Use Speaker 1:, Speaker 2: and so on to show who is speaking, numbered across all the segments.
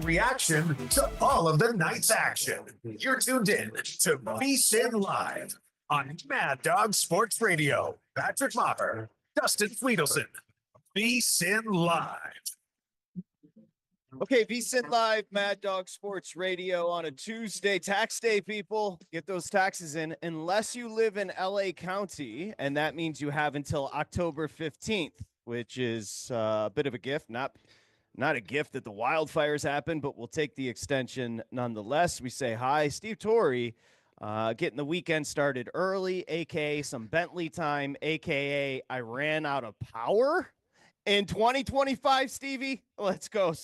Speaker 1: reaction to all of the night's action. You're tuned in to VSiN Live on Mad Dog Sports Radio. Patrick Meagher, Dustin Swedelson, VSiN Live.
Speaker 2: Okay, VSiN Live, Mad Dog Sports Radio on a Tuesday. Tax day, people. Get those taxes in. Unless you live in LA County, and that means you have until October 15th, which is a bit of a gift. Not a gift that the wildfires happened, but we'll take the extension nonetheless. We say hi. Steve Torrey getting the weekend started early, a.k.a. some Bentley time, a.k.a. I ran out of power. In 2025, Stevie, let's go.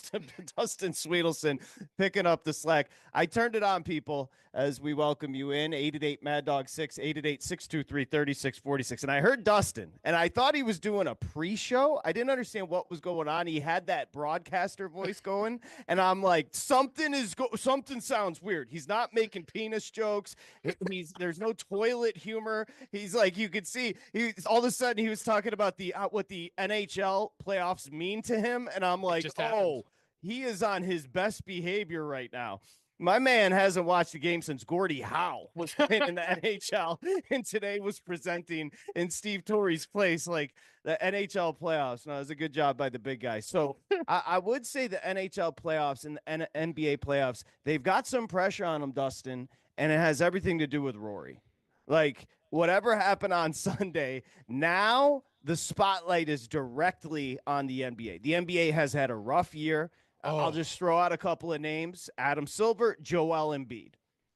Speaker 2: Dustin Swedelson picking up the slack. I turned it on, people, as we welcome you in. 888-MAD-DOG-6, 888-623-3646. And I heard Dustin, and I thought he was doing a pre-show. I didn't understand what was going on. He had that broadcaster voice going, and I'm like, something sounds weird. He's not making penis jokes. There's no toilet humor. He's like, you could see, all of a sudden he was talking about what the NHL playoffs mean to him, and I'm like, oh, he is on his best behavior right now. My man hasn't watched the game since Gordie Howe was playing in the NHL, and today was presenting in Steve Torrey's place, like the NHL playoffs. No, it was a good job by the big guy. So I would say the NHL playoffs and the NBA playoffs, they've got some pressure on them, Dustin, and it has everything to do with Rory. Like, whatever happened on Sunday, now the spotlight is directly on the NBA. The NBA has had a rough year. I'll just throw out a couple of names: Adam Silver, Joel Embiid.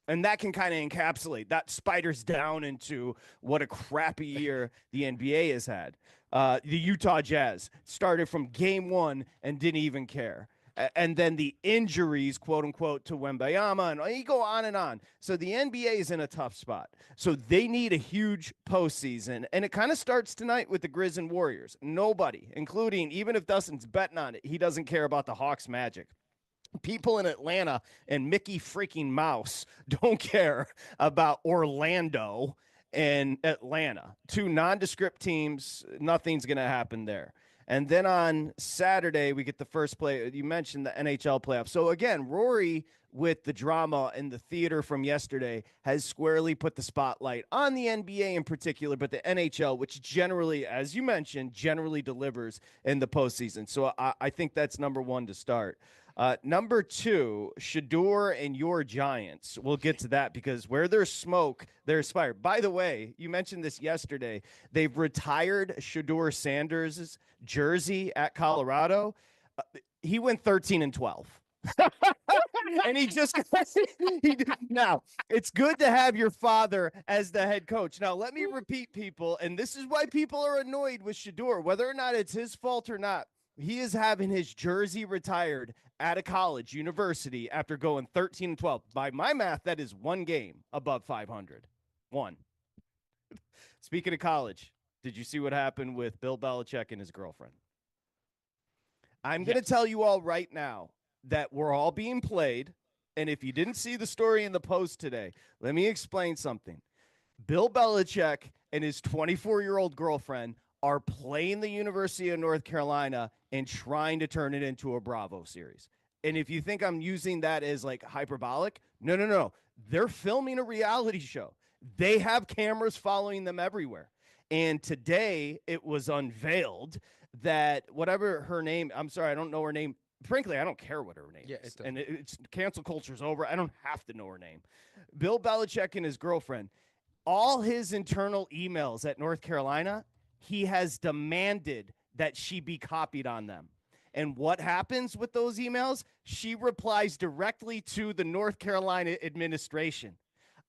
Speaker 2: And that can kind of encapsulate, that spiders down into what a crappy year the NBA has had. The Utah Jazz started from game one and didn't even care. And then the injuries, quote unquote, to Wembayama, and you go on and on. So the NBA is in a tough spot. So they need a huge postseason. And it kind of starts tonight with the Grizz and Warriors. Nobody, including, even if Dustin's betting on it, he doesn't care about the Hawks Magic. People in Atlanta and Mickey freaking Mouse don't care about Orlando and Atlanta. Two nondescript teams, nothing's going to happen there. And then on Saturday, we get the first play. You mentioned the NHL playoffs. So, again, Rory, with the drama and the theater from yesterday, has squarely put the spotlight on the NBA in particular, but the NHL, which generally, as you mentioned, generally delivers in the postseason. So I think that's number one to start. Number two, Shedeur and your Giants. We'll get to that because where there's smoke, there's fire. By the way, you mentioned this yesterday. They've retired Shedeur Sanders' jersey at Colorado. He went 13-12. And he just now it's good to have your father as the head coach. Now, let me repeat, people, and this is why people are annoyed with Shedeur, whether or not it's his fault or not. He is having his jersey retired at a college, university, after going 13-12. By my math, that is one game above 500. One. Speaking of college, did you see what happened with Bill Belichick and his girlfriend? I'm going to tell you all right now that we're all being played. And if you didn't see the story in the Post today, let me explain something. Bill Belichick and his 24-year-old girlfriend are playing the University of North Carolina and trying to turn it into a Bravo series. And if you think I'm using that as like hyperbolic, no. They're filming a reality show. They have cameras following them everywhere. And today it was unveiled that whatever her name, I'm sorry, I don't know her name. Frankly, I don't care what her name is. And it's cancel culture's over. I don't have to know her name. Bill Belichick and his girlfriend, all his internal emails at North Carolina, he has demanded that she be copied on them. And what happens with those emails? She replies directly to the North Carolina administration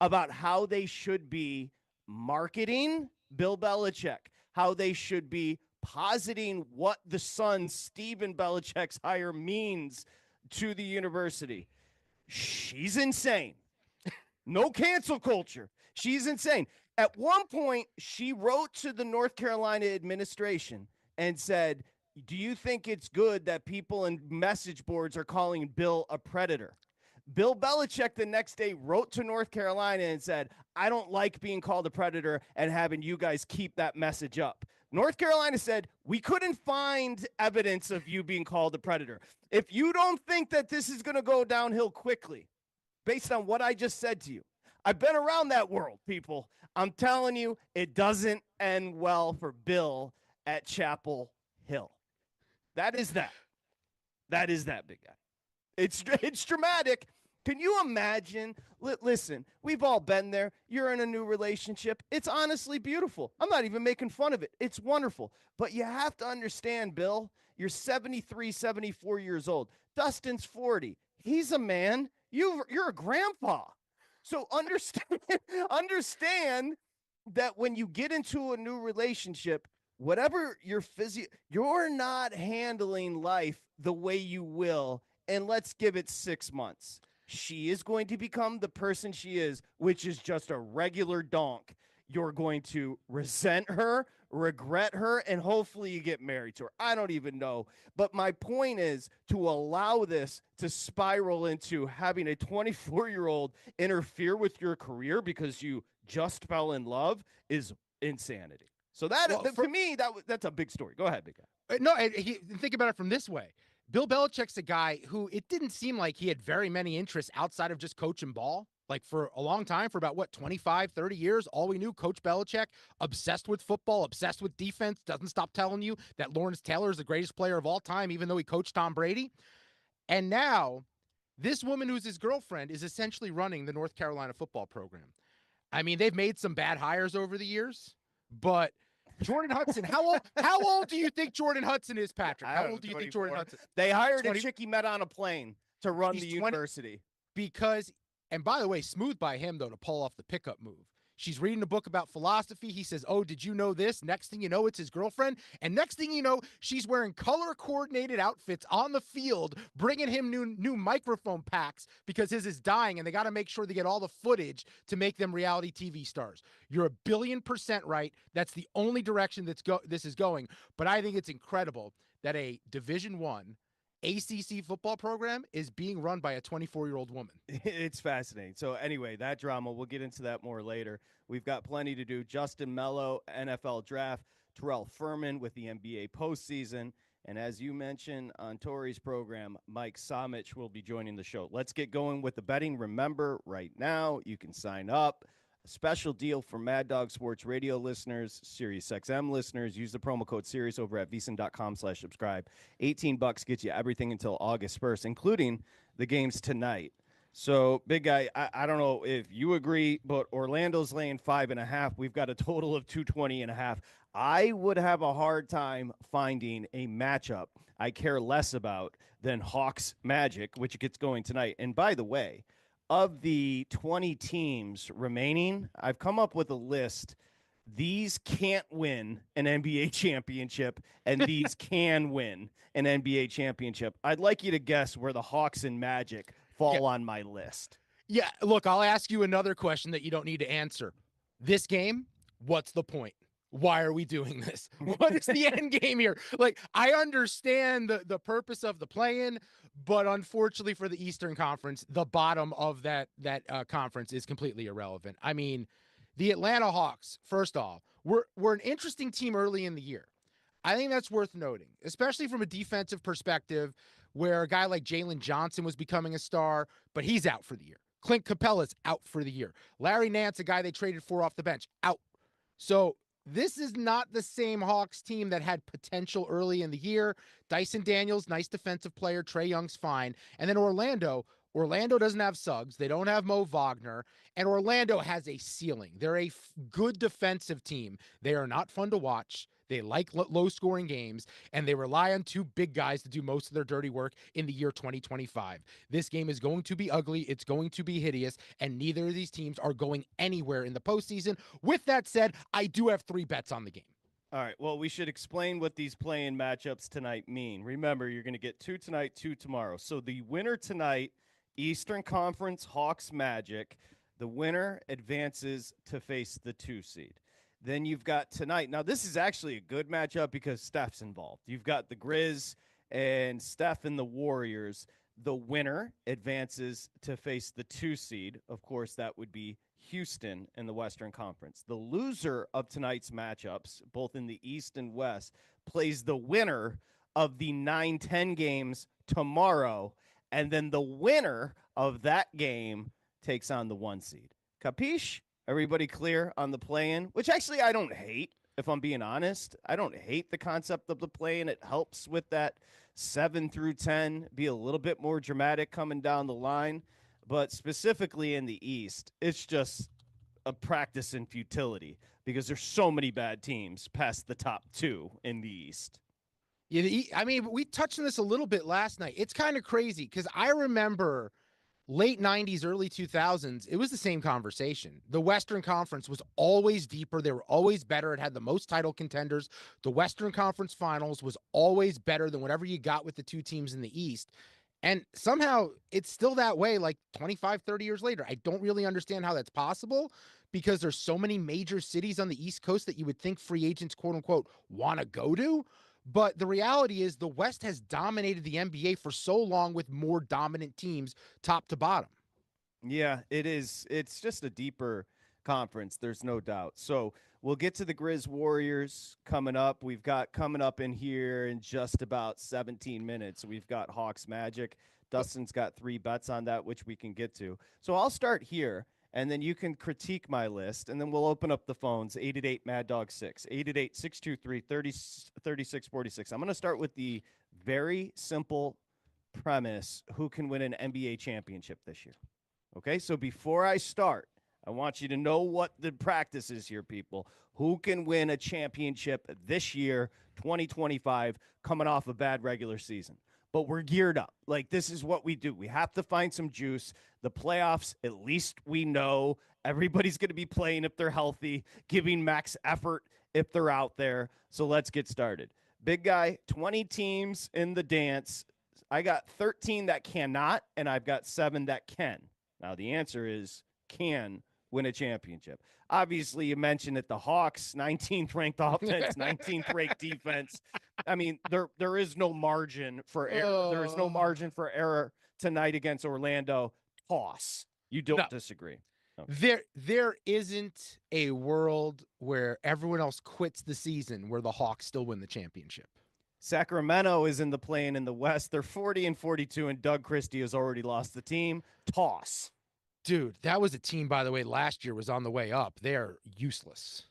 Speaker 2: about how they should be marketing Bill Belichick, how they should be positing what the son, Stephen Belichick's hire, means to the university. She's insane. No cancel culture. She's insane. At one point, she wrote to the North Carolina administration and said, do you think it's good that people in message boards are calling Bill a predator? Bill Belichick the next day wrote to North Carolina and said, I don't like being called a predator and having you guys keep that message up. North Carolina said, we couldn't find evidence of you being called a predator. If you don't think that this is going to go downhill quickly, based on what I just said to you, I've been around that world, people. I'm telling you, it doesn't end well for Bill at Chapel Hill. That is that. That is that, big guy. It's dramatic. Can you imagine? Listen, we've all been there. You're in a new relationship. It's honestly beautiful. I'm not even making fun of it. It's wonderful. But you have to understand, Bill, you're 73, 74 years old. Dustin's 40. He's a man. You're a grandpa. So understand that when you get into a new relationship, whatever you're not handling life the way you will. And let's give it 6 months. She is going to become the person she is, which is just a regular donk. You're going to resent her, regret her, and hopefully you get married to her. I don't even know. But my point is to allow this to spiral into having a 24-year-old interfere with your career because you just fell in love is insanity. So to me, that's a big story. Go ahead, big guy.
Speaker 3: No, think about it from this way. Bill Belichick's a guy who it didn't seem like he had very many interests outside of just coaching ball. Like for a long time, for about 25, 30 years, all we knew, Coach Belichick, obsessed with football, obsessed with defense, doesn't stop telling you that Lawrence Taylor is the greatest player of all time, even though he coached Tom Brady. And now this woman who's his girlfriend is essentially running the North Carolina football program. I mean, they've made some bad hires over the years, but Jordan Hudson, how old do you think Jordan Hudson is, Patrick? How old do you think Jordan Hudson?
Speaker 2: They hired a chick he met on a plane to run the university.
Speaker 3: Because, and by the way, smooth by him, though, to pull off the pickup move. She's reading a book about philosophy. He says, oh, did you know this? Next thing you know, it's his girlfriend. And next thing you know, she's wearing color-coordinated outfits on the field, bringing him new microphone packs because his is dying, and they got to make sure they get all the footage to make them reality TV stars. You're 1,000,000,000% right. That's the only direction this is going. But I think it's incredible that a Division I ACC football program is being run by a 24-year-old woman.
Speaker 2: It's fascinating. So anyway, that drama, we'll get into that more later. We've got plenty to do. Justin Mello, NFL draft, Terrell Furman with the NBA postseason. And as you mentioned on Tori's program, Mike Somich will be joining the show. Let's get going with the betting. Remember, right now, you can sign up. A special deal for Mad Dog Sports Radio listeners, SiriusXM listeners. Use the promo code SIRIUS over at VSiN.com/subscribe. $18 gets you everything until August 1st, including the games tonight. So, big guy, I don't know if you agree, but Orlando's laying 5.5. We've got a total of 220.5. I would have a hard time finding a matchup I care less about than Hawks Magic, which gets going tonight. And by the way, of the 20 teams remaining, I've come up with a list. These can't win an NBA championship, and these can win an NBA championship. I'd like you to guess where the Hawks and Magic fall on my list.
Speaker 3: Yeah, look, I'll ask you another question that you don't need to answer. This game, what's the point? Why are we doing this? What is the end game here? Like, I understand the purpose of the play-in, but unfortunately for the Eastern Conference, the bottom of that conference is completely irrelevant. I mean, the Atlanta Hawks, first off, we're an interesting team early in the year. I think that's worth noting, especially from a defensive perspective, where a guy like Jalen Johnson was becoming a star, but he's out for the year. Clint Capella's out for the year. Larry Nance, a guy they traded for off the bench, out. So this is not the same Hawks team that had potential early in the year. Dyson Daniels, nice defensive player. Trae Young's fine. And then Orlando doesn't have Suggs. They don't have Mo Wagner. And Orlando has a ceiling. They're a good defensive team. They are not fun to watch. They like low-scoring games, and they rely on two big guys to do most of their dirty work in the year 2025. This game is going to be ugly. It's going to be hideous, and neither of these teams are going anywhere in the postseason. With that said, I do have 3 bets on the game.
Speaker 2: All right, well, we should explain what these play-in matchups tonight mean. Remember, you're going to get 2 tonight, 2 tomorrow. So the winner tonight, Eastern Conference Hawks Magic, the winner advances to face the 2 seed. Then you've got tonight. Now, this is actually a good matchup because Steph's involved. You've got the Grizz and Steph and the Warriors. The winner advances to face the 2 seed. Of course, that would be Houston in the Western Conference. The loser of tonight's matchups, both in the East and West, plays the winner of the 9-10 games tomorrow. And then the winner of that game takes on the 1 seed. Capiche? Everybody clear on the play-in? Which actually I don't hate, if I'm being honest. I don't hate the concept of the play-in. It helps with that 7 through 10, be a little bit more dramatic coming down the line. But specifically in the East, it's just a practice in futility because there's so many bad teams past the top 2 in the East.
Speaker 3: Yeah, I mean, we touched on this a little bit last night. It's kind of crazy because I remember late 90s, early 2000s, it was the same conversation. The Western Conference was always deeper. They were always better. It had the most title contenders. The Western Conference Finals was always better than whatever you got with the 2 teams in the East. And somehow it's still that way like 25, 30 years later. I don't really understand how that's possible because there's so many major cities on the East Coast that you would think free agents, quote unquote, want to go to. But the reality is the West has dominated the NBA for so long with more dominant teams top to bottom.
Speaker 2: Yeah, it is. It's just a deeper conference. There's no doubt. So we'll get to the Grizz Warriors coming up. We've got coming up in here in just about 17 minutes. We've got Hawks Magic. Dustin's got 3 bets on that, which we can get to. So I'll start here. And then you can critique my list, and then we'll open up the phones, 888-MAD-DOG-6, 888-623-3646. I'm going to start with the very simple premise, who can win an NBA championship this year? Okay, so before I start, I want you to know what the practice is here, people. Who can win a championship this year, 2025, coming off a bad regular season? But we're geared up. Like, this is what we do. We have to find some juice. The playoffs, at least we know everybody's going to be playing if they're healthy, giving max effort if they're out there. So let's get started. Big guy, 20 teams in the dance. I got 13 that cannot, and I've got 7 that can. Now, the answer is can win a championship. Obviously, you mentioned it, the Hawks, 19th ranked offense, 19th ranked defense. I mean, there is no margin for error. There is no margin for error tonight against Orlando. Toss. You don't disagree.
Speaker 3: Okay. There isn't a world where everyone else quits the season where the Hawks still win the championship.
Speaker 2: Sacramento is in the play-in in the West. They're 40-42, and Doug Christie has already lost the team. Toss.
Speaker 3: Dude, that was a team, by the way, last year was on the way up. They're useless.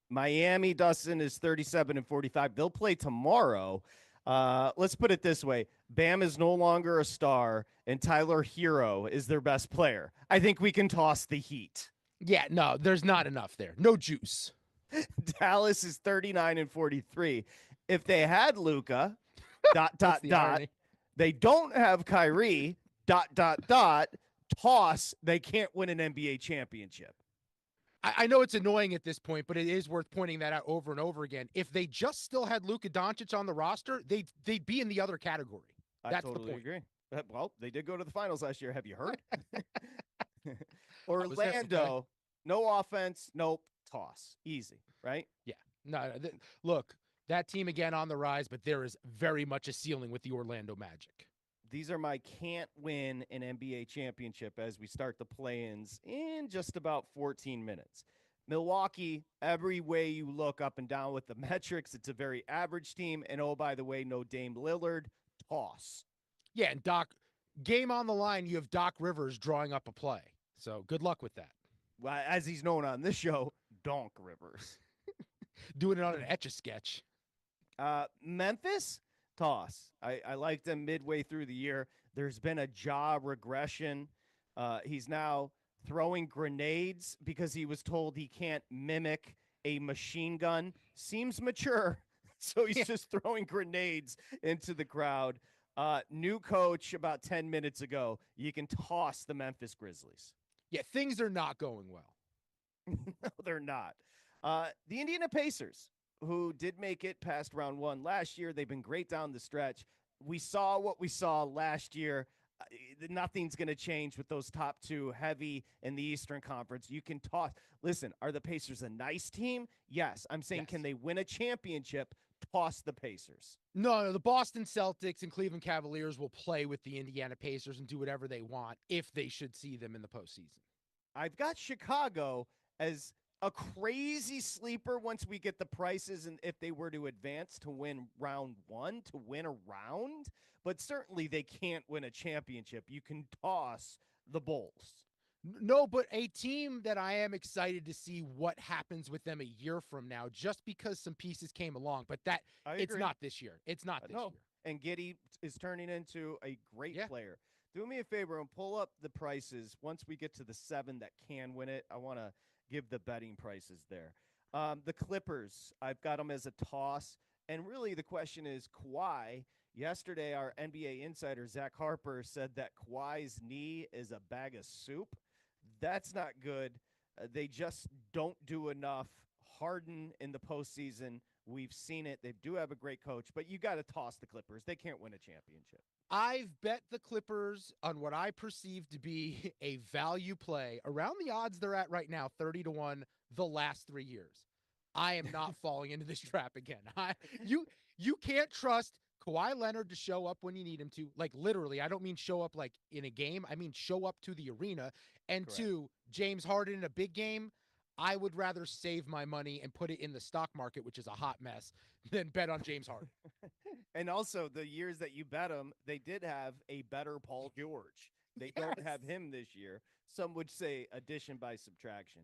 Speaker 2: Miami, Dustin, is 37-45. They'll play tomorrow. Let's put it this way. Bam is no longer a star, and Tyler Hero is their best player. I think we can toss the Heat.
Speaker 3: Yeah, no, there's not enough there. No juice.
Speaker 2: Dallas is 39-43. If they had Luka, ...
Speaker 3: irony.
Speaker 2: They don't have Kyrie, ... toss, they can't win an NBA championship.
Speaker 3: I know it's annoying at this point, but it is worth pointing that out over and over again. If they just still had Luka Doncic on the roster, they'd be in the other category. That's
Speaker 2: totally
Speaker 3: the point.
Speaker 2: agree. Well, they did go to the finals last year. Have you heard? Orlando, no offense, nope, toss. Easy, right?
Speaker 3: Yeah. No, look, that team again on the rise, but there is very much a ceiling with the Orlando Magic.
Speaker 2: These are my can't win an NBA championship as we start the play-ins in just about 14 minutes. Milwaukee, every way you look up and down with the metrics, it's a very average team. And oh, by the way, no Dame Lillard, toss.
Speaker 3: Yeah, and game on the line, you have Doc Rivers drawing up a play. So good luck with that.
Speaker 2: Well, as he's known on this show, Donk Rivers.
Speaker 3: Doing it on an Etch-a-Sketch.
Speaker 2: Memphis, toss. I liked him midway through the year. There's been a jaw regression. He's now throwing grenades because he was told he can't mimic a machine gun. Seems mature. So he's just throwing grenades into the crowd. New coach about 10 minutes ago. You can toss the Memphis Grizzlies.
Speaker 3: Yeah, things are not going well.
Speaker 2: No, they're not. The Indiana Pacers, who did make it past round 1 last year. They've been great down the stretch. We saw what we saw last year. Nothing's going to change with those top 2 heavy in the Eastern Conference. You can toss. Listen, are the Pacers a nice team? Yes. I'm saying, Can they win a championship? toss the Pacers.
Speaker 3: No, the Boston Celtics and Cleveland Cavaliers will play with the Indiana Pacers and do whatever they want if they should see them in the postseason.
Speaker 2: I've got Chicago as a crazy sleeper once we get the prices and if they were to advance to win round one, to win a round. But certainly they can't win a championship. You can toss the Bulls.
Speaker 3: No, but a team that I am excited to see what happens with them a year from now, just because some pieces came along. But it's not this year. It's not this year.
Speaker 2: And Giddey is turning into a great player. Do me a favor and pull up the prices once we get to the 7 that can win it. I want to give the betting prices there. The Clippers, I've got them as a toss. And really the question is Kawhi. Yesterday, our NBA insider, Zach Harper, said that Kawhi's knee is a bag of soup. That's not good. They just don't do enough. Harden in the postseason, we've seen it. They do have a great coach, but you got to toss the Clippers. They can't win a championship.
Speaker 3: I've bet the Clippers on what I perceive to be a value play around the odds they're at right now, 30-1, the last 3 years. I am not falling into this trap again. You can't trust Kawhi Leonard to show up when you need him to. Like, literally, I don't mean show up like in a game. I mean show up to the arena. And
Speaker 2: Correct.
Speaker 3: 2, James Harden in a big game, I would rather save my money and put it in the stock market, which is a hot mess, than bet on James Harden.
Speaker 2: And also, the years that you bet them, they did have a better Paul George. They don't have him this year. Some would say addition by subtraction.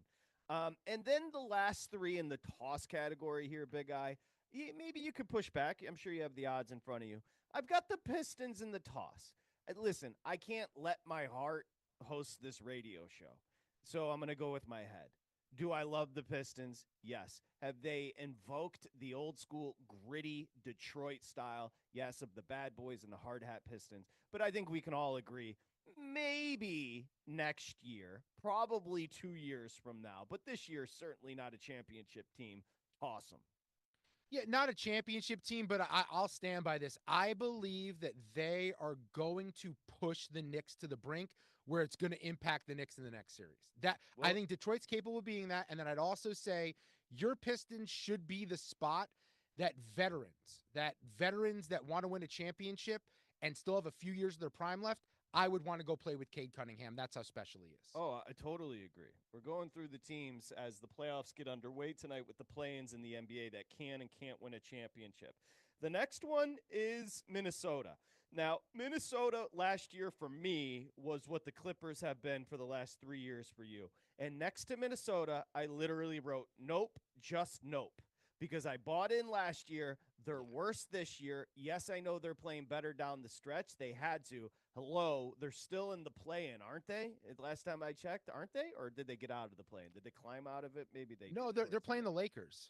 Speaker 2: And then the last 3 in the toss category here, big guy. Maybe you could push back. I'm sure you have the odds in front of you. I've got the Pistons in the toss. And listen, I can't let my heart host this radio show. So I'm going to go with my head. Do I love the Pistons? Yes. Have they invoked the old school gritty Detroit style? Yes, of the bad boys and the hard hat Pistons. But I think we can all agree maybe next year, probably 2 years from now. But this year, certainly not a championship team. Awesome.
Speaker 3: Yeah, not a championship team, but I'll stand by this. I believe that they are going to push the Knicks to the brink where it's going to impact the Knicks in the next series. I think Detroit's capable of being that. And then I'd also say your Pistons should be the spot that veterans that want to win a championship and still have a few years of their prime left, I would want to go play with Cade Cunningham. That's how special he is.
Speaker 2: Oh, I totally agree. We're going through the teams as the playoffs get underway tonight with the play-ins in the NBA that can and can't win a championship. The next one is Minnesota. Now, Minnesota last year for me was what the Clippers have been for the last 3 years for you. And next to Minnesota, I literally wrote, nope, just nope. Because I bought in last year. They're worse this year. Yes, I know they're playing better down the stretch. They had to. Hello, they're still in the play-in, aren't they? Last time I checked, aren't they? Or did they get out of the play-in? Did they climb out of it? Maybe they
Speaker 3: No, they're playing the Lakers.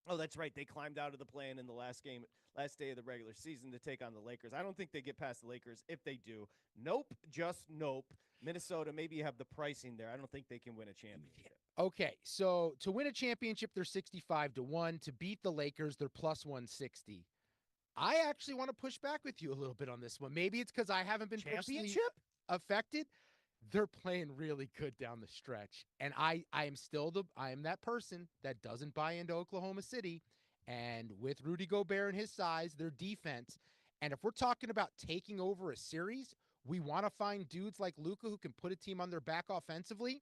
Speaker 2: Oh, that's right. They climbed out of the play-in in the last day of the regular season to take on the Lakers. I don't think they get past the Lakers. If they do, nope, just nope. Minnesota, maybe you have the pricing there. I don't think they can win a championship.
Speaker 3: Okay, so to win a championship, they're 65-1. To beat the Lakers, they're plus 160. I actually want to push back with you a little bit on this one. Maybe it's because I haven't been personally affected. They're playing really good down the stretch. And I am that person that doesn't buy into Oklahoma City. And with Rudy Gobert and his size, their defense. And if we're talking about taking over a series, we want to find dudes like Luka who can put a team on their back offensively.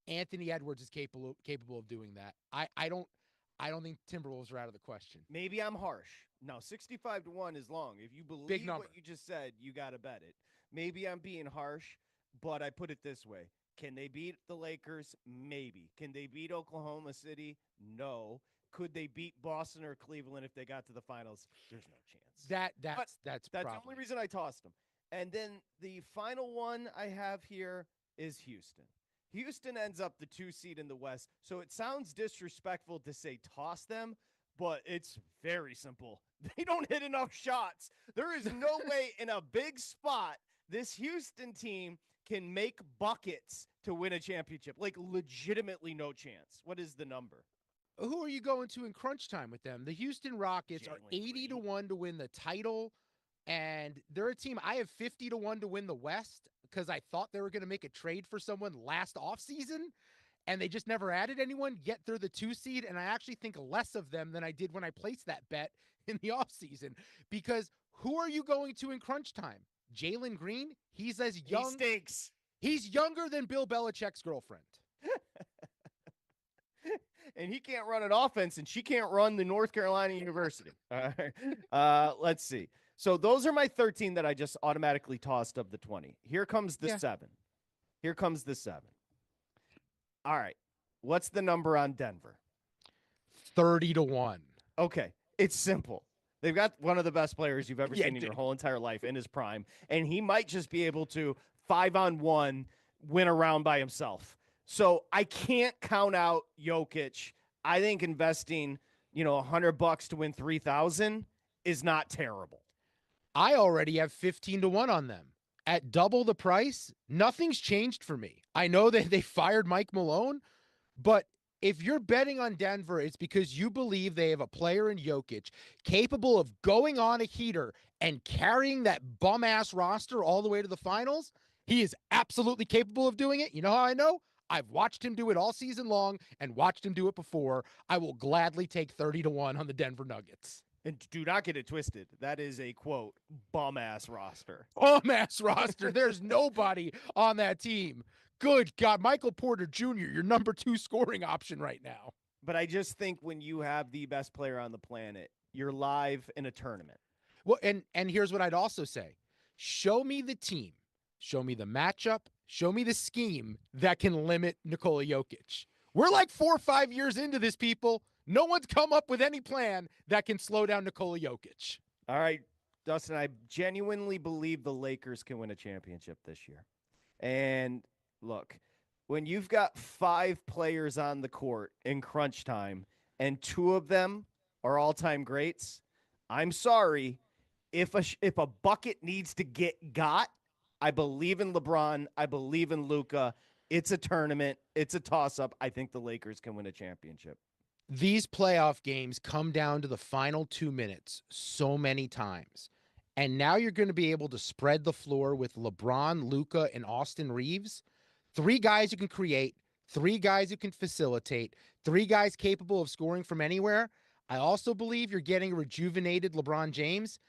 Speaker 3: Anthony Edwards is capable of doing that. I don't think Timberwolves are out of the question.
Speaker 2: Maybe I'm harsh. No, 65-1 is long. If you believe what you just said, you got to bet it. Maybe I'm being harsh, but I put it this way. Can they beat the Lakers? Maybe. Can they beat Oklahoma City? No. Could they beat Boston or Cleveland if they got to the finals? There's no chance.
Speaker 3: That's
Speaker 2: the only reason I tossed them. And then the final one I have here is Houston. Houston ends up the 2 seed in the West. So it sounds disrespectful to say toss them, but it's very simple. They don't hit enough shots. There is no way in a big spot this Houston team can make buckets to win a championship. Like, legitimately no chance. What is the number?
Speaker 3: Who are you going to in crunch time with them? The Houston Rockets are 80-1 to win the title, and they're a team. I have 50-1 to win the West because I thought they were going to make a trade for someone last offseason, and they just never added anyone, yet they're the 2 seed. And I actually think less of them than I did when I placed that bet in the offseason, because who are you going to in crunch time? Jalen Green? He's as young.
Speaker 2: He stinks.
Speaker 3: He's younger than Bill Belichick's girlfriend.
Speaker 2: And he can't run an offense, and she can't run the North Carolina University. All right. Let's see. So those are my 13 that I just automatically tossed of the 20. Here comes the 7. Here comes the 7. All right. What's the number on Denver?
Speaker 3: 30-1.
Speaker 2: Okay. It's simple. They've got one of the best players you've ever seen in your whole entire life in his prime, and he might just be able to 5-on-1 win a round by himself. So I can't count out Jokic. I think investing, $100 to win 3,000 is not terrible.
Speaker 3: I already have 15-1 on them. At double the price, nothing's changed for me. I know that they fired Mike Malone, but if you're betting on Denver, it's because you believe they have a player in Jokic capable of going on a heater and carrying that bum-ass roster all the way to the finals. He is absolutely capable of doing it. You know how I know? I've watched him do it all season long and watched him do it before. I will gladly take 30-1 on the Denver Nuggets.
Speaker 2: And do not get it twisted. That is a, quote, bum-ass roster.
Speaker 3: Bum-ass roster. There's nobody on that team. Good God. Michael Porter Jr., your number 2 scoring option right now.
Speaker 2: But I just think when you have the best player on the planet, you're live in a tournament.
Speaker 3: Well, and here's what I'd also say. Show me the team. Show me the matchup. Show me the scheme that can limit Nikola Jokic. We're like 4 or 5 years into this, people. No one's come up with any plan that can slow down Nikola Jokic.
Speaker 2: All right, Dustin, I genuinely believe the Lakers can win a championship this year. And look, when you've got 5 players on the court in crunch time and 2 of them are all-time greats, I'm sorry. If a bucket needs to get got, I believe in LeBron. I believe in Luka. It's a tournament. It's a toss-up. I think the Lakers can win a championship.
Speaker 3: These playoff games come down to the final 2 minutes so many times. And now you're going to be able to spread the floor with LeBron, Luka, and Austin Reeves. 3 guys who can create, 3 guys who can facilitate, 3 guys capable of scoring from anywhere. I also believe you're getting a rejuvenated LeBron James.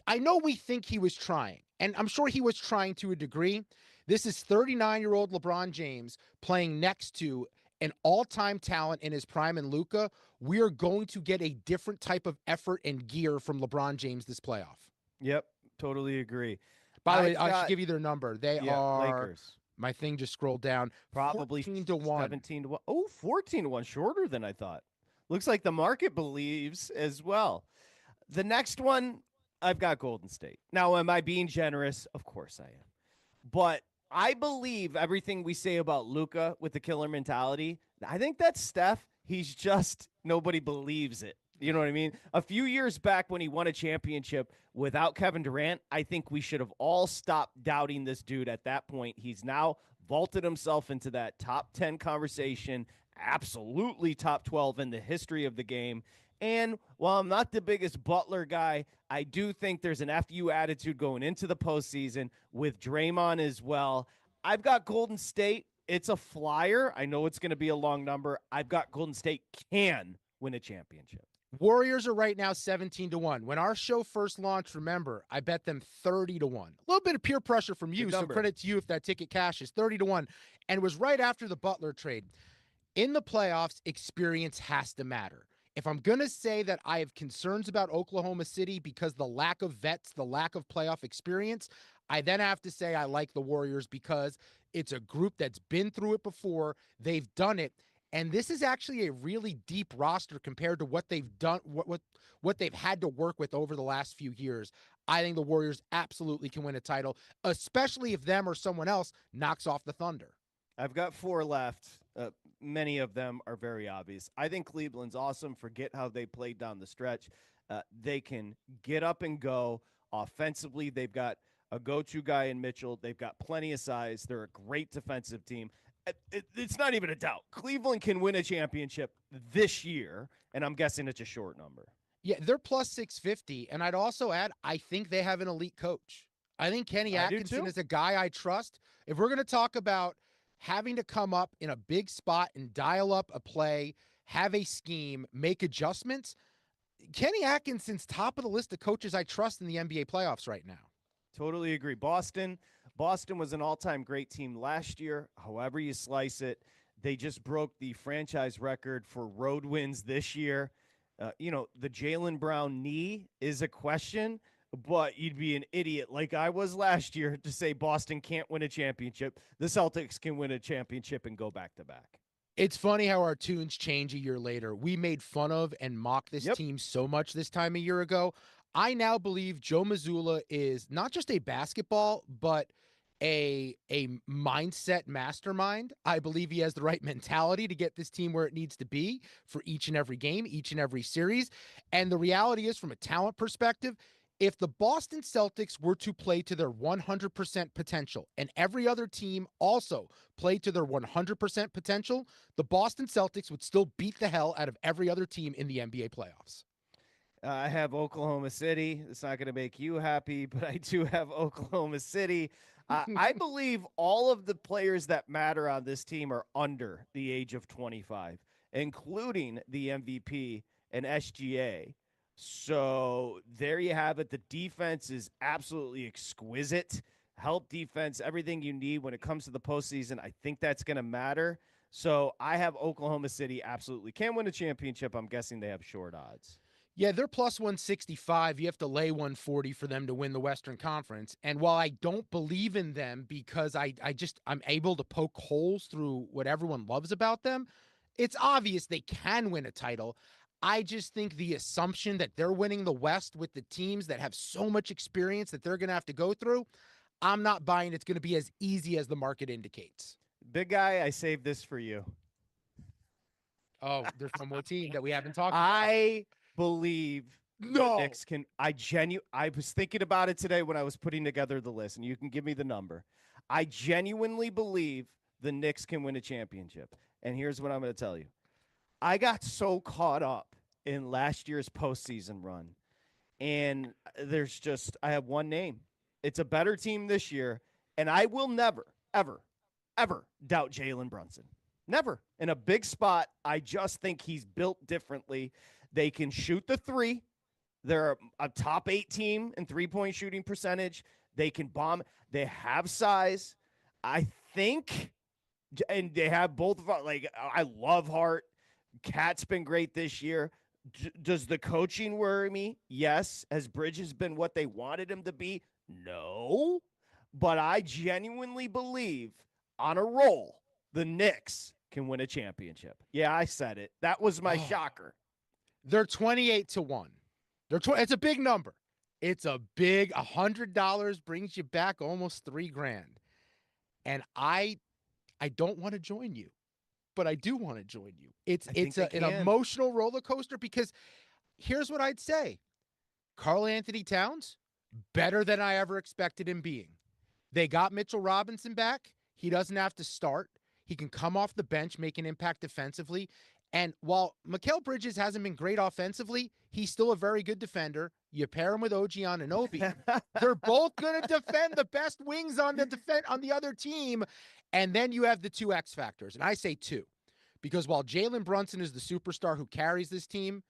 Speaker 3: I know we think he was trying, and I'm sure he was trying to a degree. This is 39-year-old LeBron James playing next to an all-time talent in his prime in Luka. We are going to get a different type of effort and gear from LeBron James this playoff.
Speaker 2: Yep, totally agree.
Speaker 3: By the way, I should give you their number. They are
Speaker 2: Lakers.
Speaker 3: My thing just scrolled down.
Speaker 2: Probably
Speaker 3: 14-1.
Speaker 2: 17-1. Oh, 14-1, shorter than I thought. Looks like the market believes as well. The next one, I've got Golden State. Now, am I being generous? Of course I am. But I believe everything we say about Luka with the killer mentality. I think that's Steph. He's just, nobody believes it. You know what I mean? A few years back when he won a championship without Kevin Durant, I think we should have all stopped doubting this dude at that point. He's now vaulted himself into that top 10 conversation, absolutely top 12 in the history of the game. And while I'm not the biggest Butler guy, I do think there's an FU attitude going into the postseason with Draymond as well. I've got Golden State. It's a flyer. I know it's going to be a long number. I've got Golden State can win a championship.
Speaker 3: Warriors are right now 17-1. When our show first launched, remember, I bet them 30-1. A little bit of peer pressure from you, so credit to you if that ticket cashes. 30-1. And it was right after the Butler trade. In the playoffs, experience has to matter. If I'm going to say that I have concerns about Oklahoma City because the lack of vets, the lack of playoff experience, I then have to say I like the Warriors because it's a group that's been through it before. They've done it. And this is actually a really deep roster compared to what they've done, what they've had to work with over the last few years. I think the Warriors absolutely can win a title, especially if them or someone else knocks off the Thunder.
Speaker 2: I've got 4 left. Many of them are very obvious. I think Cleveland's awesome. Forget how they played down the stretch. They can get up and go. Offensively, they've got a go-to guy in Mitchell. They've got plenty of size. They're a great defensive team. It's not even a doubt. Cleveland can win a championship this year, and I'm guessing it's a short number.
Speaker 3: Yeah, they're plus 650, and I'd also add, I think they have an elite coach. I think Kenny Atkinson is a guy I trust. If we're going to talk about having to come up in a big spot and dial up a play, have a scheme, make adjustments. Kenny Atkinson's top of the list of coaches I trust in the NBA playoffs right now.
Speaker 2: Totally agree. Boston was an all-time great team last year. However you slice it, they just broke the franchise record for road wins this year. The Jaylen Brown knee is a question, but you'd be an idiot like I was last year to say Boston can't win a championship. The Celtics can win a championship and go back-to-back.
Speaker 3: It's funny how our tunes change a year later. We made fun of and mocked this team so much this time a year ago. I now believe Joe Mazzulla is not just a basketball, but a mindset mastermind. I believe he has the right mentality to get this team where it needs to be for each and every game, each and every series. And the reality is, from a talent perspective, if the Boston Celtics were to play to their 100% potential and every other team also played to their 100% potential, the Boston Celtics would still beat the hell out of every other team in the NBA playoffs.
Speaker 2: I have Oklahoma City. It's not going to make you happy, but I do have Oklahoma City. I believe all of the players that matter on this team are under the age of 25, including the MVP and SGA. So there you have it. The defense is absolutely exquisite. Help defense, everything you need when it comes to the postseason. I think that's going to matter. So I have Oklahoma City absolutely can win a championship. I'm guessing they have short odds.
Speaker 3: Yeah, they're plus 165. You have to lay 140 for them to win the Western Conference. And while I don't believe in them because I'm able to poke holes through what everyone loves about them, it's obvious they can win a title. I just think the assumption that they're winning the West with the teams that have so much experience that they're going to have to go through, I'm not buying it's going to be as easy as the market indicates.
Speaker 2: Big guy, I saved this for you.
Speaker 3: Oh, there's one more team that we haven't talked about.
Speaker 2: I believe
Speaker 3: no.
Speaker 2: the Knicks can. I was thinking about it today when I was putting together the list, and you can give me the number. I genuinely believe the Knicks can win a championship. And here's what I'm going to tell you. I got so caught up in last year's postseason run, and I have one name. It's a better team this year, and I will never, ever, ever doubt Jalen Brunson. Never. In a big spot, I just think he's built differently. They can shoot the three. They're a top 8 team in three-point shooting percentage. They can bomb. They have size. I think, and they have both of us. Like, I love Hart. Cat's been great this year. Does the coaching worry me? Yes. Has Bridges been what they wanted him to be? No. But I genuinely believe on a roll, the Knicks can win a championship. Yeah, I said it. That was my shocker.
Speaker 3: They're 28-1. It's a big number. It's a big $100 brings you back almost $3,000. And I don't want to join you, but I do want to join you. It's an emotional roller coaster because here's what I'd say. Karl Anthony Towns, better than I ever expected him being. They got Mitchell Robinson back. He doesn't have to start. He can come off the bench, make an impact defensively. And while Mikal Bridges hasn't been great offensively, he's still a very good defender. You pair him with OG Anunoby. They're both going to defend the best wings on the other team. And then you have the 2 X factors. And I say 2. Because while Jalen Brunson is the superstar who carries this team,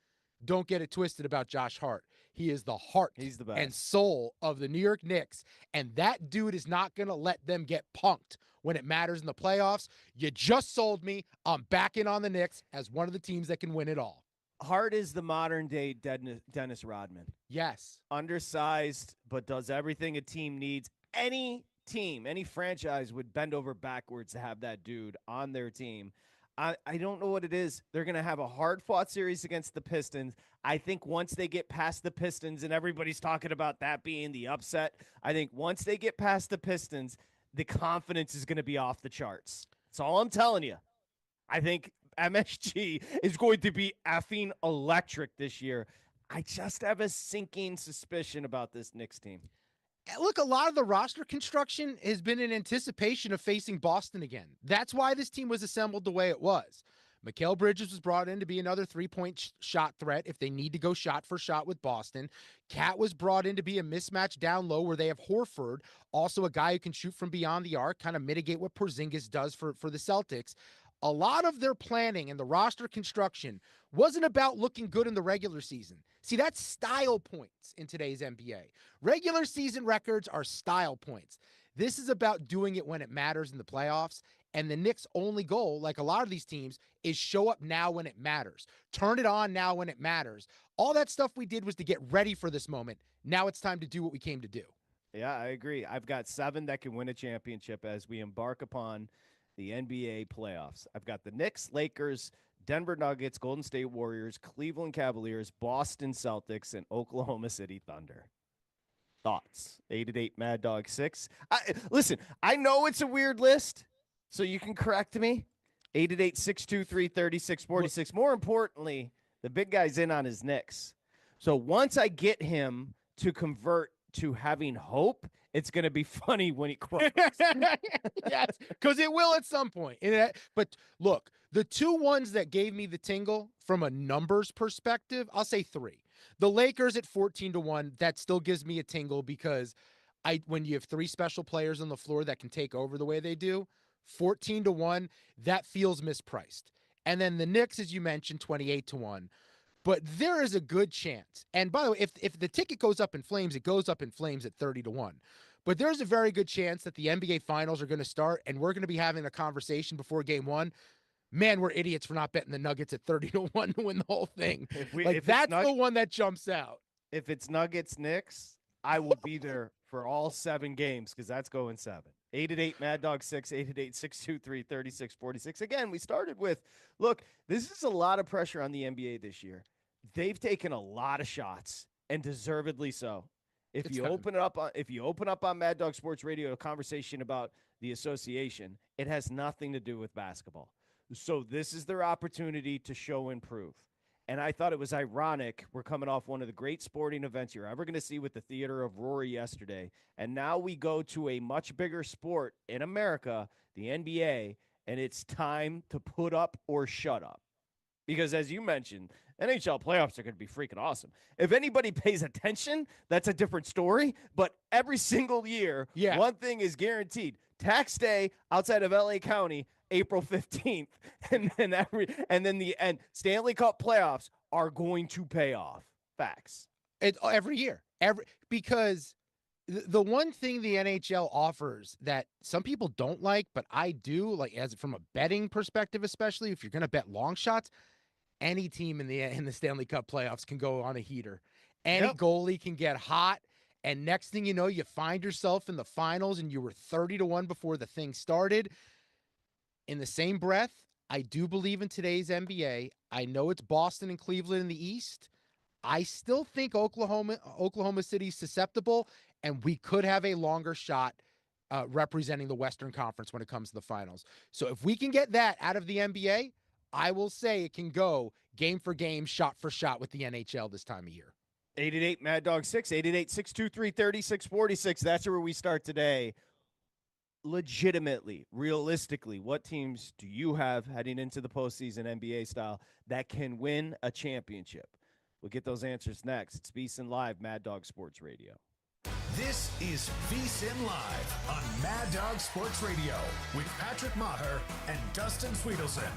Speaker 3: don't get it twisted about Josh Hart. He is the heart and soul of the New York Knicks. And that dude is not going to let them get punked when it matters in the playoffs. You just sold me. I'm backing on the Knicks as one of the teams that can win it all.
Speaker 2: Hart is the modern-day Dennis Rodman.
Speaker 3: Yes.
Speaker 2: Undersized, but does everything a team needs. Any team, any franchise would bend over backwards to have that dude on their team. I don't know what it is. They're going to have a hard-fought series against the Pistons. I think once they get past the Pistons, and everybody's talking about that being the upset, I think once they get past the Pistons, the confidence is going to be off the charts. That's all I'm telling you. I think MSG is going to be effing electric this year. I just have a sinking suspicion about this Knicks team.
Speaker 3: Look, a lot of the roster construction has been in anticipation of facing Boston again. That's why this team was assembled the way it was. Mikal Bridges was brought in to be another three-point shot threat if they need to go shot for shot with Boston. Cat was brought in to be a mismatch down low where they have Horford, also a guy who can shoot from beyond the arc, kind of mitigate what Porzingis does for the Celtics. A lot of their planning and the roster construction wasn't about looking good in the regular season. See, that's style points in today's NBA. Regular season records are style points. This is about doing it when it matters in the playoffs. And the Knicks' only goal, like a lot of these teams, is show up now when it matters. Turn it on now when it matters. All that stuff we did was to get ready for this moment. Now it's time to do what we came to do.
Speaker 2: Yeah, I agree. I've got 7 that can win a championship as we embark upon the NBA playoffs. I've got the Knicks, Lakers, Denver Nuggets, Golden State Warriors, Cleveland Cavaliers, Boston Celtics, and Oklahoma City Thunder. Thoughts? 888 Mad Dog 6. Listen, I know it's a weird list, so you can correct me. 888-623-3646. More importantly, the big guy's in on his Knicks. So once I get him to convert to having hope, it's going to be funny when he quotes.
Speaker 3: Yes, because it will at some point. But look, the 2 ones that gave me the tingle from a numbers perspective, I'll say 3. The Lakers at 14-1, that still gives me a tingle because when you have 3 special players on the floor that can take over the way they do, 14-1, that feels mispriced. And then the Knicks, as you mentioned, 28-1. But there is a good chance. And by the way, if the ticket goes up in flames, it goes up in flames at 30-1. But there's a very good chance that the NBA Finals are going to start, and we're going to be having a conversation before Game 1. Man, we're idiots for not betting the Nuggets at 30-1 to win the whole thing. That's the one that jumps out.
Speaker 2: If it's Nuggets Knicks, I will be there for all 7 games because that's going 7. 888 Mad Dog 6, 888-623-3646. Again, we started with, look, this is a lot of pressure on the NBA this year. They've taken a lot of shots, and deservedly so. If you open up on Mad Dog Sports Radio a conversation about the association, it has nothing to do with basketball. So this is their opportunity to show and prove. And I thought it was ironic. We're coming off one of the great sporting events you're ever going to see with the Theater of Rory yesterday. And now we go to a much bigger sport in America, the NBA, and it's time to put up or shut up. Because as you mentioned, NHL playoffs are going to be freaking awesome. If anybody pays attention, that's a different story. But every single year, one thing is guaranteed. Tax day outside of LA County, April 15th, and then the end. Stanley Cup playoffs are going to pay off. Facts.
Speaker 3: Every year. Because the one thing the NHL offers that some people don't like, but I do, like as from a betting perspective, especially if you're going to bet long shots, any team in the Stanley Cup playoffs can go on a heater. Any goalie can get hot. And next thing you know, you find yourself in the finals and you were 30-1 before the thing started. In the same breath, I do believe in today's NBA. I know it's Boston and Cleveland in the East. I still think Oklahoma City's susceptible, and we could have a longer shot representing the Western Conference when it comes to the finals. So if we can get that out of the NBA, I will say it can go game for game, shot for shot with the NHL this time of year.
Speaker 2: 888 Mad Dog 6, 888-623-3646. That's where we start today. Legitimately, realistically, what teams do you have heading into the postseason NBA style that can win a championship? We'll get those answers next. It's VSiN Live, Mad Dog Sports Radio.
Speaker 1: This is VSiN Live on Mad Dog Sports Radio with Patrick Meagher and Dustin Swedelson.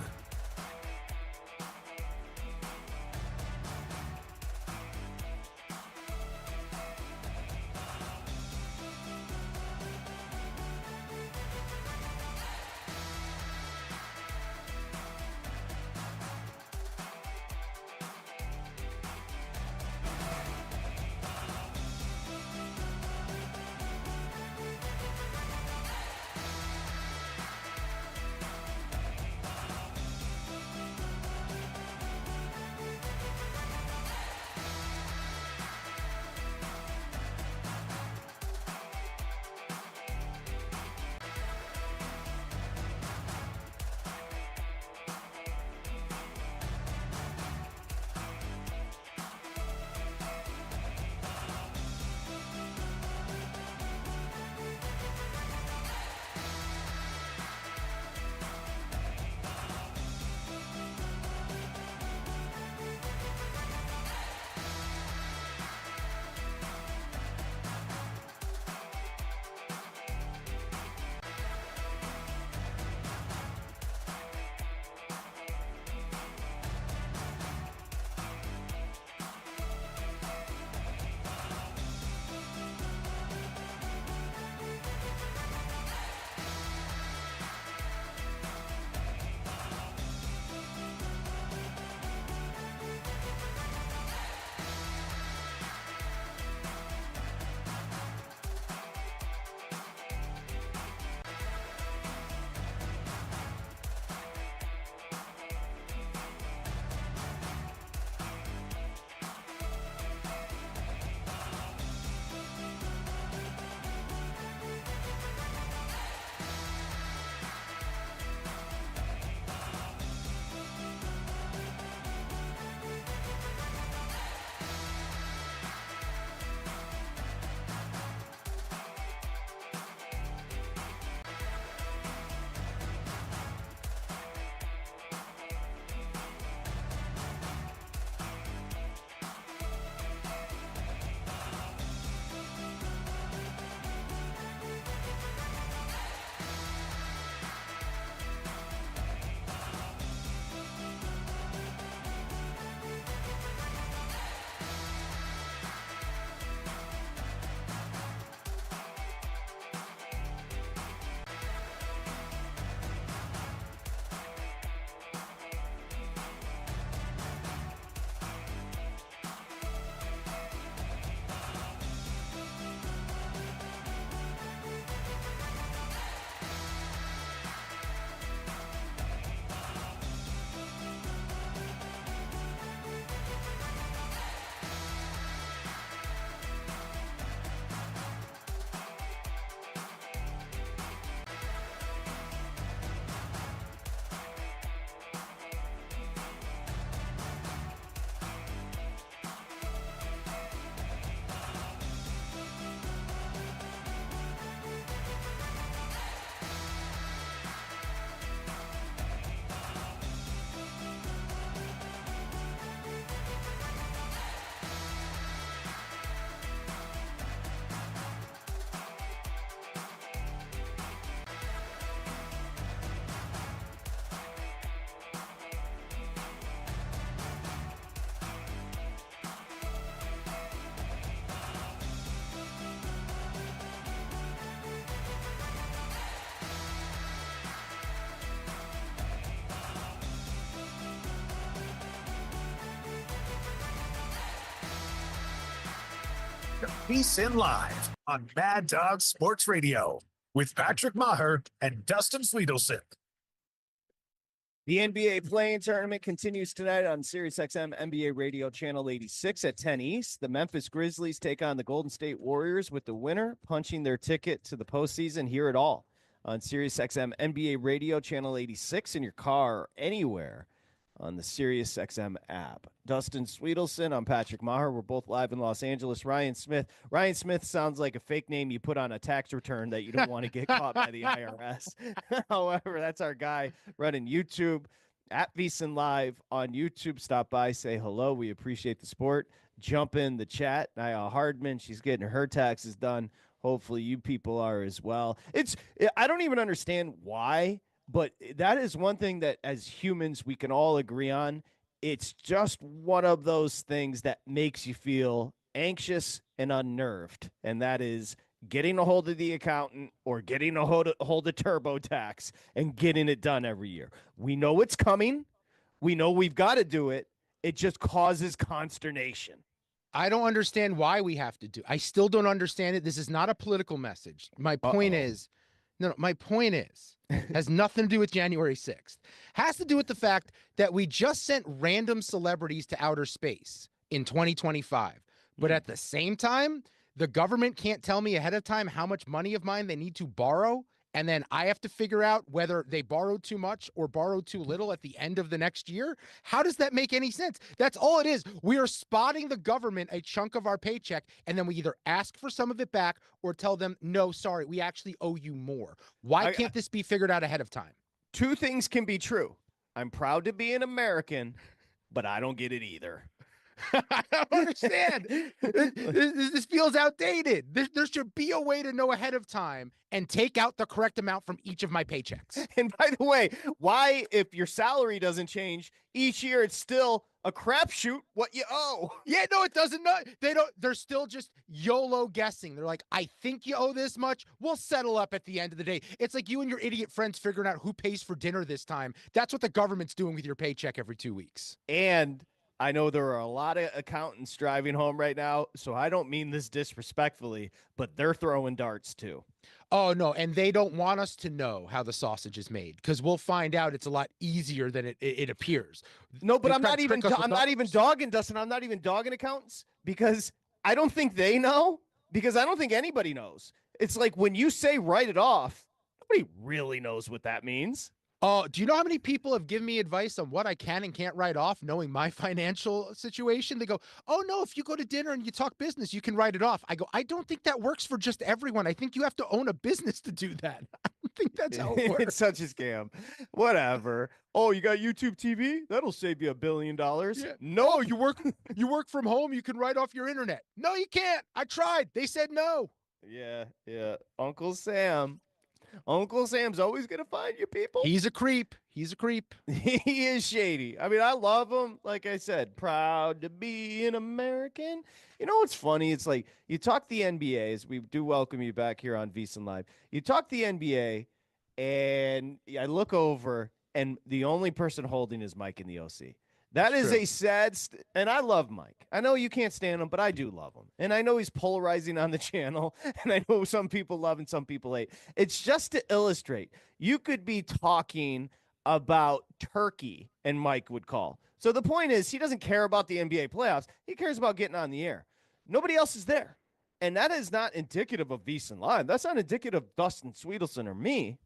Speaker 1: to VSiN Live on Mad Dog Sports Radio with Patrick Meagher and Dustin Swedelson.
Speaker 2: The NBA play-in tournament continues tonight on SiriusXM NBA Radio Channel 86 at 10 East. The Memphis Grizzlies take on the Golden State Warriors, with the winner punching their ticket to the postseason. Hear it all on SiriusXM NBA Radio Channel 86 in your car or anywhere on the SiriusXM app. Dustin Swedelson, I'm Patrick Meagher. We're both live in Los Angeles. Ryan Smith sounds like a fake name you put on a tax return that you don't want to get caught by the IRS. However, that's our guy running YouTube at VSiN Live on YouTube. Stop by, say hello. We appreciate the support. Jump in the chat. Nia Hardman, she's getting her taxes done. Hopefully you people are as well. I don't even understand why, but that is one thing that as humans we can all agree on. It's just one of those things that makes you feel anxious and unnerved, and that is getting a hold of the accountant or getting a hold of TurboTax and getting it done every year. We know it's coming. We know we've got to do it. It just causes consternation.
Speaker 3: I don't understand why we have to do. I still don't understand it. This is not a political message. My point is, my point is, has nothing to do with January 6th. Has to do with the fact that we just sent random celebrities to outer space in 2025. But at the same time, the government can't tell me ahead of time how much money of mine they need to borrow. And then I have to figure out whether they borrowed too much or borrowed too little at the end of the next year. How does that make any sense? That's all it is. We are spotting the government a chunk of our paycheck, and then we either ask for some of it back or tell them, no, sorry, we actually owe you more. Why can't this be figured out ahead of time?
Speaker 2: Two things can be true. I'm proud to be an American, but I don't get it either.
Speaker 3: I don't understand. This feels outdated. There should be a way to know ahead of time and take out the correct amount from each of my paychecks.
Speaker 2: And by the way, why, if your salary doesn't change each year, it's still a crapshoot what you owe?
Speaker 3: Yeah, no, it doesn't. They're still just YOLO guessing. They're like, I think you owe this much. We'll settle up at the end of the day. It's like you and your idiot friends figuring out who pays for dinner this time. That's what the government's doing with your paycheck every 2 weeks.
Speaker 2: And I know there are a lot of accountants driving home right now, so I don't mean this disrespectfully, but they're throwing darts too.
Speaker 3: Oh, no, and they don't want us to know how the sausage is made, because we'll find out it's a lot easier than it appears.
Speaker 2: No, but I'm not even dogging, Dustin. I'm not even dogging accountants, because I don't think they know, because I don't think anybody knows. It's like when you say write it off, nobody really knows what that means.
Speaker 3: Do you know how many people have given me advice on what I can and can't write off, knowing my financial situation? They go, oh, no, if you go to dinner and you talk business, you can write it off. I go, I don't think that works for just everyone. I think you have to own a business to do that. I don't think that's how it works.
Speaker 2: It's such a scam. Whatever. Oh, you got YouTube TV? That'll save you $1 billion. Yeah.
Speaker 3: No, you work from home. You can write off your internet. No, you can't. I tried. They said no.
Speaker 2: Yeah. Uncle Sam's always going to find you, people.
Speaker 3: He's a creep. He
Speaker 2: is shady. I mean, I love him. Like I said, proud to be an American. You know what's funny? It's like you talk the NBA, as we do welcome you back here on VSiN Live. You talk the NBA, and I look over, and the only person holding is Mike in the OC. That is a sad, and I love Mike. I know you can't stand him, but I do love him. And I know he's polarizing on the channel, and I know some people love and some people hate. It's just to illustrate. You could be talking about Turkey, and Mike would call. So the point is, he doesn't care about the NBA playoffs. He cares about getting on the air. Nobody else is there. And that is not indicative of VSiN Live. That's not indicative of Dustin Swedelson or me.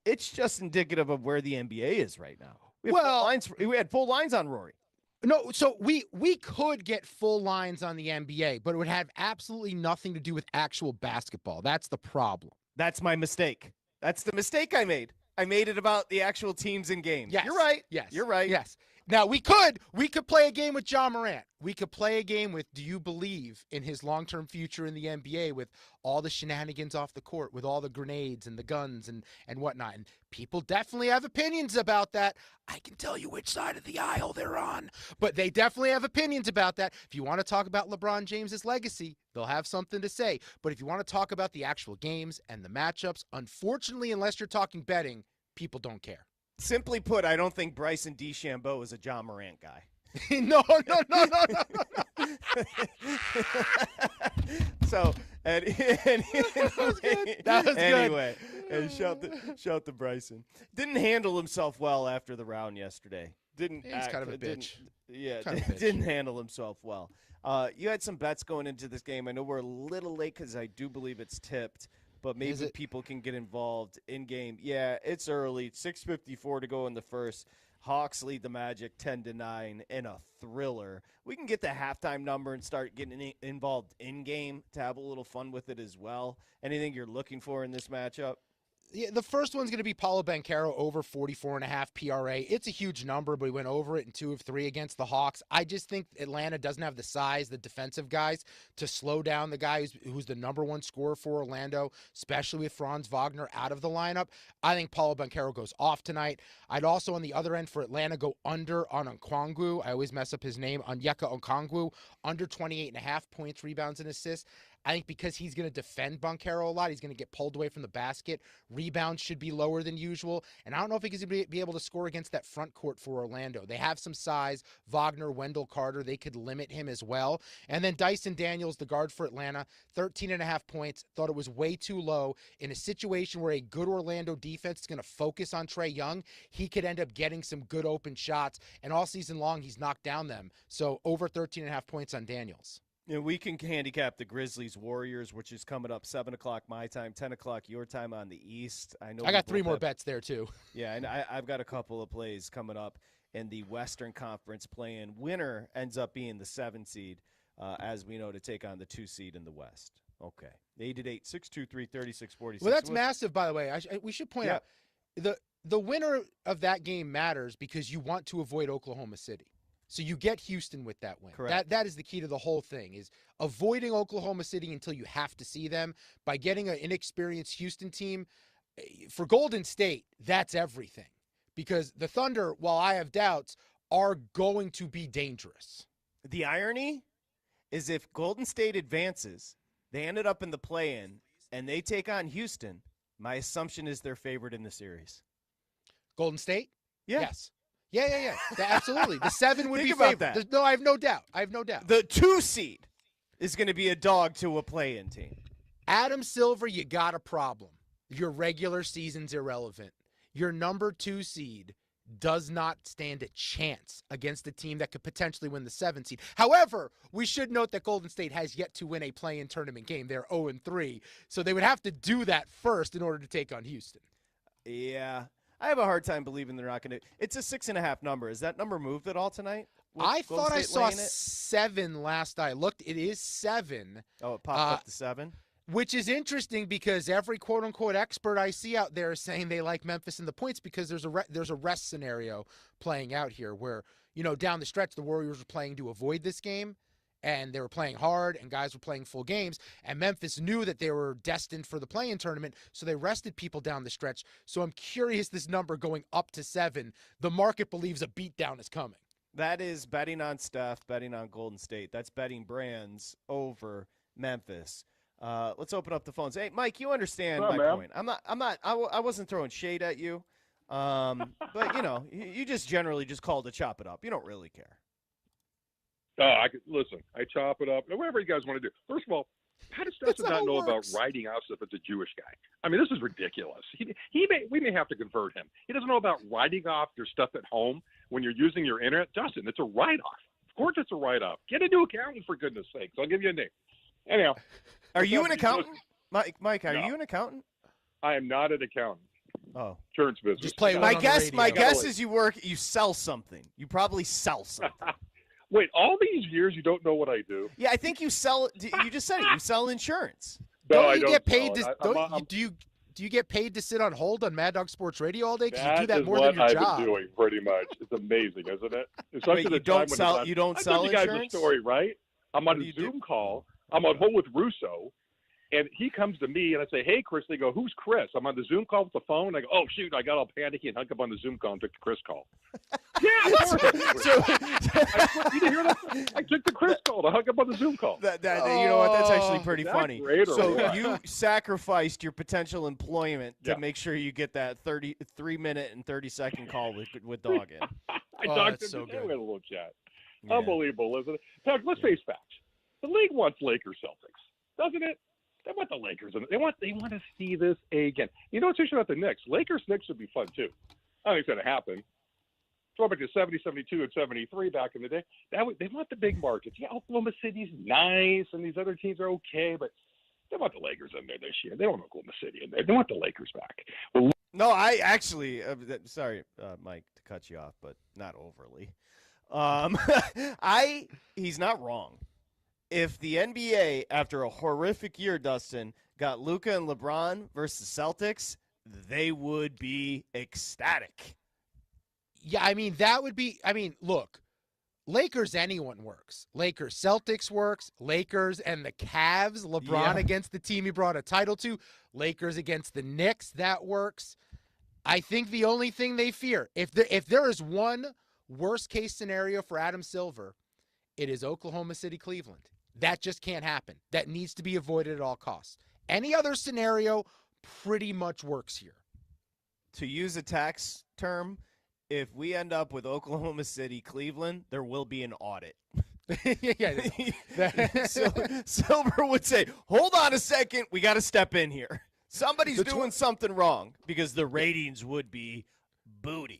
Speaker 2: It's just indicative of where the NBA is right now. We had full lines on Rory.
Speaker 3: No, so we could get full lines on the NBA, but it would have absolutely nothing to do with actual basketball. That's the problem.
Speaker 2: That's my mistake. That's the mistake I made. I made it about the actual teams and games.
Speaker 3: Yes.
Speaker 2: You're right.
Speaker 3: Yes.
Speaker 2: You're right.
Speaker 3: Yes. Now we could play a game with John Morant. We could play a game with, do you believe in his long-term future in the NBA, with all the shenanigans off the court, with all the grenades and the guns and whatnot. And people definitely have opinions about that. I can tell you which side of the aisle they're on, but they definitely have opinions about that. If you want to talk about LeBron James's legacy, they'll have something to say. But if you want to talk about the actual games and the matchups, unfortunately, unless you're talking betting, people don't care.
Speaker 2: Simply put, I don't think Bryson DeChambeau is a John Morant guy.
Speaker 3: No.
Speaker 2: So,
Speaker 3: That was good.
Speaker 2: anyway, and shout to Bryson. Didn't handle himself well after the round yesterday. Didn't.
Speaker 3: He's kind of a bitch.
Speaker 2: Yeah,
Speaker 3: Kind of a bitch.
Speaker 2: didn't handle himself well. You had some bets going into this game. I know we're a little late because I do believe it's tipped, but maybe people can get involved in game. Yeah, it's early. 6:54 to go in the first. Hawks lead the Magic 10-9 in a thriller. We can get the halftime number and start getting involved in game to have a little fun with it as well. Anything you're looking for in this matchup?
Speaker 3: Yeah, the first one's going to be Paulo Banchero over 44.5 PRA. It's a huge number, but he went over it in 2 of 3 against the Hawks. I just think Atlanta doesn't have the size, the defensive guys, to slow down the guy who's the number 1 scorer for Orlando, especially with Franz Wagner out of the lineup. I think Paulo Banchero goes off tonight. I'd also, on the other end for Atlanta, go under on Okongwu. I always mess up his name. Onyeka Okongwu, under 28.5 points, rebounds, and assists. I think because he's going to defend Banchero a lot, he's going to get pulled away from the basket. Rebounds should be lower than usual. And I don't know if he's going to be able to score against that front court for Orlando. They have some size. Wagner, Wendell Carter, they could limit him as well. And then Dyson Daniels, the guard for Atlanta, 13.5 points. Thought it was way too low. In a situation where a good Orlando defense is going to focus on Trae Young, he could end up getting some good open shots. And all season long, he's knocked down them. So over 13.5 points on Daniels.
Speaker 2: You know, we can handicap the Grizzlies-Warriors, which is coming up 7 o'clock my time, 10 o'clock your time on the East. I know
Speaker 3: I got 3 more bets there, too.
Speaker 2: Yeah, and I've got a couple of plays coming up in the Western Conference play-in. Winner ends up being the 7 seed, as we know, to take on the 2 seed in the West. Okay. 888 623 3646.
Speaker 3: Well, that's massive, by the way. We should point out the winner of that game matters because you want to avoid Oklahoma City. So you get Houston with that win.
Speaker 2: Correct.
Speaker 3: That is the key to the whole thing, is avoiding Oklahoma City until you have to see them. By getting an inexperienced Houston team, for Golden State, that's everything. Because the Thunder, while I have doubts, are going to be dangerous.
Speaker 2: The irony is if Golden State advances, they ended up in the play-in, and they take on Houston, my assumption is they're favored in the series.
Speaker 3: Golden State?
Speaker 2: Yeah.
Speaker 3: Yes. Yeah. Absolutely. The 7 would
Speaker 2: Think
Speaker 3: be
Speaker 2: about
Speaker 3: favored.
Speaker 2: that.
Speaker 3: No, I have no doubt.
Speaker 2: The 2 seed is going to be a dog to a play-in team.
Speaker 3: Adam Silver, you got a problem. Your regular season's irrelevant. Your number 2 seed does not stand a chance against a team that could potentially win the 7 seed. However, we should note that Golden State has yet to win a play-in tournament game. They're 0-3, so they would have to do that first in order to take on Houston.
Speaker 2: Yeah. I have a hard time believing they're not going to. It's a 6.5 number. Is that number moved at all tonight?
Speaker 3: I thought I saw 7 last I looked. It is 7.
Speaker 2: Oh, it popped up to 7?
Speaker 3: Which is interesting because every quote-unquote expert I see out there is saying they like Memphis in the points because there's a rest scenario playing out here where, down the stretch, the Warriors were playing to avoid this game. And they were playing hard, and guys were playing full games. And Memphis knew that they were destined for the play-in tournament, so they rested people down the stretch. So I'm curious, this number going up to 7, the market believes a beatdown is coming.
Speaker 2: That is betting on Steph, betting on Golden State. That's betting brands over Memphis. Let's open up the phones. Hey, Mike, you understand my point. I wasn't throwing shade at you. But, you just generally just call to chop it up. You don't really care.
Speaker 4: Listen, I chop it up, whatever you guys want to do. First of all, how does Dustin not know about writing out stuff as a Jewish guy? I mean, this is ridiculous. We may have to convert him. He doesn't know about writing off your stuff at home when you're using your internet. Dustin, it's a write-off. Of course it's a write-off. Get a new accountant, for goodness sakes. I'll give you a name. Anyhow.
Speaker 2: Are you an accountant? Mike, are you an accountant?
Speaker 4: I am not an accountant.
Speaker 2: Oh.
Speaker 4: Insurance business.
Speaker 3: Just play
Speaker 2: my guess is you sell something. You probably sell something.
Speaker 4: Wait, all these years you don't know what I do?
Speaker 2: Yeah, I think you sell. You just said it. You sell insurance.
Speaker 4: No,
Speaker 3: don't
Speaker 4: I
Speaker 3: you
Speaker 4: don't
Speaker 3: get paid
Speaker 4: sell
Speaker 3: to?
Speaker 4: it.
Speaker 3: Do you get paid to sit on hold on Mad Dog Sports Radio all day? Because you do
Speaker 4: That
Speaker 3: that
Speaker 4: is
Speaker 3: more
Speaker 4: what
Speaker 3: than your
Speaker 4: I've
Speaker 3: job.
Speaker 4: been doing, pretty much. It's amazing, isn't it?
Speaker 2: Wait, you don't sell insurance?
Speaker 4: I told you guys a story, right? I'm on a Zoom call. I'm on hold with Russo. And he comes to me, and I say, "Hey, Chris." They go, "Who's Chris?" I'm on the Zoom call with the phone. I go, "Oh, shoot." I got all panicky and hung up on the Zoom call and took the Chris call. Yeah, of course. You didn't hear that? I took the Chris call to hung up on the Zoom call.
Speaker 2: You know what? That's actually pretty
Speaker 4: Is that
Speaker 2: funny.
Speaker 4: great or
Speaker 2: So
Speaker 4: what?
Speaker 2: you sacrificed your potential employment to make sure you get that 3-minute and 30-second call with Dog in.
Speaker 4: I talked
Speaker 3: that's
Speaker 4: to him
Speaker 3: so
Speaker 4: today.
Speaker 3: good.
Speaker 4: We had a little chat.
Speaker 2: Yeah.
Speaker 4: Unbelievable, isn't it? Pat, let's face facts. The league wants Lakers Celtics, doesn't it? They want the Lakers. They want to see this again. You know what's interesting about the Knicks? Lakers-Knicks would be fun, too. I think it's going to happen. Throw back to 70, 72, and 73 back in the day. They want the big markets. Yeah, Oklahoma City's nice, and these other teams are okay, but they want the Lakers in there this year. They don't want Oklahoma City in there. They want the Lakers back. Well,
Speaker 2: No, I actually sorry, Mike, to cut you off, but not overly. He's not wrong. If the NBA, after a horrific year, Dustin, got Luka and LeBron versus Celtics, they would be ecstatic.
Speaker 3: Yeah, I mean, that would be, I mean, look, Lakers, anyone works. Lakers, Celtics works. Lakers and the Cavs, LeBron against the team he brought a title to. Lakers against the Knicks, that works. I think the only thing they fear, if there is one worst case scenario for Adam Silver, it is Oklahoma City, Cleveland. That just can't happen. That needs to be avoided at all costs. Any other scenario pretty much works here.
Speaker 2: To use a tax term, if we end up with Oklahoma City, Cleveland, there will be an audit. So Silver would say, hold on a second, we got to step in here. Somebody's doing something wrong, because the ratings would be booty.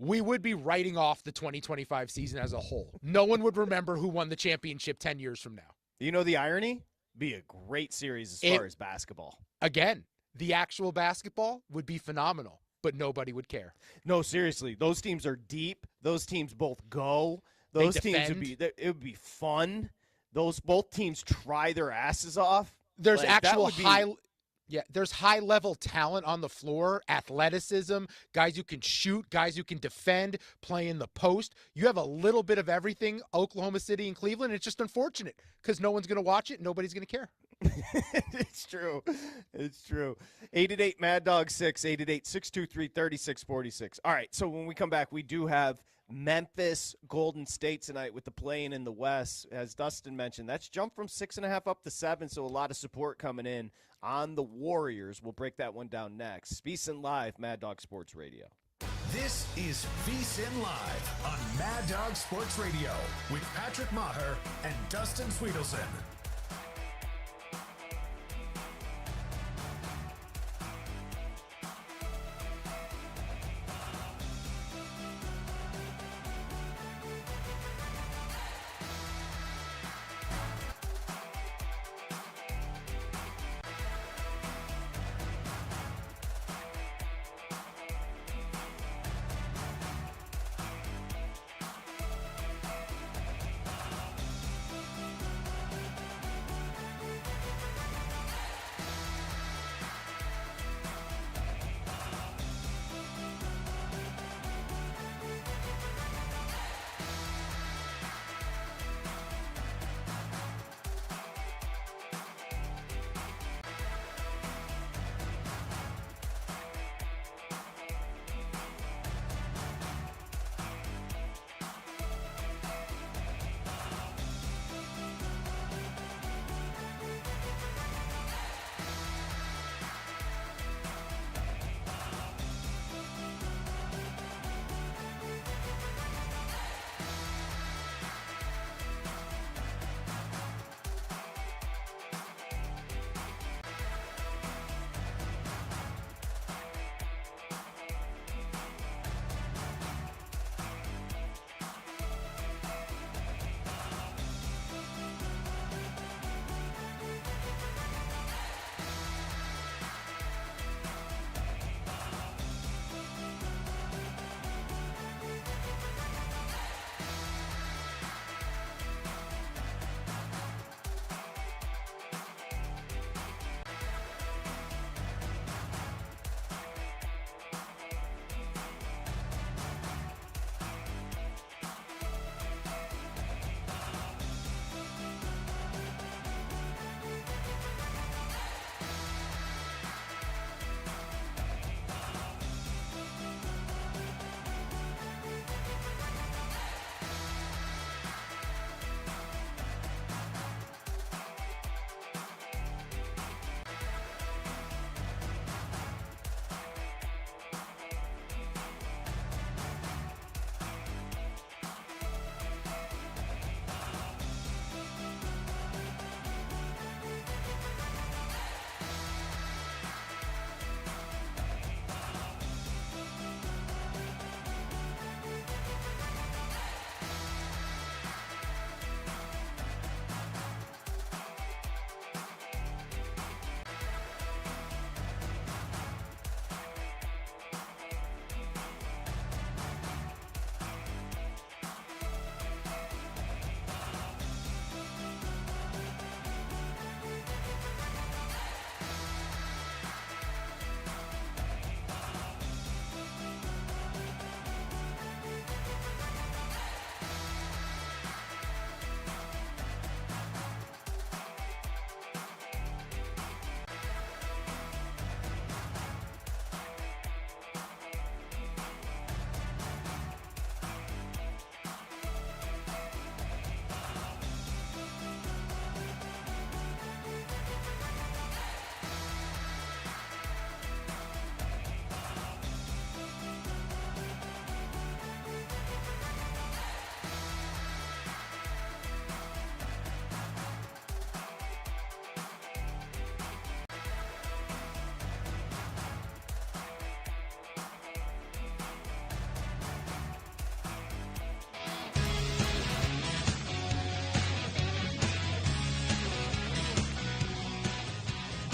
Speaker 3: We would be writing off the 2025 season as a whole. No one would remember who won the championship 10 years from now.
Speaker 2: You know the irony? Be a great series as far as basketball.
Speaker 3: Again, the actual basketball would be phenomenal, but nobody would care.
Speaker 2: No, seriously. Those teams are deep. Those teams both go. Those teams would be fun. Both teams try their asses off.
Speaker 3: There's there's high level talent on the floor, athleticism, guys who can shoot, guys who can defend, play in the post. You have a little bit of everything, Oklahoma City and Cleveland. It's just unfortunate because no one's going to watch it. Nobody's going to care.
Speaker 2: It's true. It's true. 888 Mad Dog 6, 888-623-3646. All right, so when we come back, we do have Memphis, Golden State tonight with the play-in in the West. As Dustin mentioned, that's jumped from 6.5 up to 7, so a lot of support coming in on the Warriors. We'll break that one down next. VSiN Live, Mad Dog Sports Radio.
Speaker 1: This is VSiN Live on Mad Dog Sports Radio with Patrick Meagher and Dustin Swedelson.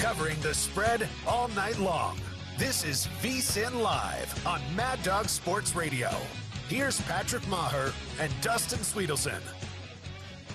Speaker 1: Covering the spread all night long. This is VSiN Live on Mad Dog Sports Radio. Here's Patrick Meagher and Dustin Swedelson.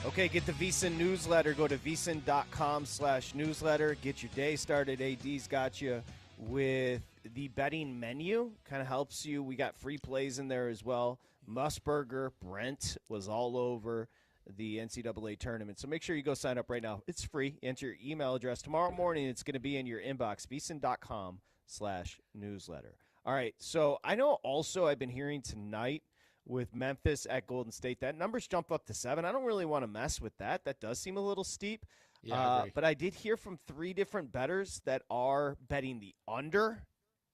Speaker 2: Okay, get the VSiN newsletter. Go to vsin.com/newsletter. Get your day started. AD's got you with the betting menu. Kind of helps you. We got free plays in there as well. Musburger, Brent was all over the NCAA tournament. So make sure you go sign up right now. It's free. Enter your email address. Tomorrow morning, it's going to be in your inbox, vsin.com/newsletter. All right, so I know also I've been hearing tonight with Memphis at Golden State, that number's jumped up to 7. I don't really want to mess with that. That does seem a little steep.
Speaker 3: Yeah,
Speaker 2: but I did hear from 3 different bettors that are betting the under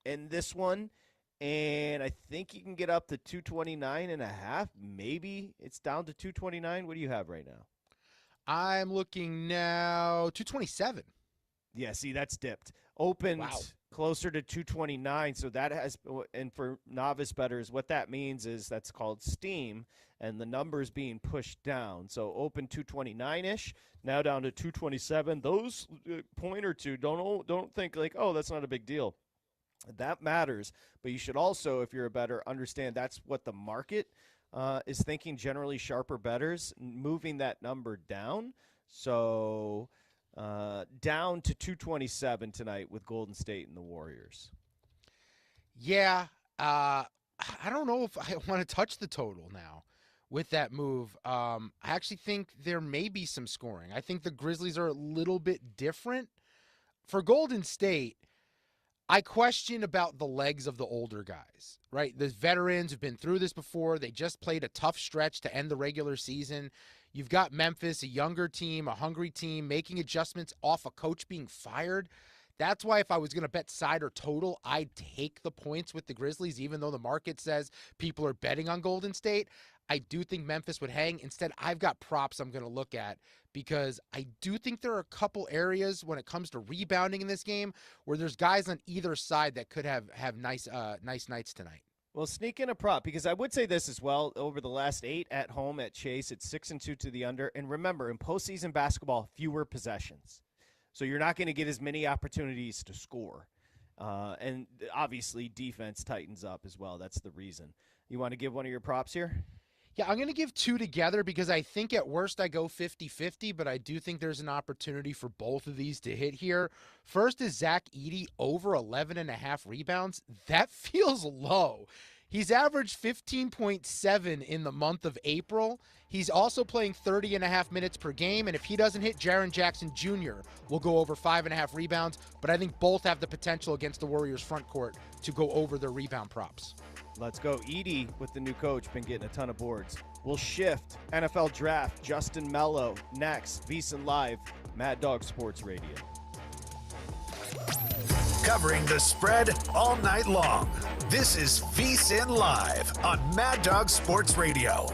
Speaker 2: in this one. And I think you can get up to 229.5. Maybe it's down to 229. What do you have right now?
Speaker 3: I'm looking now 227.
Speaker 2: Yeah, see, that's dipped. Opened
Speaker 3: Wow.
Speaker 2: closer to 229. So that has, and for novice bettors, what that means is that's called steam, and the number's being pushed down. So open 229-ish, now down to 227. Those point or two, don't think like, oh, that's not a big deal. That matters, but you should also, if you're a bettor, understand that's what the market is thinking. Generally, sharper bettors moving that number down. So down to 227 tonight with Golden State and the Warriors.
Speaker 3: Yeah, I don't know if I want to touch the total now with that move. I actually think there may be some scoring. I think the Grizzlies are a little bit different. For Golden State, I question about the legs of the older guys, right? The veterans have been through this before. They just played a tough stretch to end the regular season. You've got Memphis, a younger team, a hungry team, making adjustments off a coach being fired. That's why if I was going to bet side or total, I'd take the points with the Grizzlies, even though the market says people are betting on Golden State. I do think Memphis would hang. Instead, I've got props I'm going to look at because I do think there are a couple areas when it comes to rebounding in this game where there's guys on either side that could have nice nights tonight.
Speaker 2: Well, sneak in a prop because I would say this as well. Over the last 8 at home at Chase, it's 6-2 to the under. And remember, in postseason basketball, fewer possessions. So you're not going to get as many opportunities to score. And obviously, defense tightens up as well. That's the reason. You want to give one of your props here?
Speaker 3: Yeah, I'm going to give 2 together because I think at worst I go 50-50, but I do think there's an opportunity for both of these to hit here. First is Zach Edey over 11.5 rebounds. That feels low. He's averaged 15.7 in the month of April. He's also playing 30.5 minutes per game, and if he doesn't hit, Jaren Jackson Jr. will go over 5.5 rebounds, but I think both have the potential against the Warriors front court to go over their rebound props.
Speaker 2: Let's go. Edey, with the new coach, been getting a ton of boards. We'll shift. NFL Draft, Justin Mello, next. VSiN Live, Mad Dog Sports Radio.
Speaker 1: Covering the spread all night long. This is VSiN Live on Mad Dog Sports Radio.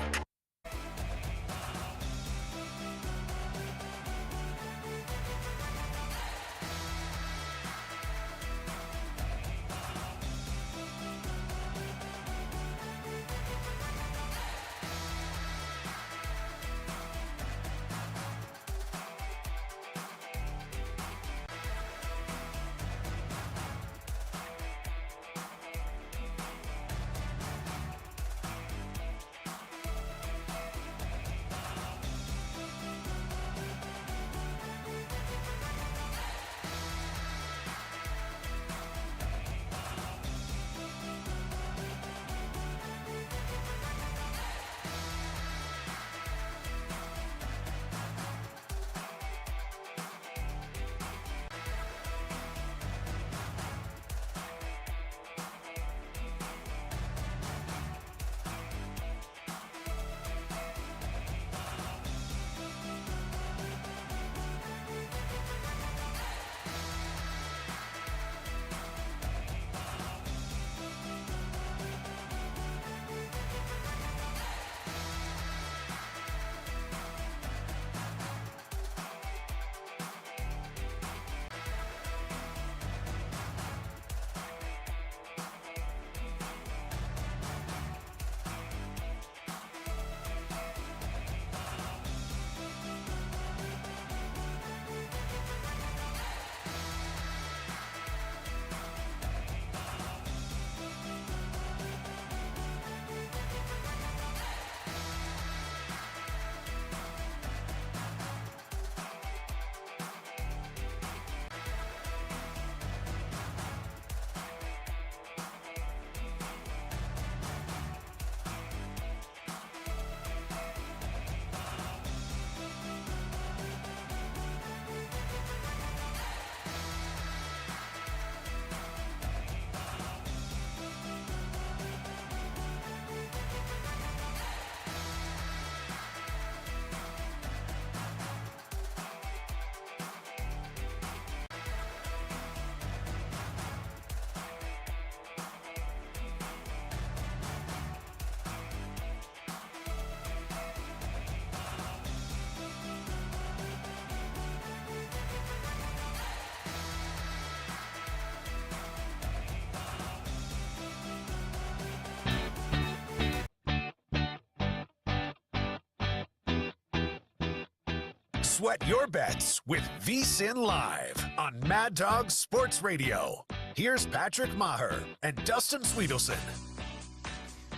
Speaker 1: Sweat your bets with VSiN Live on Mad Dog Sports Radio. Here's Patrick Meagher and Dustin Swedelson.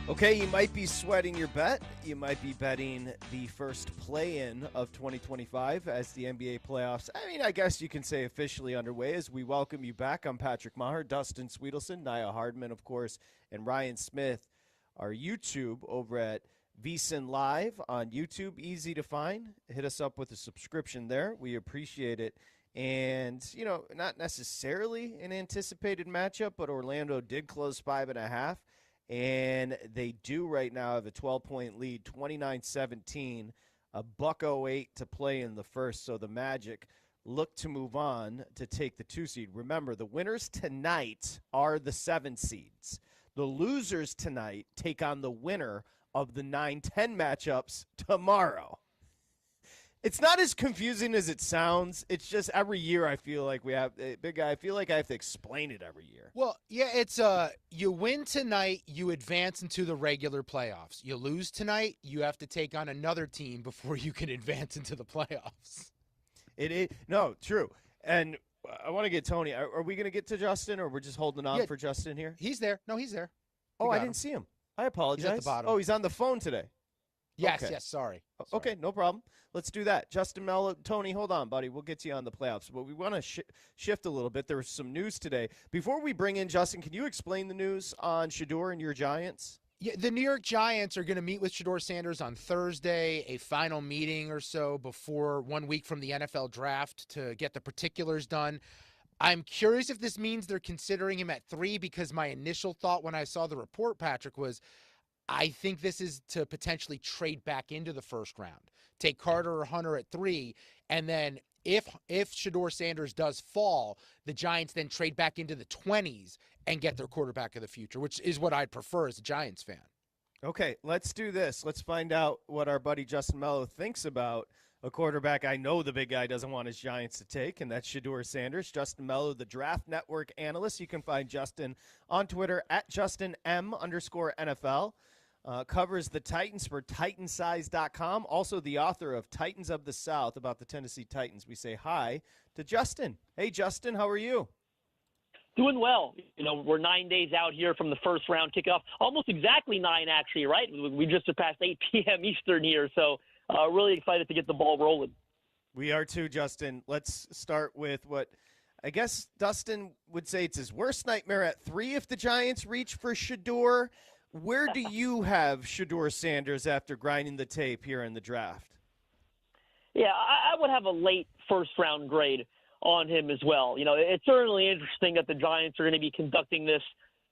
Speaker 2: Okay, you might be sweating your bet. You might be betting the first play-in of 2025 as the NBA playoffs, I guess you can say officially underway as we welcome you back. I'm Patrick Meagher, Dustin Swedelson, Nia Hardman, of course, and Ryan Smith. Our YouTube over at VSiN Live on YouTube, easy to find. Hit us up with a subscription there. We appreciate it. And, not necessarily an anticipated matchup, but Orlando did close 5.5. And they do right now have a 12-point lead, 29-17, a $1.08 to play in the first. So the Magic look to move on to take the 2 seed. Remember, the winners tonight are the 7 seeds. The losers tonight take on the winner of the 9-10 matchups tomorrow. It's not as confusing as it sounds. It's just every year I feel like we have big guy. I feel like I have to explain it every year.
Speaker 3: Well, yeah, it's you win tonight, you advance into the regular playoffs. You lose tonight, you have to take on another team before you can advance into the playoffs.
Speaker 2: No, true. And I want to get Tony. Are we going to get to Justin, or we're just holding on for Justin here?
Speaker 3: He's there. No, he's there.
Speaker 2: Oh, I didn't see him. I apologize.
Speaker 3: He's at the bottom.
Speaker 2: Oh, he's on the phone today.
Speaker 3: Yes,
Speaker 2: Okay.
Speaker 3: yes, sorry.
Speaker 2: Okay, no problem. Let's do that. Justin Mello, Tony, hold on, buddy. We'll get you on the playoffs. But we want to shift a little bit. There was some news today. Before we bring in Justin, can you explain the news on Shedeur and your Giants?
Speaker 3: Yeah, the New York Giants are going to meet with Shedeur Sanders on Thursday, a final meeting or so before 1 week from the NFL draft to get the particulars done. I'm curious if this means they're considering him at 3, because my initial thought when I saw the report, Patrick, was I think this is to potentially trade back into the first round, take Carter or Hunter at 3, and then if Shedeur Sanders does fall, the Giants then trade back into the 20s and get their quarterback of the future, which is what I'd prefer as a Giants fan.
Speaker 2: Okay, let's do this. Let's find out what our buddy Justin Mello thinks about a quarterback I know the big guy doesn't want his Giants to take, and that's Shedeur Sanders. Justin Mello, the Draft Network analyst. You can find Justin on Twitter at JustinM_NFL. Covers the Titans for Titansize.com. Also the author of Titans of the South about the Tennessee Titans. We say hi to Justin. Hey, Justin, how are you?
Speaker 5: Doing well. We're 9 days out here from the first round kickoff. Almost exactly 9, actually, right? We just surpassed 8 p.m. Eastern here, so really excited to get the ball rolling.
Speaker 2: We are too, Justin. Let's start with what I guess Dustin would say it's his worst nightmare at 3 if the Giants reach for Shedeur. Where do you have Shedeur Sanders after grinding the tape here in the draft?
Speaker 5: Yeah, I would have a late first-round grade on him as well. It's certainly interesting that the Giants are going to be conducting this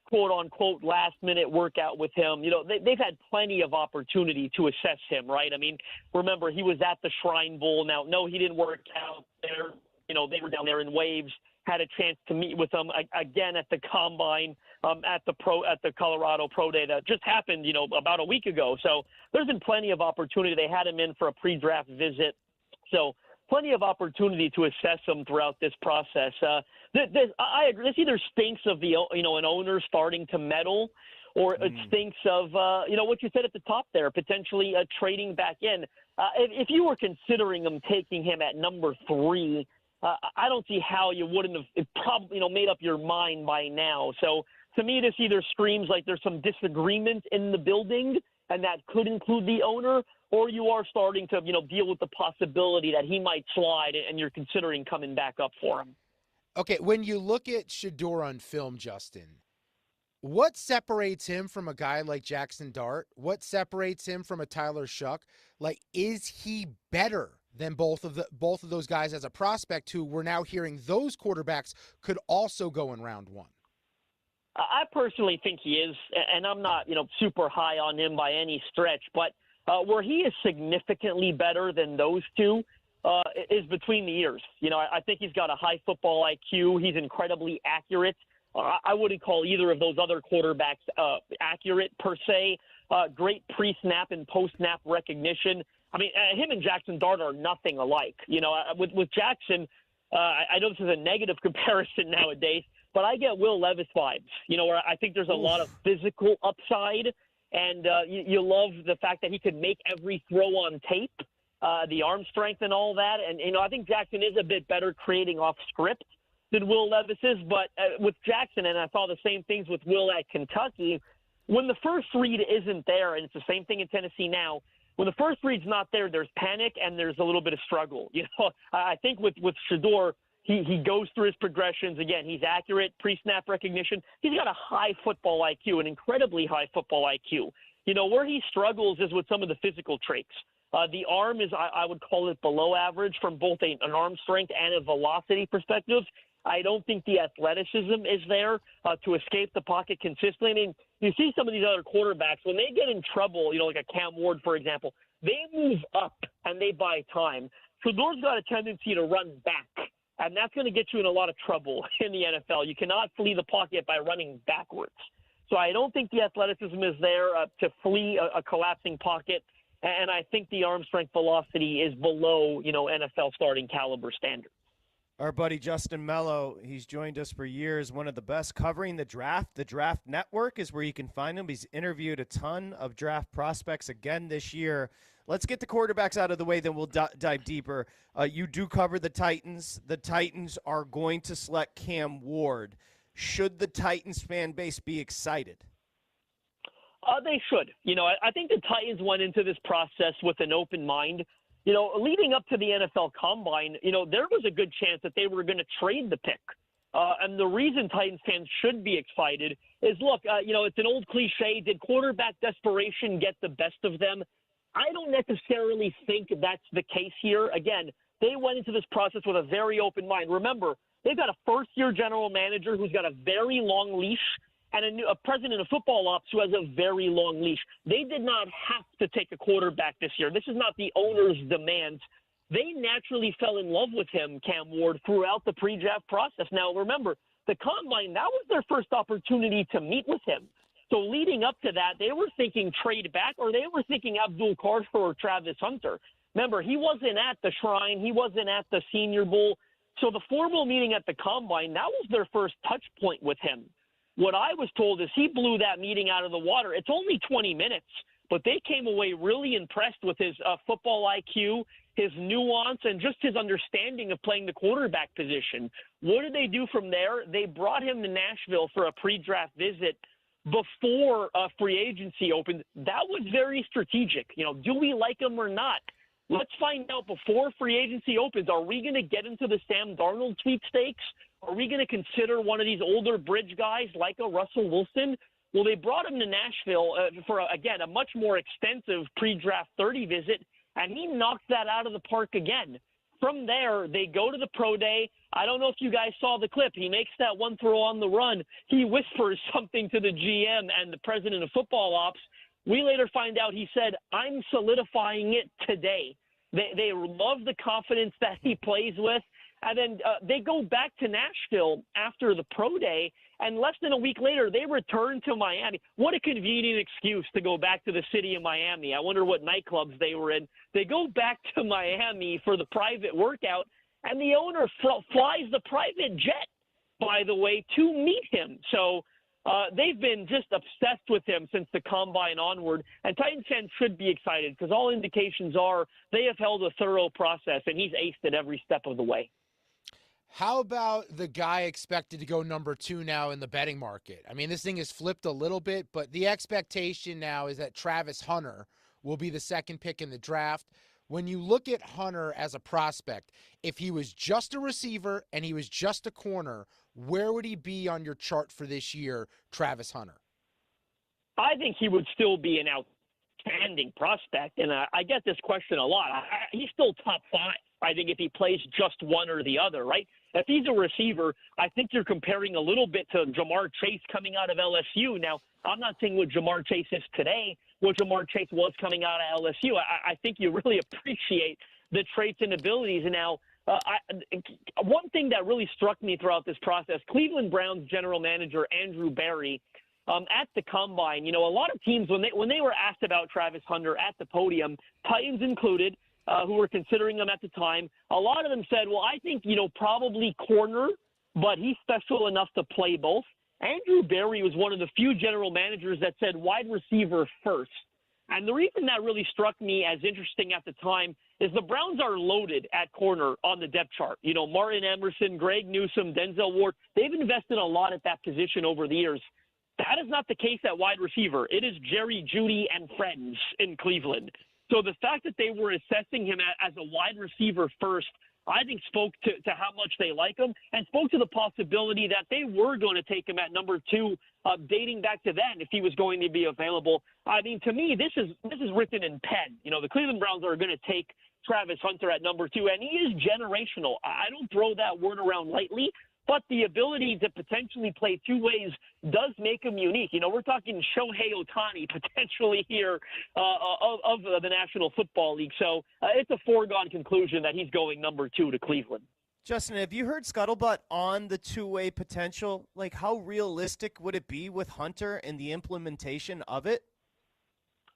Speaker 5: quote-unquote last-minute workout with him. They've had plenty of opportunity to assess him, right? I mean, remember, he was at the Shrine Bowl. Now, no, he didn't work out there. They were down there in waves, had a chance to meet with him again at the Combine, at the Colorado Pro Day that just happened, about a week ago. So there's been plenty of opportunity. They had him in for a pre-draft visit. So plenty of opportunity to assess him throughout this process. I agree. This either stinks of an owner starting to meddle, or it stinks of what you said at the top there, potentially trading back in. If you were considering him, taking him at number 3, I don't see how you wouldn't have probably made up your mind by now. So to me, this either screams like there's some disagreement in the building, and that could include the owner, or you are starting to deal with the possibility that he might slide, and you're considering coming back up for him.
Speaker 3: Okay, when you look at Shedeur on film, Justin, what separates him from a guy like Jackson Dart? What separates him from a Tyler Shuck? Like, is he better than both of those guys as a prospect, who we're now hearing those quarterbacks could also go in round 1?
Speaker 5: I personally think he is, and I'm not super high on him by any stretch, but where he is significantly better than those two is between the ears. I think he's got a high football IQ. He's incredibly accurate. I wouldn't call either of those other quarterbacks accurate per se. Great pre-snap and post-snap recognition. I mean, him and Jackson Dart are nothing alike. With Jackson, I know this is a negative comparison nowadays, but I get Will Levis vibes, where I think there's a lot of physical upside, and you love the fact that he could make every throw on tape. the arm strength and all that. And, I think Jackson is a bit better creating off script than Will Levis is. But with Jackson, and I saw the same things with Will at Kentucky, when the first read isn't there, and it's the same thing in Tennessee now, when the first read's not there, there's panic and there's a little bit of struggle. I think with Shedeur, he goes through his progressions. Again, he's accurate, pre-snap recognition. He's got a high football IQ, an incredibly high football IQ. Where he struggles is with some of the physical traits. The arm is, I would call it below average from both an arm strength and a velocity perspective. I don't think the athleticism is there to escape the pocket consistently. I mean, you see some of these other quarterbacks, when they get in trouble, like a Cam Ward, for example, they move up and they buy time. Shedeur's got a tendency to run back, and that's going to get you in a lot of trouble in the NFL. You cannot flee the pocket by running backwards. So I don't think the athleticism is there to flee a collapsing pocket, and I think the arm strength velocity is below, NFL starting caliber standards.
Speaker 2: Our buddy Justin Mello, he's joined us for years, one of the best covering the draft. The Draft Network is where you can find him. He's interviewed a ton of draft prospects again this year. Let's get the quarterbacks out of the way, then we'll dive deeper. You do cover the Titans. The Titans are going to select Cam Ward. Should the Titans fan base be excited?
Speaker 5: They should. I think the Titans went into this process with an open mind. Leading up to the NFL Combine, there was a good chance that they were going to trade the pick. And the reason Titans fans should be excited is, look, it's an old cliche. Did quarterback desperation get the best of them? I don't necessarily think that's the case here. Again, they went into this process with a very open mind. Remember, they've got a first-year general manager who's got a very long leash and a president of football ops who has a very long leash. They did not have to take a quarterback this year. This is not the owner's demands. They naturally fell in love with him, Cam Ward, throughout the pre-draft process. Now, remember, the Combine, that was their first opportunity to meet with him. So leading up to that, they were thinking trade back, or they were thinking Abdul Carter or Travis Hunter. Remember, he wasn't at the Shrine. He wasn't at the Senior Bowl. So the formal meeting at the Combine, that was their first touch point with him. What I was told is he blew that meeting out of the water. It's only 20 minutes, but they came away really impressed with his football IQ, his nuance, and just his understanding of playing the quarterback position. What did they do from there? They brought him to Nashville for a pre-draft visit before free agency opened. That was very strategic. Do we like him or not? Let's find out before free agency opens. Are we going to get into the Sam Darnold sweepstakes? Are we going to consider one of these older bridge guys like a Russell Wilson? Well, they brought him to Nashville for, again, a much more extensive pre-draft 30 visit, and he knocked that out of the park again. From there, they go to the pro day. I don't know if you guys saw the clip. He makes that one throw on the run. He whispers something to the GM and the president of football ops. We later find out he said, "I'm solidifying it today." They love the confidence that he plays with. And then they go back to Nashville after the pro day, and less than a week later, they return to Miami. What a convenient excuse to go back to the city of Miami. I wonder what nightclubs they were in. They go back to Miami for the private workout, and the owner flies the private jet, by the way, to meet him. So they've been just obsessed with him since the Combine onward, and Titans fans should be excited because all indications are they have held a thorough process, and he's aced it every step of the way.
Speaker 3: How about the guy expected to go number 2 now in the betting market? I mean, this thing has flipped a little bit, but the expectation now is that Travis Hunter will be the second pick in the draft. When you look at Hunter as a prospect, if he was just a receiver and he was just a corner, where would he be on your chart for this year, Travis Hunter?
Speaker 5: I think he would still be an outstanding prospect, and I get this question a lot. He's still top 5. I think if he plays just one or the other, right? If he's a receiver, I think you're comparing a little bit to Jamar Chase coming out of LSU. Now, I'm not saying what Jamar Chase is today, what Jamar Chase was coming out of LSU. I think you really appreciate the traits and abilities. And now, one thing that really struck me throughout this process, Cleveland Browns general manager Andrew Berry, at the Combine, a lot of teams, when they were asked about Travis Hunter at the podium, Titans included, who were considering him at the time, a lot of them said, well, I think, probably corner, but he's special enough to play both. Andrew Berry was one of the few general managers that said wide receiver first. And the reason that really struck me as interesting at the time is the Browns are loaded at corner on the depth chart. You know, Martin Emerson, Greg Newsome, Denzel Ward, they've invested a lot at that position over the years. That is not the case at wide receiver. It is Jerry Jeudy and friends in Cleveland. So the fact that they were assessing him as a wide receiver first, I think spoke to how much they like him and spoke to the possibility that they were going to take him at number 2, dating back to then if he was going to be available. I mean, to me, this is written in pen. You know, the Cleveland Browns are going to take Travis Hunter at number 2, and he is generational. I don't throw that word around lightly, but the ability to potentially play two ways does make him unique. You know, we're talking Shohei Ohtani potentially here of the National Football League. So it's a foregone conclusion that he's going number 2 to Cleveland.
Speaker 2: Justin, have you heard scuttlebutt on the two-way potential? Like, how realistic would it be with Hunter and the implementation of it?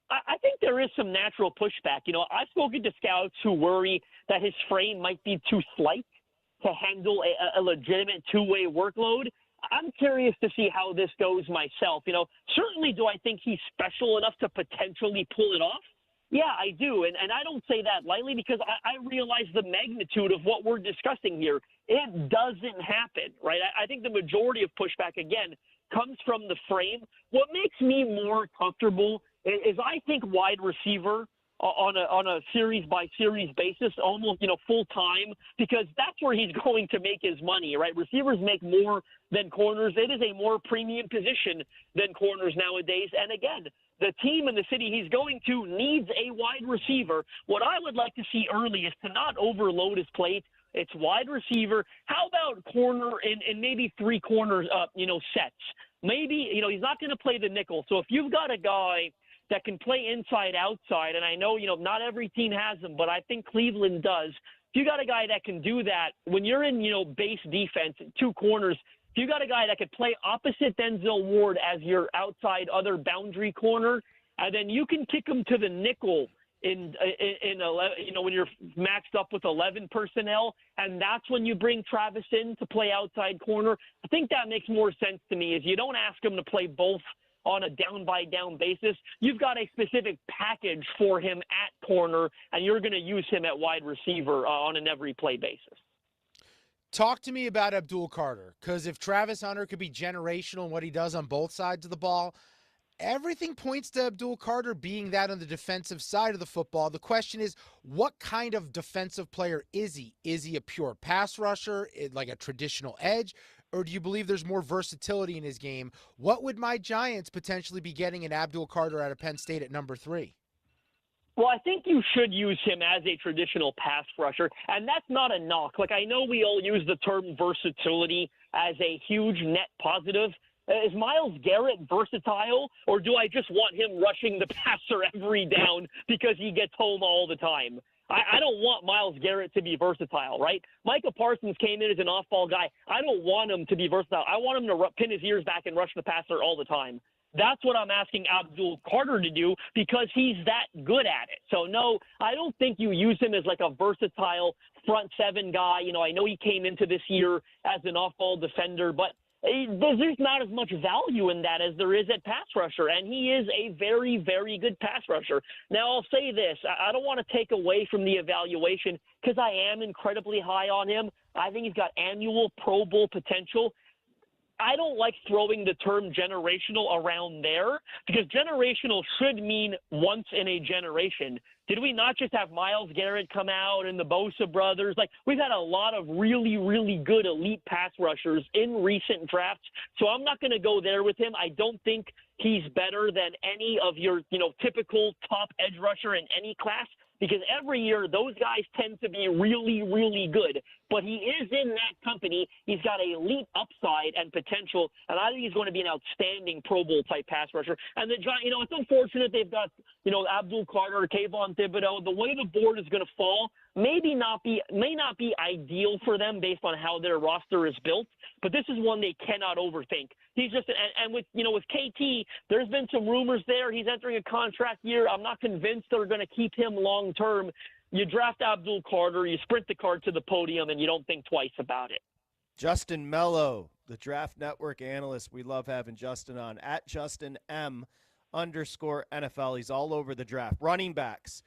Speaker 5: I think there is some natural pushback. You know, I've spoken to scouts who worry that his frame might be too slight to handle a legitimate two-way workload. I'm curious to see how this goes myself. You know, certainly do I think he's special enough to potentially pull it off? Yeah, I do. And I don't say that lightly because I realize the magnitude of what we're discussing here. It doesn't happen, right? I think the majority of pushback, again, comes from the frame. What makes me more comfortable is I think wide receiver on a series by series basis, almost, you know, full time, because that's where he's going to make his money, right? Receivers make more than corners. It is a more premium position than corners nowadays. And again, the team and the city he's going to needs a wide receiver. What I would like to see early is to not overload his plate. It's wide receiver. How about corner and maybe 3 corners, sets? Maybe, you know, he's not going to play the nickel. So if you've got a guy that can play inside, outside, and I know, you know, not every team has them, but I think Cleveland does. If you got a guy that can do that, when you're in, you know, base defense, 2 corners, if you got a guy that could play opposite Denzel Ward as your outside other boundary corner, and then you can kick him to the nickel in 11, you know, when you're maxed up with 11 personnel, and that's when you bring Travis in to play outside corner. I think that makes more sense to me. Is you don't ask him to play both on a down-by-down basis. You've got a specific package for him at corner, and you're going to use him at wide receiver on an every-play basis.
Speaker 3: Talk to me about Abdul Carter, because if Travis Hunter could be generational in what he does on both sides of the ball, everything points to Abdul Carter being that on the defensive side of the football. The question is, what kind of defensive player is he? Is he a pure pass rusher, like a traditional edge? Or do you believe there's more versatility in his game? What would my Giants potentially be getting in Abdul Carter out of Penn State at number 3?
Speaker 5: Well, I think you should use him as a traditional pass rusher, and that's not a knock. Like, I know we all use the term versatility as a huge net positive. Is Myles Garrett versatile, or do I just want him rushing the passer every down because he gets home all the time? I don't want Myles Garrett to be versatile, right? Micah Parsons came in as an off-ball guy. I don't want him to be versatile. I want him to pin his ears back and rush the passer all the time. That's what I'm asking Abdul Carter to do because he's that good at it. So, no, I don't think you use him as like a versatile front 7 guy. You know, I know he came into this year as an off-ball defender, but there's not as much value in that as there is at pass rusher, and he is a very, very good pass rusher. Now, I'll say this. I don't want to take away from the evaluation because I am incredibly high on him. I think he's got annual Pro Bowl potential. I don't like throwing the term generational around there because generational should mean once in a generation. Did we not just have Myles Garrett come out and the Bosa brothers? Like, we've had a lot of really, really good elite pass rushers in recent drafts. So I'm not going to go there with him. I don't think he's better than any of your, you know, typical top edge rusher in any class because every year those guys tend to be really, really good. But he is in that company. He's got a elite upside and potential, and I think he's going to be an outstanding Pro Bowl type pass rusher. And the Giants, you know, it's unfortunate they've got, you know, Abdul Carter, Kayvon Thibodeau. The way the board is going to fall may not be ideal for them based on how their roster is built. But this is one they cannot overthink. He's just and with KT, there's been some rumors there. He's entering a contract year. I'm not convinced they're going to keep him long term. You draft Abdul Carter, you sprint the card to the podium, and you don't think twice about it.
Speaker 2: Justin Mello, the Draft Network analyst. We love having Justin on at JustinM_NFL. He's all over the draft. Running backs.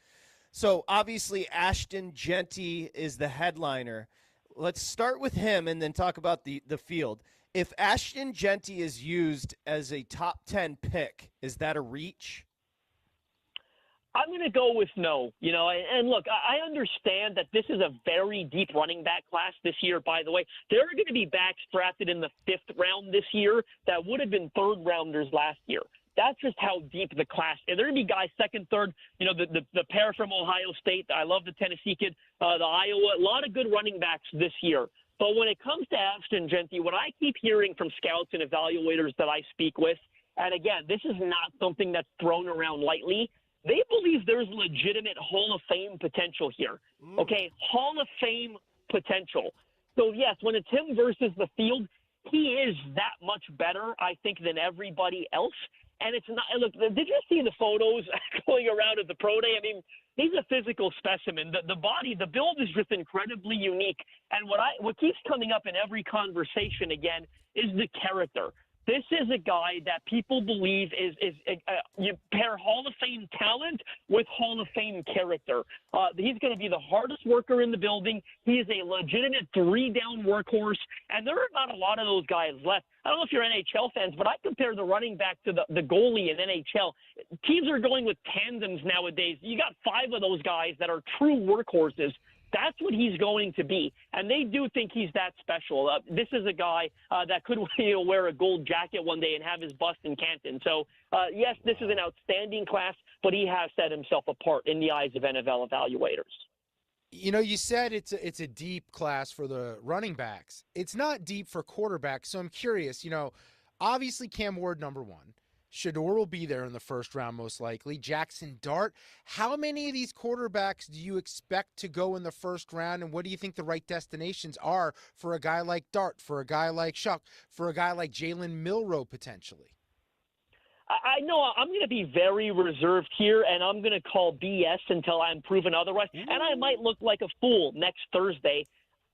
Speaker 2: So obviously Ashton Genty is the headliner. Let's start with him and then talk about the field. If Ashton Genty is used as a top 10 pick, is that a reach?
Speaker 5: I'm going to go with no. And look, I understand that this is a very deep running back class this year, by the way. There are going to be backs drafted in the 5th round this year that would have been 3rd rounders last year. That's just how deep the class is. There are going to be guys 2nd, 3rd, the pair from Ohio State. I love the Tennessee kid, the Iowa. A lot of good running backs this year. But when it comes to Ashton Genty, what I keep hearing from scouts and evaluators that I speak with, and again, this is not something that's thrown around lightly, they believe there's legitimate Hall of Fame potential here. Okay, Hall of Fame potential. So, yes, when it's him versus the field, he is that much better, I think, than everybody else. And it's not – look, did you see the photos going around at the pro day? I mean, he's a physical specimen. The body, the build is just incredibly unique. And what keeps coming up in every conversation, again, is the character. This is a guy that people believe is you pair Hall of Fame talent with Hall of Fame character. He's going to be the hardest worker in the building. He is a legitimate 3-down workhorse, and there are not a lot of those guys left. I don't know if you're NHL fans, but I compare the running back to the goalie in NHL. Teams are going with tandems nowadays. You got 5 of those guys that are true workhorses. That's what he's going to be, and they do think he's that special. This is a guy that could wear a gold jacket one day and have his bust in Canton. So, yes, this is an outstanding class, but he has set himself apart in the eyes of NFL evaluators.
Speaker 3: You said it's a deep class for the running backs. It's not deep for quarterbacks, so I'm curious. Obviously Cam Ward, number 1. Shador will be there in the 1st round, most likely. Jackson Dart. How many of these quarterbacks do you expect to go in the 1st round, and what do you think the right destinations are for a guy like Dart, for a guy like Shuck, for a guy like Jalen Milroe potentially?
Speaker 5: I know I'm going to be very reserved here, and I'm going to call BS until I'm proven otherwise. And I might look like a fool next Thursday.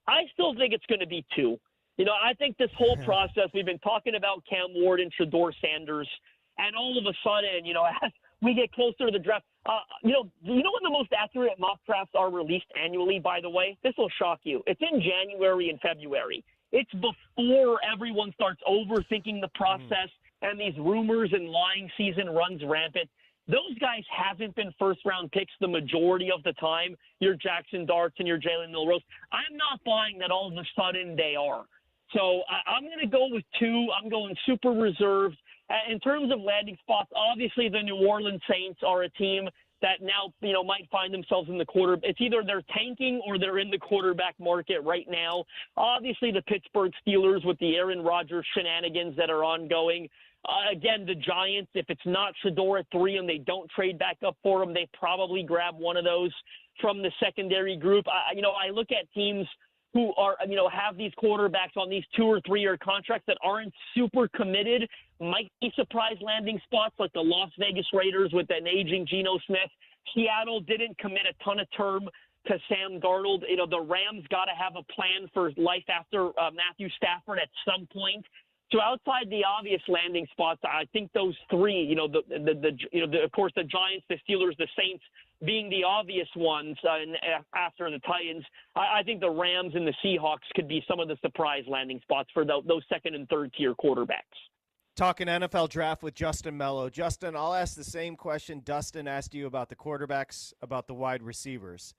Speaker 5: I still think it's going to be 2. I think this whole process, we've been talking about Cam Ward and Shador Sanders, and all of a sudden, as we get closer to the draft, do you know when the most accurate mock drafts are released annually, by the way? This will shock you. It's in January and February. It's before everyone starts overthinking the process and these rumors and lying season runs rampant. Those guys haven't been 1st-round picks the majority of the time. Your Jackson Darts and your Jalen Milroe. I'm not buying that all of a sudden they are. So I'm going to go with 2. I'm going super reserved. In terms of landing spots, obviously the New Orleans Saints are a team that now, might find themselves in the quarter. It's either they're tanking or they're in the quarterback market right now. Obviously the Pittsburgh Steelers with the Aaron Rodgers shenanigans that are ongoing. Again, the Giants, if it's not Shador at 3 and they don't trade back up for him, they probably grab one of those from the secondary group. I look at teams who are, have these quarterbacks on these 2 or 3 year contracts that aren't super committed, might be surprise landing spots like the Las Vegas Raiders with an aging Geno Smith. Seattle didn't commit a ton of term to Sam Darnold. The Rams got to have a plan for life after Matthew Stafford at some point. So outside the obvious landing spots, I think those 3, of course, the Giants, the Steelers, the Saints being the obvious ones after the Titans. I think the Rams and the Seahawks could be some of the surprise landing spots for those 2nd and 3rd tier quarterbacks.
Speaker 2: Talking NFL draft with Justin Mello. Justin, I'll ask the same question Dustin asked you about the quarterbacks, about the wide receivers.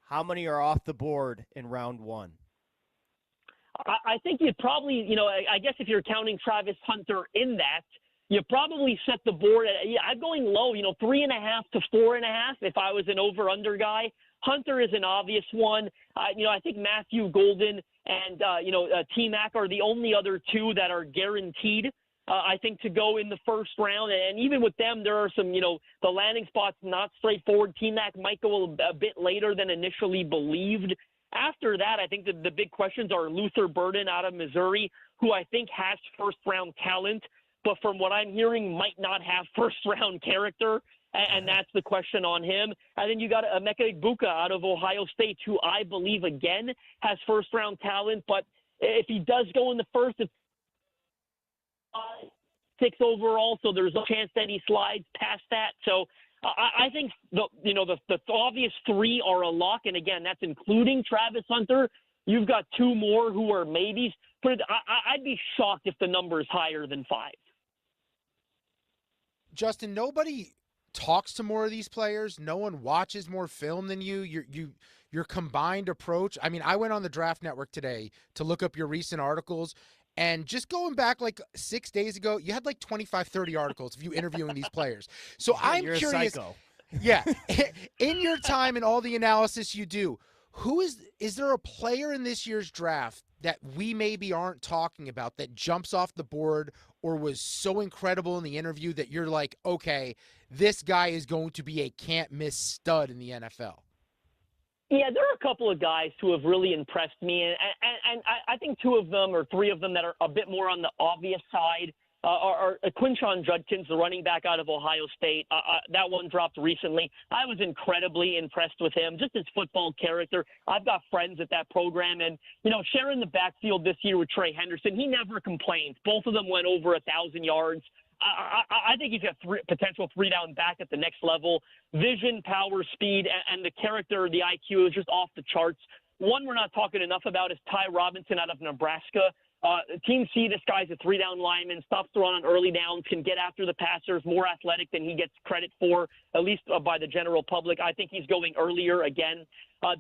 Speaker 2: How many are off the board in round 1?
Speaker 5: I think you'd probably, I guess if you're counting Travis Hunter in that, you probably set the board at, I'm going low, 3.5 to 4.5 if I was an over-under guy. Hunter is an obvious one. I think Matthew Golden and, T-Mac are the only other 2 that are guaranteed, I think, to go in the 1st round. And even with them, there are some, the landing spots not straightforward. T-Mac might go a bit later than initially believed. After that, I think the big questions are Luther Burden out of Missouri, who I think has 1st-round talent, but from what I'm hearing might not have 1st-round character, and that's the question on him. And then you got Emeka Egbuka out of Ohio State, who I believe, again, has 1st-round talent, but if he does go in the 1st, it's 6 overall, so there's a chance that he slides past that. So I think the obvious three are a lock, and again, that's including Travis Hunter. You've got two more who are maybes. I'd be shocked if the number is higher than 5.
Speaker 3: Justin, nobody talks to more of these players. No one watches more film than you. Your combined approach. I mean, I went on the Draft Network today to look up your recent articles, and just going back like 6 days ago, you had like 25, 30 articles of you interviewing these players. So I'm
Speaker 2: You're
Speaker 3: curious.
Speaker 2: A psycho.
Speaker 3: Yeah. In your time and all the analysis you do, is there a player in this year's draft that we maybe aren't talking about that jumps off the board or was so incredible in the interview that you're like, okay, this guy is going to be a can't miss stud in the NFL?
Speaker 5: Yeah, there are a couple of guys who have really impressed me, and I think 2 of them or 3 of them that are a bit more on the obvious side are Quinshon Judkins, the running back out of Ohio State. That one dropped recently. I was incredibly impressed with him, just his football character. I've got friends at that program, and, sharing the backfield this year with Trey Henderson, he never complained. Both of them went over 1,000 yards. I think he's got potential 3-down back at the next level. Vision, power, speed, and the character, the IQ is just off the charts. One we're not talking enough about is Ty Robinson out of Nebraska. Teams see this guy's a 3-down lineman, stops to run on early downs, can get after the passers, more athletic than he gets credit for, at least by the general public. I think he's going earlier again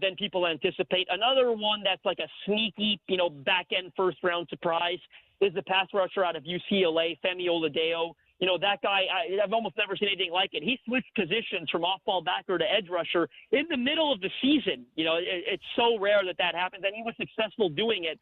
Speaker 5: than people anticipate. Another one that's like a sneaky, back-end first-round surprise is the pass rusher out of UCLA, Femi Oladeo. That guy, I've almost never seen anything like it. He switched positions from off-ball backer to edge rusher in the middle of the season. It's so rare that happens, and he was successful doing it.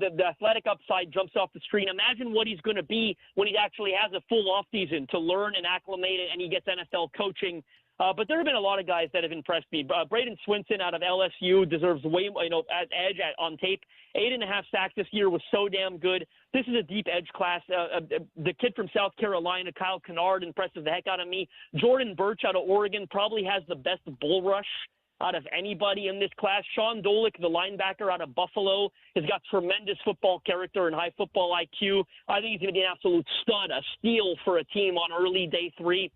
Speaker 5: The athletic upside jumps off the screen. Imagine what he's going to be when he actually has a full offseason to learn and acclimate it, and he gets NFL coaching. But there have been a lot of guys that have impressed me. Braden Swinson out of LSU deserves way, at edge on tape. 8.5 sacks this year was so damn good. This is a deep edge class. The kid from South Carolina, Kyle Kennard, impresses the heck out of me. Jordan Birch out of Oregon probably has the best bull rush out of anybody in this class. Sean Dolick, the linebacker out of Buffalo, has got tremendous football character and high football IQ. I think he's going to be an absolute stud, a steal for a team on early day 3.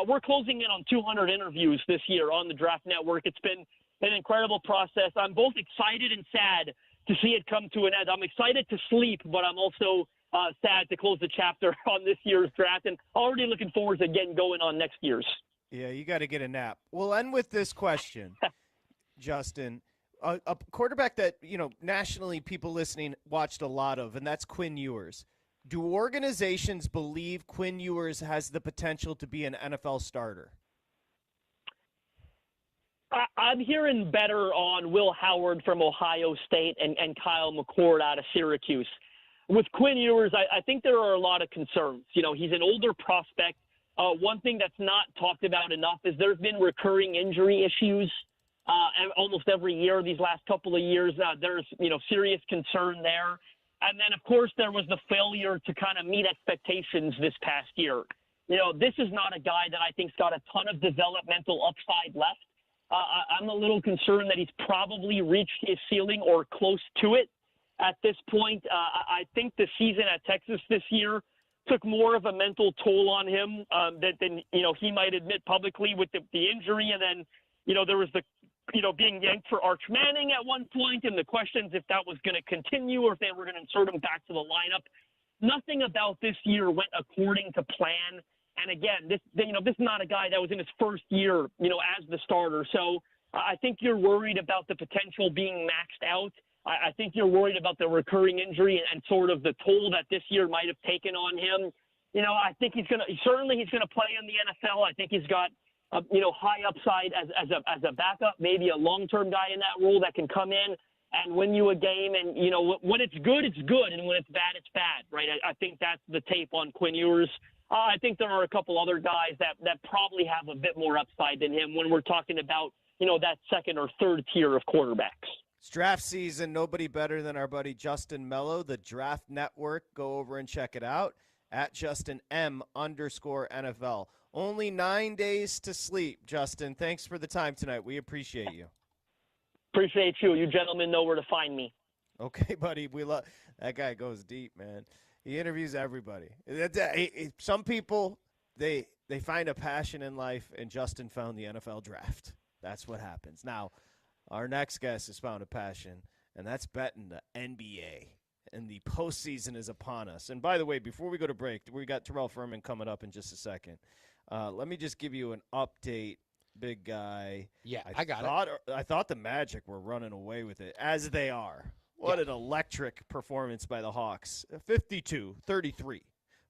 Speaker 5: We're closing in on 200 interviews this year on the Draft Network. It's been an incredible process. I'm both excited and sad to see it come to an end. I'm excited to sleep, but I'm also sad to close the chapter on this year's draft, and already looking forward to getting going on next year's.
Speaker 2: Yeah, you got to get a nap. We'll end with this question, Justin. A quarterback that, nationally people listening watched a lot of, and that's Quinn Ewers. Do organizations believe Quinn Ewers has the potential to be an NFL starter?
Speaker 5: I'm hearing better on Will Howard from Ohio State and Kyle McCord out of Syracuse. With Quinn Ewers, I think there are a lot of concerns. He's an older prospect. One thing that's not talked about enough is there's been recurring injury issues almost every year these last couple of years. There's, serious concern there. And then, of course, there was the failure to kind of meet expectations this past year. This is not a guy that I think's got a ton of developmental upside left. I'm a little concerned that he's probably reached his ceiling or close to it at this point. I think the season at Texas this year took more of a mental toll on him than he might admit publicly with the injury. And then, there was the, being yanked for Arch Manning at one point, and the questions if that was going to continue or if they were going to insert him back to the lineup. Nothing about this year went according to plan. And again, this is not a guy that was in his first year, as the starter. So I think you're worried about the potential being maxed out. I think you're worried about the recurring injury and sort of the toll that this year might have taken on him. I think he's going to play in the NFL. I think he's got, high upside as a backup, maybe a long-term guy in that role that can come in and win you a game. And, when it's good, it's good. And when it's bad, it's bad, right? I think that's the tape on Quinn Ewers. I think there are a couple other guys that probably have a bit more upside than him when we're talking about, that second or third tier of quarterbacks.
Speaker 2: It's draft season. Nobody better than our buddy Justin Mello, the Draft Network. Go over and check it out at JustinM_NFL. Only 9 days to sleep, Justin. Thanks for the time tonight. We appreciate you.
Speaker 5: Appreciate you. You gentlemen know where to find me.
Speaker 2: Okay, buddy. We love that guy. Goes deep, man. He interviews everybody. Some people, they find a passion in life, and Justin found the NFL draft. That's what happens. Now, our next guest has found a passion, and that's betting the NBA. And the postseason is upon us. And by the way, before we go to break, we got Terrell Furman coming up in just a second. Let me just give you an update, big guy.
Speaker 3: Yeah, I got it.
Speaker 2: I thought the Magic were running away with it, as they are. What an electric performance by the Hawks. 52-33,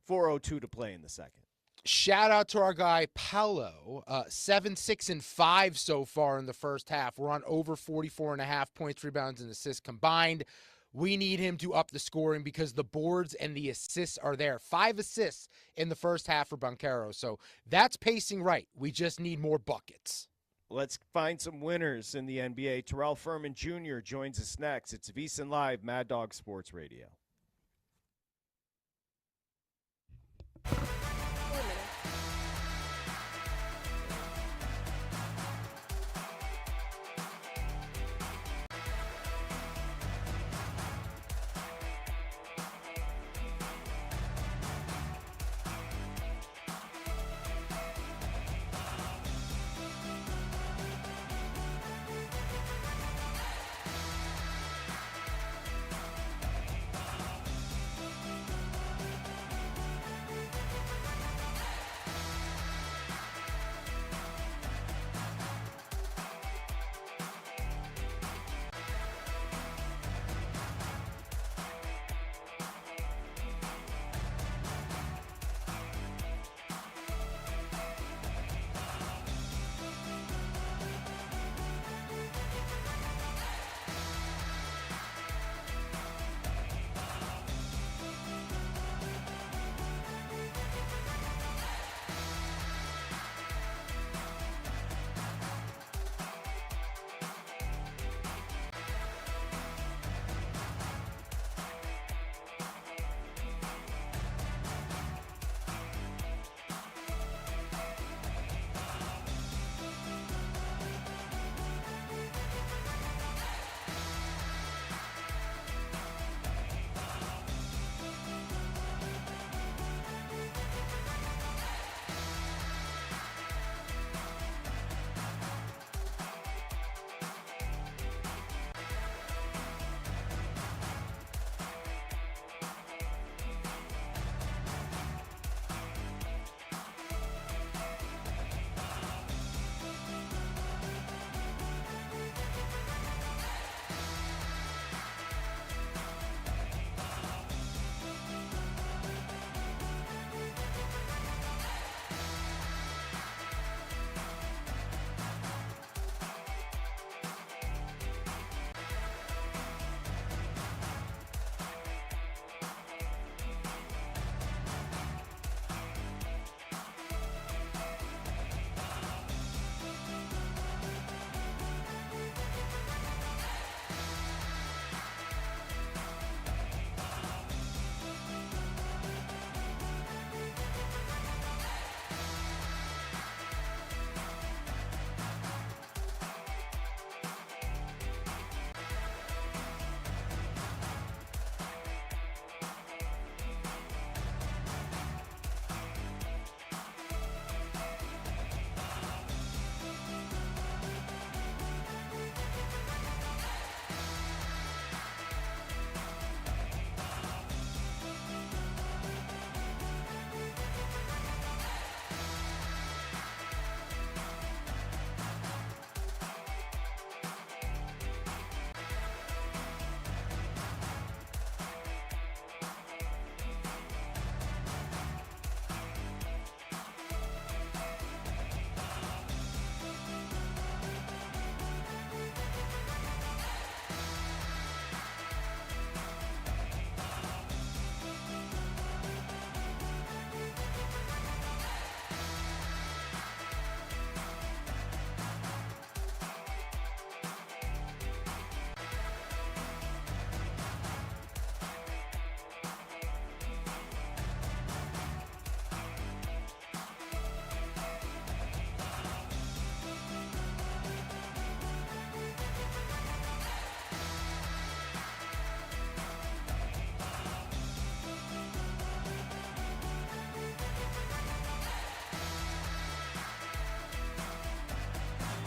Speaker 2: 4:02 to play in the second.
Speaker 3: Shout out to our guy Paolo, 7, 6, and 5 so far in the first half. We're on over 44.5 points, rebounds, and assists combined. We need him to up the scoring because the boards and the assists are there. 5 assists in the first half for Banchero. So that's pacing right. We just need more buckets.
Speaker 2: Let's find some winners in the NBA. Terrell Furman Jr. joins us next. It's VSiN Live, Mad Dog Sports Radio.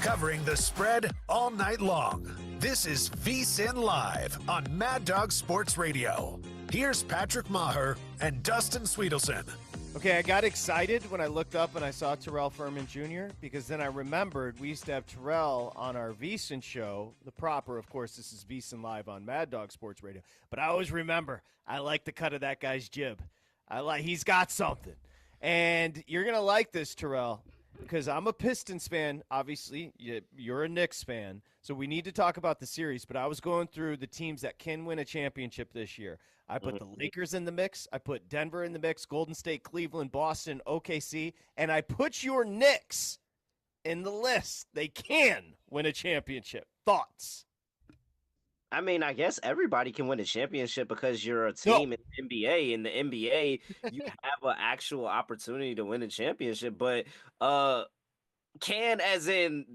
Speaker 1: covering the spread all night long. This is VSiN Live on Mad Dog Sports Radio. Here's Patrick Meagher and Dustin Swedelson.
Speaker 2: Okay, I got excited when I looked up and I saw Terrell Furman Jr. because then I remembered we used to have Terrell on our VSiN show, the proper, of course, this is VSiN Live on Mad Dog Sports Radio. But I always remember, I like the cut of that guy's jib. He's got something. And you're going to like this, Terrell, because I'm a Pistons fan. Obviously, you're a Knicks fan. So we need to talk about the series. But I was going through the teams that can win a championship this year. I put the Lakers in the mix. I put Denver in the mix, Golden State, Cleveland, Boston, OKC. And I put your Knicks in the list. They can win a championship. Thoughts?
Speaker 6: I mean, I guess everybody can win a championship because you're a team in the NBA. In the NBA, you have an actual opportunity to win a championship, but can as in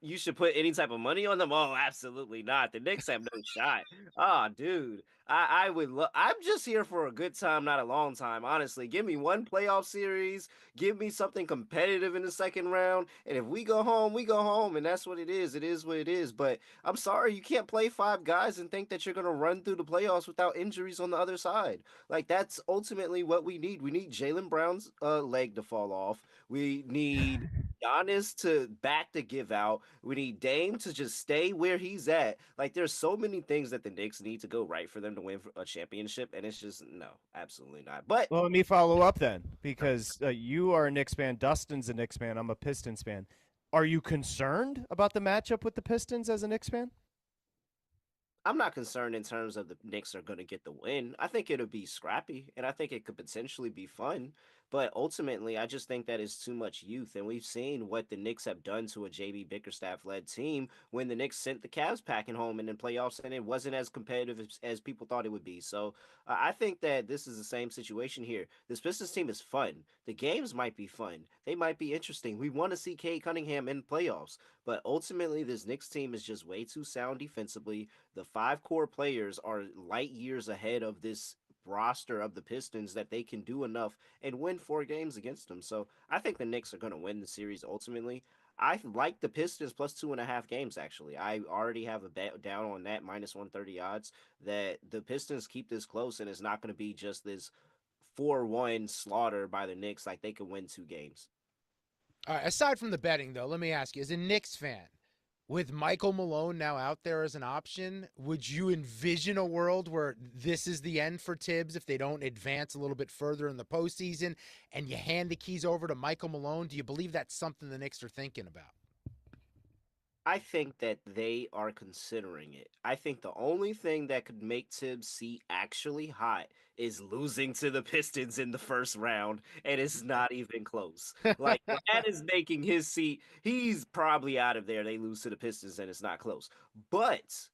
Speaker 6: you should put any type of money on them? Oh, absolutely not. The Knicks have no shot. Oh, dude. I would I'm just here for a good time, not a long time. Honestly, give me one playoff series, give me something competitive in the second round, and if we go home, we go home, and that's what it is. It is what it is. But I'm sorry, you can't play 5 guys and think that you're gonna run through the playoffs without injuries on the other side. Like, that's ultimately what we need. We need Jaylen Brown's leg to fall off. We need Giannis to give out. We need Dame to just stay where he's at. Like, there's so many things that the Knicks need to go right for them to win a championship, and it's just no, absolutely not. But
Speaker 2: well, let me follow up then, because you are a Knicks fan, Dustin's a Knicks fan, I'm a Pistons fan. Are you concerned about the matchup with the Pistons as a Knicks fan?
Speaker 6: I'm not concerned in terms of the Knicks are going to get the win. I think it'll be scrappy, and I think it could potentially be fun. But ultimately, I just think that is too much youth. And we've seen what the Knicks have done to a JB Bickerstaff-led team when the Knicks sent the Cavs packing home in the playoffs, and it wasn't as competitive as people thought it would be. So I think that this is the same situation here. This Pistons team is fun. The games might be fun. They might be interesting. We want to see Cade Cunningham in playoffs. But ultimately, this Knicks team is just way too sound defensively. The 5 core players are light years ahead of this roster of the Pistons that they can do enough and win 4 games against them. So I think the Knicks are going to win the series ultimately. I like the Pistons plus 2.5 games, actually. I already have a bet down on that minus 130 odds that the Pistons keep this close and it's not going to be just this 4-1 slaughter by the Knicks. Like, they could win 2 games.
Speaker 3: All right, aside from the betting, though, let me ask you, as a Knicks fan, with Michael Malone now out there as an option, would you envision a world where this is the end for Tibbs if they don't advance a little bit further in the postseason and you hand the keys over to Michael Malone? Do you believe that's something the Knicks are thinking about?
Speaker 6: I think that they are considering it. I think the only thing that could make Tibbs' seat actually hot is losing to the Pistons in the first round, and it's not even close. Like, that is making his seat, he's probably out of there. They lose to the Pistons, and it's not close. But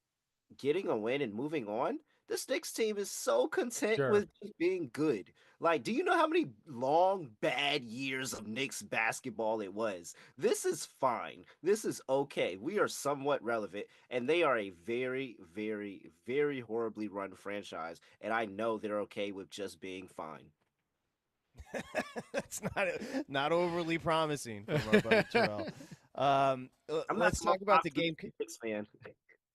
Speaker 6: getting a win and moving on, this Knicks team is so content with just being good. Like, do you know how many long, bad years of Knicks basketball it was? This is fine. This is okay. We are somewhat relevant, and they are a very, very, very horribly run franchise, and I know they're okay with just being fine.
Speaker 2: That's not overly promising from our buddy Terrell. Let's talk about the game.
Speaker 6: Knicks fan.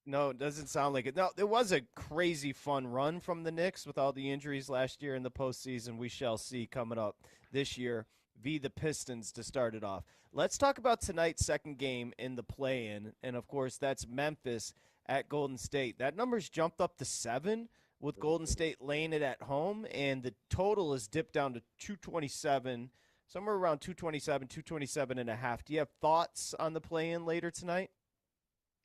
Speaker 2: No, it doesn't sound like it. No, there was a crazy fun run from the Knicks with all the injuries last year in the postseason. We shall see coming up this year via the Pistons to start it off. Let's talk about tonight's second game in the play-in, and of course that's Memphis at Golden State. That number's jumped up to 7 with Golden State laying it at home, and the total is dipped down to 227, somewhere around 227 and a half. Do you have thoughts on the play-in later tonight?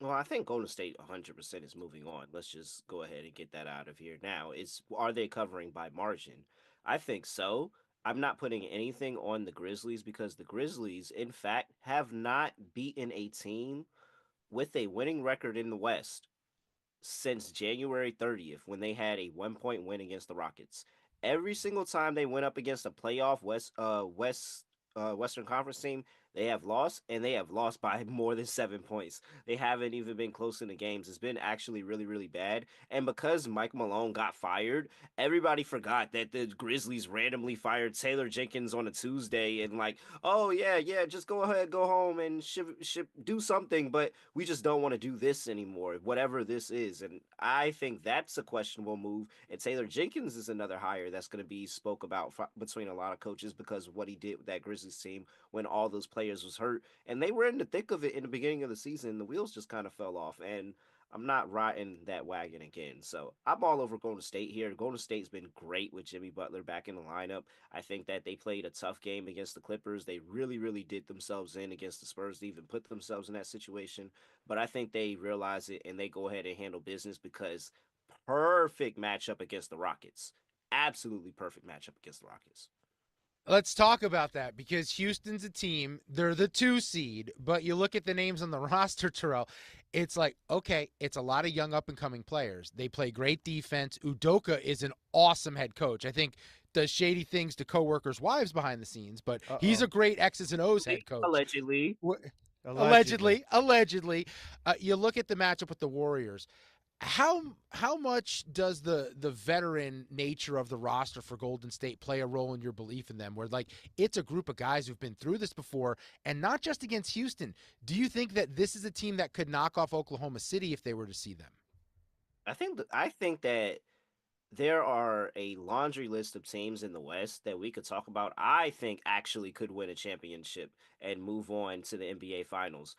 Speaker 6: Well, I think Golden State 100% is moving on. Let's just go ahead and get that out of here now. Are they covering by margin? I think so. I'm not putting anything on the Grizzlies because the Grizzlies, in fact, have not beaten a team with a winning record in the West since January 30th when they had a 1-point win against the Rockets. Every single time they went up against a playoff Western Conference team, They have lost, and they have lost by more than 7 points. They haven't even been close in the games. It's been actually really, really bad. And because Mike Malone got fired, everybody forgot that the Grizzlies randomly fired Taylor Jenkins on a Tuesday and like, oh yeah, just go ahead, go home and do something, but we just don't want to do this anymore, whatever this is. And I think that's a questionable move. And Taylor Jenkins is another hire that's going to be spoke about between a lot of coaches because of what he did with that Grizzlies team when all those players was hurt, and they were in the thick of it in the beginning of the season. The wheels just kind of fell off, and I'm not riding that wagon again. So I'm all over Golden State here. Golden State's been great with Jimmy Butler back in the lineup. I think that they played a tough game against the Clippers. They really, really did themselves in against the Spurs to even put themselves in that situation. But I think they realize it and they go ahead and handle business because perfect matchup against the Rockets. Absolutely perfect matchup against the Rockets.
Speaker 3: Let's talk about that because Houston's a team. They're the 2 seed, but you look at the names on the roster, Terrell. It's like, okay, it's a lot of young up and coming players. They play great defense. Udoka is an awesome head coach. I think does shady things to coworkers' wives behind the scenes, but he's a great X's and O's head coach.
Speaker 6: Allegedly.
Speaker 3: Allegedly. You look at the matchup with the Warriors. How much does the veteran nature of the roster for Golden State play a role in your belief in them? Where like it's a group of guys who've been through this before, and not just against Houston. Do you think that this is a team that could knock off Oklahoma City if they were to see them?
Speaker 6: I think that there are a laundry list of teams in the West that we could talk about. I think actually could win a championship and move on to the NBA Finals.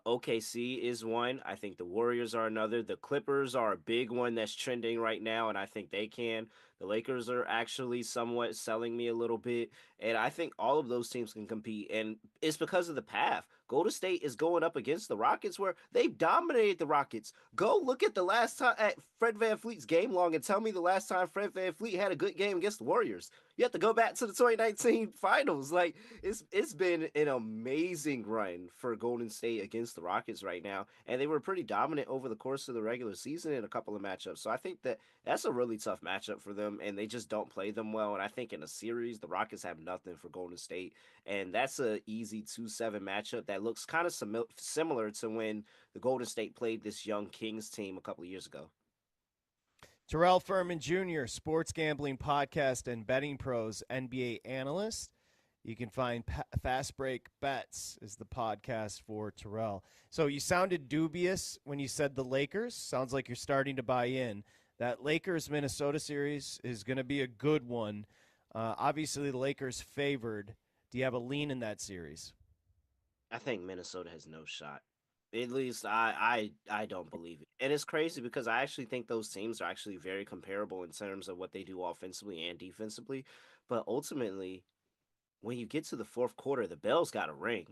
Speaker 6: OKC is one. I think the Warriors are another. The Clippers are a big one that's trending right now, and I think they can. The Lakers are actually somewhat selling me a little bit, and I think all of those teams can compete. And it's because of the path. Golden State is going up against the Rockets, where they've dominated the Rockets. Go look at the last time at Fred VanVleet's game log and tell me the last time Fred VanVleet had a good game against the Warriors. You have to go back to the 2019 finals. Like it's been an amazing run for Golden State against the Rockets right now, and they were pretty dominant over the course of the regular season in a couple of matchups. So I think that that's a really tough matchup for them, and they just don't play them well. And I think in a series, the Rockets have nothing for Golden State, and that's a easy 2-7 matchup that looks kind of similar to when the Golden State played this young Kings team a couple of years ago.
Speaker 2: Terrell Furman Jr., sports gambling podcast and betting pros NBA analyst. You can find Fast Break Bets is the podcast for Terrell. So you sounded dubious when you said the Lakers. Sounds like you're starting to buy in. That Lakers-Minnesota series is going to be a good one. Obviously, the Lakers favored. Do you have a lean in that series?
Speaker 6: I think Minnesota has no shot. At least I don't believe it. And it's crazy because I actually think those teams are actually very comparable in terms of what they do offensively and defensively. But ultimately, when you get to the fourth quarter, the bell's got to ring.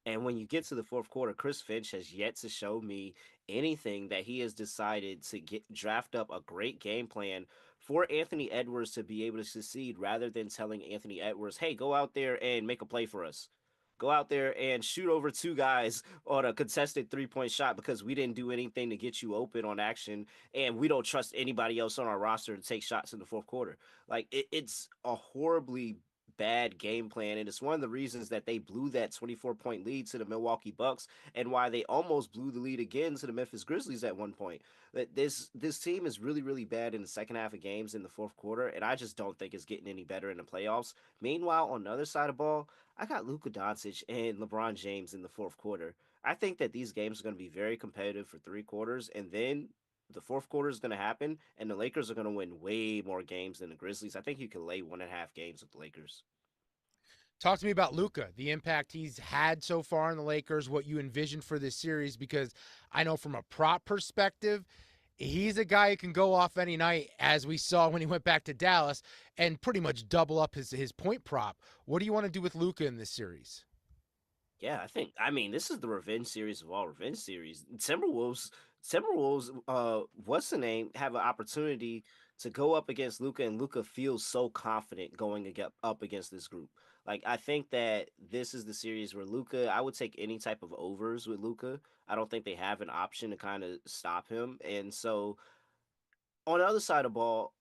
Speaker 6: And when you get to the fourth quarter, Chris Finch has yet to show me anything that he has decided to draft up a great game plan for Anthony Edwards to be able to succeed rather than telling Anthony Edwards, hey, go out there and make a play for us. Go out there and shoot over 2 guys on a contested 3-point shot because we didn't do anything to get you open on action, and we don't trust anybody else on our roster to take shots in the fourth quarter. Like it's a horribly bad game plan, and it's one of the reasons that they blew that 24-point lead to the Milwaukee Bucks and why they almost blew the lead again to the Memphis Grizzlies at one point. That this team is really, really bad in the second half of games in the fourth quarter, and I just don't think it's getting any better in the playoffs. Meanwhile, on the other side of the ball, I got Luka Doncic and LeBron James in the fourth quarter. I think that these games are going to be very competitive for 3 quarters, and then the fourth quarter is going to happen, and the Lakers are going to win way more games than the Grizzlies. I think you can lay 1.5 games with the Lakers.
Speaker 3: Talk to me about Luka, the impact he's had so far in the Lakers, what you envision for this series, because I know from a prop perspective, he's a guy who can go off any night, as we saw when he went back to Dallas, and pretty much double up his point prop. What do you want to do with Luka in this series?
Speaker 6: Yeah, I mean, this is the revenge series of all revenge series. Timberwolves, what's the name, have an opportunity to go up against Luca, and Luca feels so confident going up against this group. Like, I think that this is the series where Luca, I would take any type of overs with Luca. I don't think they have an option to kind of stop him. And so on the other side of the ball,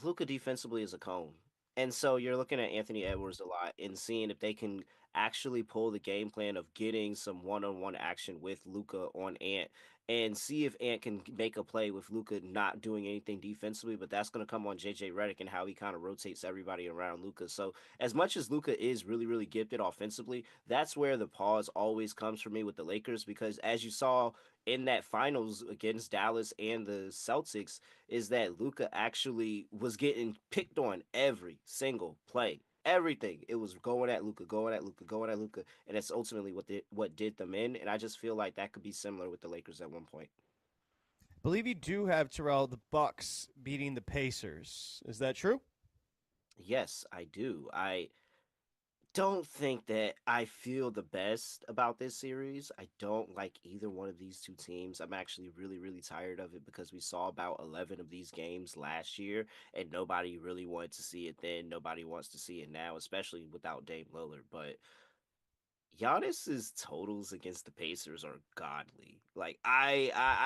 Speaker 6: Luca defensively is a cone. And so you're looking at Anthony Edwards a lot and seeing if they can actually pull the game plan of getting some one-on-one action with Luka on Ant and see if Ant can make a play with Luka not doing anything defensively. But that's going to come on JJ Redick and how he kind of rotates everybody around Luka. So as much as Luka is really, really gifted offensively, that's where the pause always comes for me with the Lakers, because as you saw in that finals against Dallas and the Celtics, is that Luka actually was getting picked on every single play. Everything, it was going at Luka, going at Luka, going at Luka, and that's ultimately what did them in. And I just feel like that could be similar with the Lakers at one point.
Speaker 2: I believe you do have, Terrell, the Bucks beating the Pacers. Is that true?
Speaker 6: Yes, I do. I don't think that I feel the best about this series. I don't like either one of these two teams. I'm actually really, really tired of it because we saw about 11 of these games last year, and nobody really wanted to see it then. Nobody wants to see it now, especially without Dame Lillard. But Giannis's totals against the Pacers are godly. Like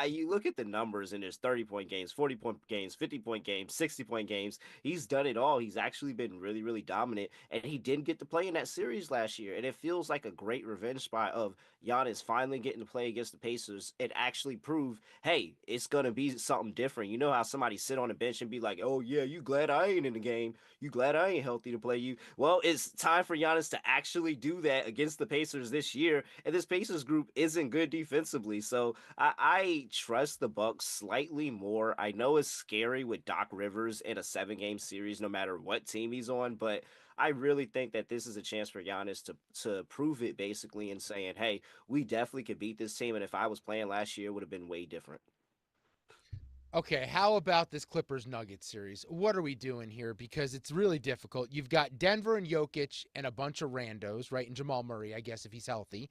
Speaker 6: you look at the numbers and there's 30-point games, 40-point games, 50-point games, 60-point games. He's done it all. He's actually been really, really dominant, and he didn't get to play in that series last year. And it feels like a great revenge spot of Giannis finally getting to play against the Pacers and actually prove, hey, it's gonna be something different. You know how somebody sit on the bench and be like, "Oh yeah, you glad I ain't in the game? You glad I ain't healthy to play you?" Well, it's time for Giannis to actually do that against the Pacers this year, and this Pacers group isn't good defensively. So I trust the Bucks slightly more. I know it's scary with Doc Rivers in a 7-game series, no matter what team he's on, but I really think that this is a chance for Giannis to prove it basically and saying, hey, we definitely could beat this team. And if I was playing last year, it would have been way different.
Speaker 3: Okay, how about this Clippers Nuggets series? What are we doing here? Because it's really difficult. You've got Denver and Jokic and a bunch of randos, right? And Jamal Murray, I guess, if he's healthy.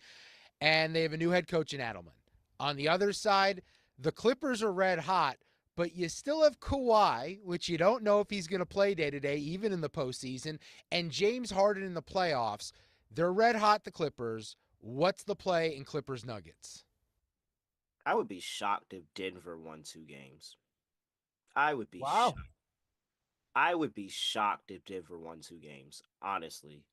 Speaker 3: And they have a new head coach in Adelman. On the other side, the Clippers are red hot, but you still have Kawhi, which you don't know if he's going to play day to day, even in the postseason, and James Harden in the playoffs. They're red hot, the Clippers. What's the play in Clippers Nuggets?
Speaker 6: I would be shocked if Denver won 2 games. I would be
Speaker 2: Wow.
Speaker 6: shocked. I would be shocked if Denver won 2 games, honestly.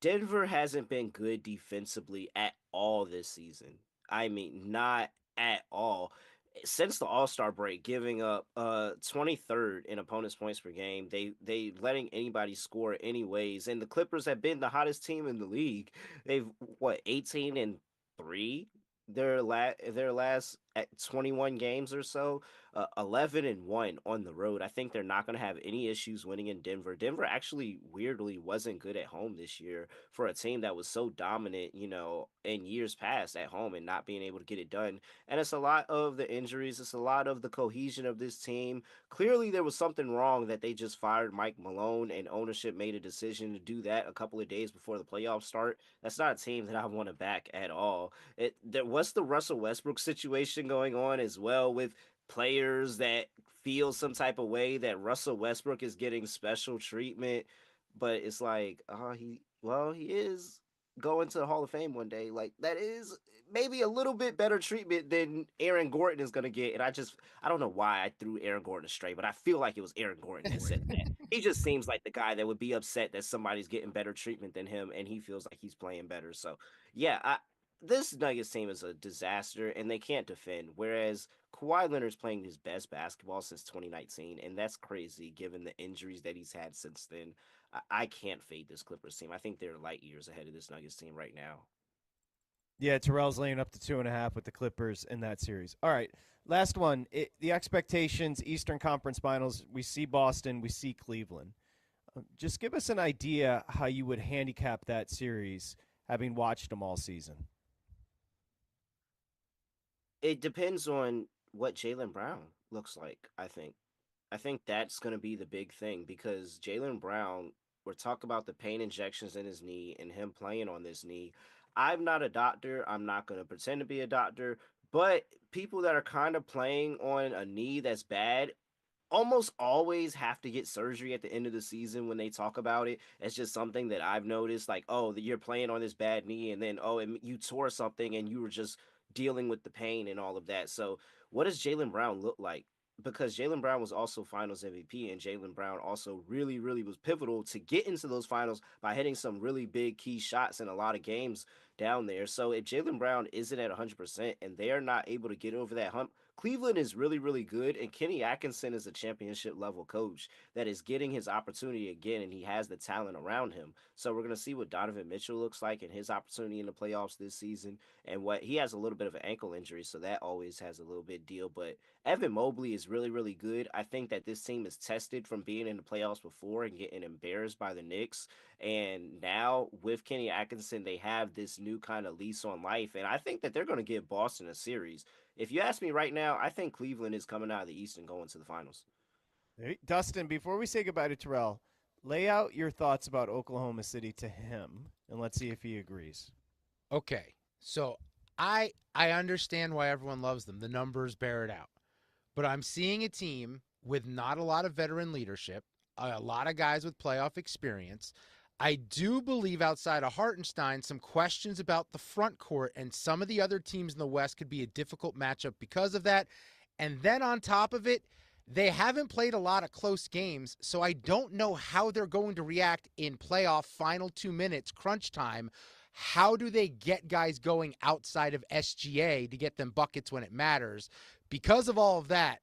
Speaker 6: Denver hasn't been good defensively at all this season. I mean, not at all. Since the All-Star break, giving up 23rd in opponents' points per game. They letting anybody score anyways. And the Clippers have been the hottest team in the league. They've 18-3 their last at 21 games or so, 11-1 on the road. I think they're not going to have any issues winning in Denver. Denver actually weirdly wasn't good at home this year for a team that was so dominant, in years past at home and not being able to get it done. And it's a lot of the injuries, it's a lot of the cohesion of this team. Clearly there was something wrong that they just fired Mike Malone, and ownership made a decision to do that a couple of days before the playoffs start. That's not a team that I want to back at all. What's the Russell Westbrook situation going on as well, with players that feel some type of way that Russell Westbrook is getting special treatment, but it's like, he is going to the Hall of Fame one day. Like, that is maybe a little bit better treatment than Aaron Gordon is going to get. And I don't know why I threw Aaron Gordon astray, but I feel like it was Aaron Gordon that said that. He just seems like the guy that would be upset that somebody's getting better treatment than him, and he feels like he's playing better. So, yeah, this Nuggets team is a disaster, and they can't defend. Whereas Kawhi Leonard's playing his best basketball since 2019, and that's crazy given the injuries that he's had since then. I can't fade this Clippers team. I think they're light years ahead of this Nuggets team right now.
Speaker 2: Yeah, Terrell's laying up to 2.5 with the Clippers in that series. All right, last one. The expectations, Eastern Conference Finals. We see Boston, we see Cleveland. Just give us an idea how you would handicap that series, having watched them all season.
Speaker 6: It depends on what Jaylen Brown looks like, I think. I think that's going to be the big thing, because Jaylen Brown, we're talking about the pain injections in his knee and him playing on this knee. I'm not a doctor. I'm not going to pretend to be a doctor. But people that are kind of playing on a knee that's bad almost always have to get surgery at the end of the season when they talk about it. It's just something that I've noticed, like, oh, you're playing on this bad knee, and then, you tore something and you were just dealing with the pain and all of that. So what does Jaylen Brown look like because Jaylen Brown was also Finals MVP, and Jaylen Brown also really, really was pivotal to get into those finals by hitting some really big key shots in a lot of games down there. So if Jaylen Brown isn't at 100% and they are not able to get over that hump, Cleveland is really, really good, and Kenny Atkinson is a championship level coach that is getting his opportunity again, and he has the talent around him. So we're going to see what Donovan Mitchell looks like and his opportunity in the playoffs this season, and what he has a little bit of an ankle injury, so that always has a little bit deal. But Evan Mobley is really, really good. I think that this team is tested from being in the playoffs before and getting embarrassed by the Knicks. And now with Kenny Atkinson, they have this new kind of lease on life. And I think that they're going to give Boston a series. If you ask me right now, I think Cleveland is coming out of the East and going to the finals.
Speaker 2: Hey, Dustin, before we say goodbye to Terrell, lay out your thoughts about Oklahoma City to him, and let's see if he agrees.
Speaker 3: Okay, so I understand why everyone loves them. The numbers bear it out. But I'm seeing a team with not a lot of veteran leadership, a lot of guys with playoff experience. I do believe outside of Hartenstein, some questions about the front court and some of the other teams in the West could be a difficult matchup because of that. And then on top of it, they haven't played a lot of close games, so I don't know how they're going to react in playoff final 2 minutes, crunch time. How do they get guys going outside of SGA to get them buckets when it matters? Because of all of that,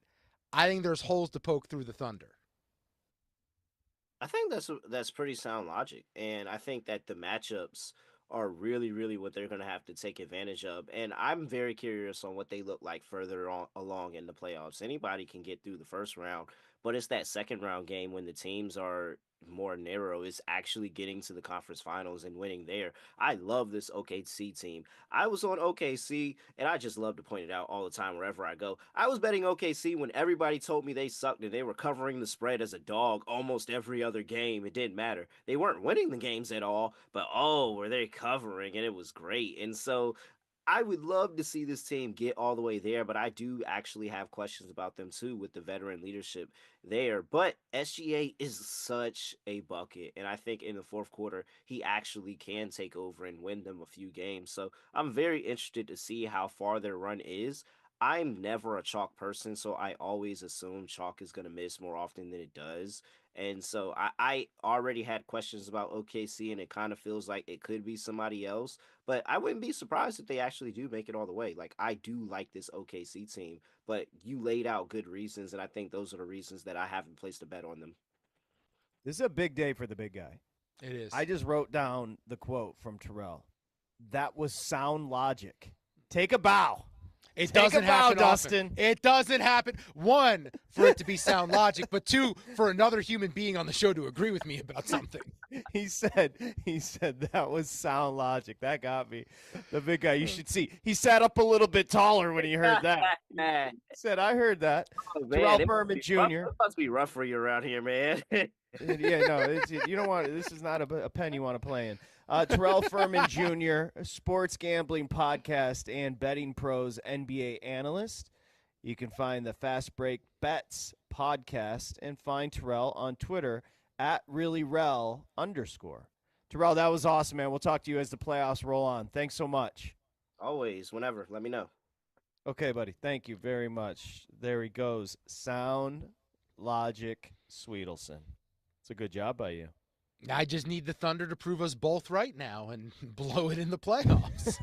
Speaker 3: I think there's holes to poke through the Thunder.
Speaker 6: I think that's pretty sound logic, and I think that the matchups are really, really what they're going to have to take advantage of. And I'm very curious on what they look like further on along in the playoffs. Anybody can get through the first round, but it's that second round game when the teams are more narrow is actually getting to the conference finals and winning there. I love this OKC team. I was on OKC, and I just love to point it out all the time wherever I go. I was betting OKC when everybody told me they sucked and they were covering the spread as a dog almost every other game. It didn't matter. They weren't winning the games at all, but were they covering, and it was great. And so I would love to see this team get all the way there, but I do actually have questions about them too with the veteran leadership there. But SGA is such a bucket, and I think in the fourth quarter, he actually can take over and win them a few games. So I'm very interested to see how far their run is. I'm never a chalk person, so I always assume chalk is going to miss more often than it does. And so I already had questions about OKC, and it kind of feels like it could be somebody else. But I wouldn't be surprised if they actually do make it all the way. Like, I do like this OKC team, but you laid out good reasons, and I think those are the reasons that I haven't placed a bet on them.
Speaker 2: This is a big day for the big guy.
Speaker 3: It is.
Speaker 2: I just wrote down the quote from Terrell. That was sound logic. Take a bow.
Speaker 3: It
Speaker 2: Take
Speaker 3: doesn't
Speaker 2: a bow,
Speaker 3: happen
Speaker 2: Dustin.
Speaker 3: often. It doesn't happen. One, for it to be sound logic, but two, for another human being on the show to agree with me about something.
Speaker 2: He said that was sound logic. That got me. The big guy, you should see. He sat up a little bit taller when he heard that. He said, I heard that. Terrell Furman Jr.
Speaker 6: It must be rough for you around here, man.
Speaker 2: Yeah, no, you don't want. This is not a pen you want to play in. Terrell Furman Jr., a sports gambling podcast and Betting Pros NBA analyst. You can find the Fast Break Bets podcast and find Terrell on Twitter @ReallyRel_. Terrell, that was awesome, man. We'll talk to you as the playoffs roll on. Thanks so much.
Speaker 6: Always, whenever. Let me know.
Speaker 2: Okay, buddy. Thank you very much. There he goes. Sound Logic Swedelson. It's a good job by you.
Speaker 3: I just need the Thunder to prove us both right now and blow it in the playoffs.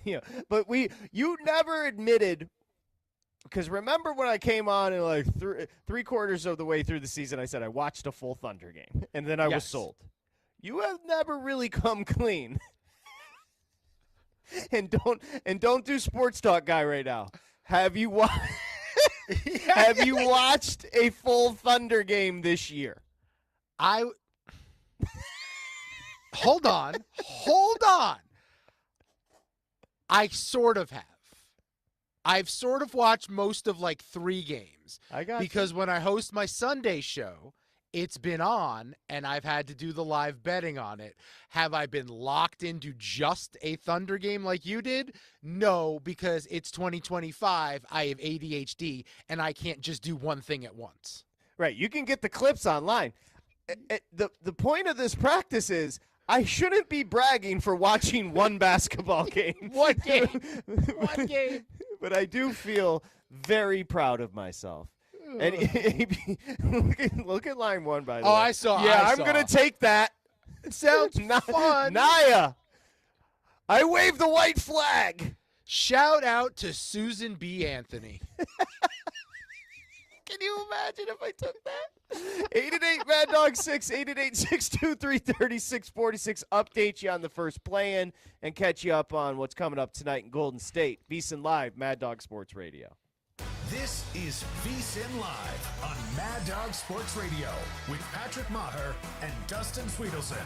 Speaker 2: Yeah, but you never admitted, because remember when I came on and like three quarters of the way through the season, I said I watched a full Thunder game and then I was sold. You have never really come clean. and don't do sports talk guy right now. Have you have you watched a full Thunder game this year?
Speaker 3: Hold on. I sort of have. I've sort of watched most of like 3 games.
Speaker 2: I got
Speaker 3: because when I host my Sunday show, it's been on and I've had to do the live betting on it. Have I been locked into just a Thunder game like you did? No, because it's 2025. I have ADHD and I can't just do one thing at once.
Speaker 2: Right. You can get the clips online. The point of this practice is I shouldn't be bragging for watching one basketball game.
Speaker 3: One game. But
Speaker 2: I do feel very proud of myself. And look at line 1, by the way.
Speaker 3: Oh, I saw.
Speaker 2: Yeah,
Speaker 3: I
Speaker 2: I'm
Speaker 3: saw.
Speaker 2: going to take that.
Speaker 3: It sounds fun.
Speaker 2: Naya, I wave the white flag.
Speaker 3: Shout out to Susan B. Anthony.
Speaker 2: Can you imagine if I took that? 888 Mad Dog 6, 888-623-3646. Update you on the first play-in and catch you up on what's coming up tonight in Golden State. VSiN Live, Mad Dog Sports Radio.
Speaker 1: This is VSiN Live on Mad Dog Sports Radio with Patrick Meagher and Dustin Swedelson.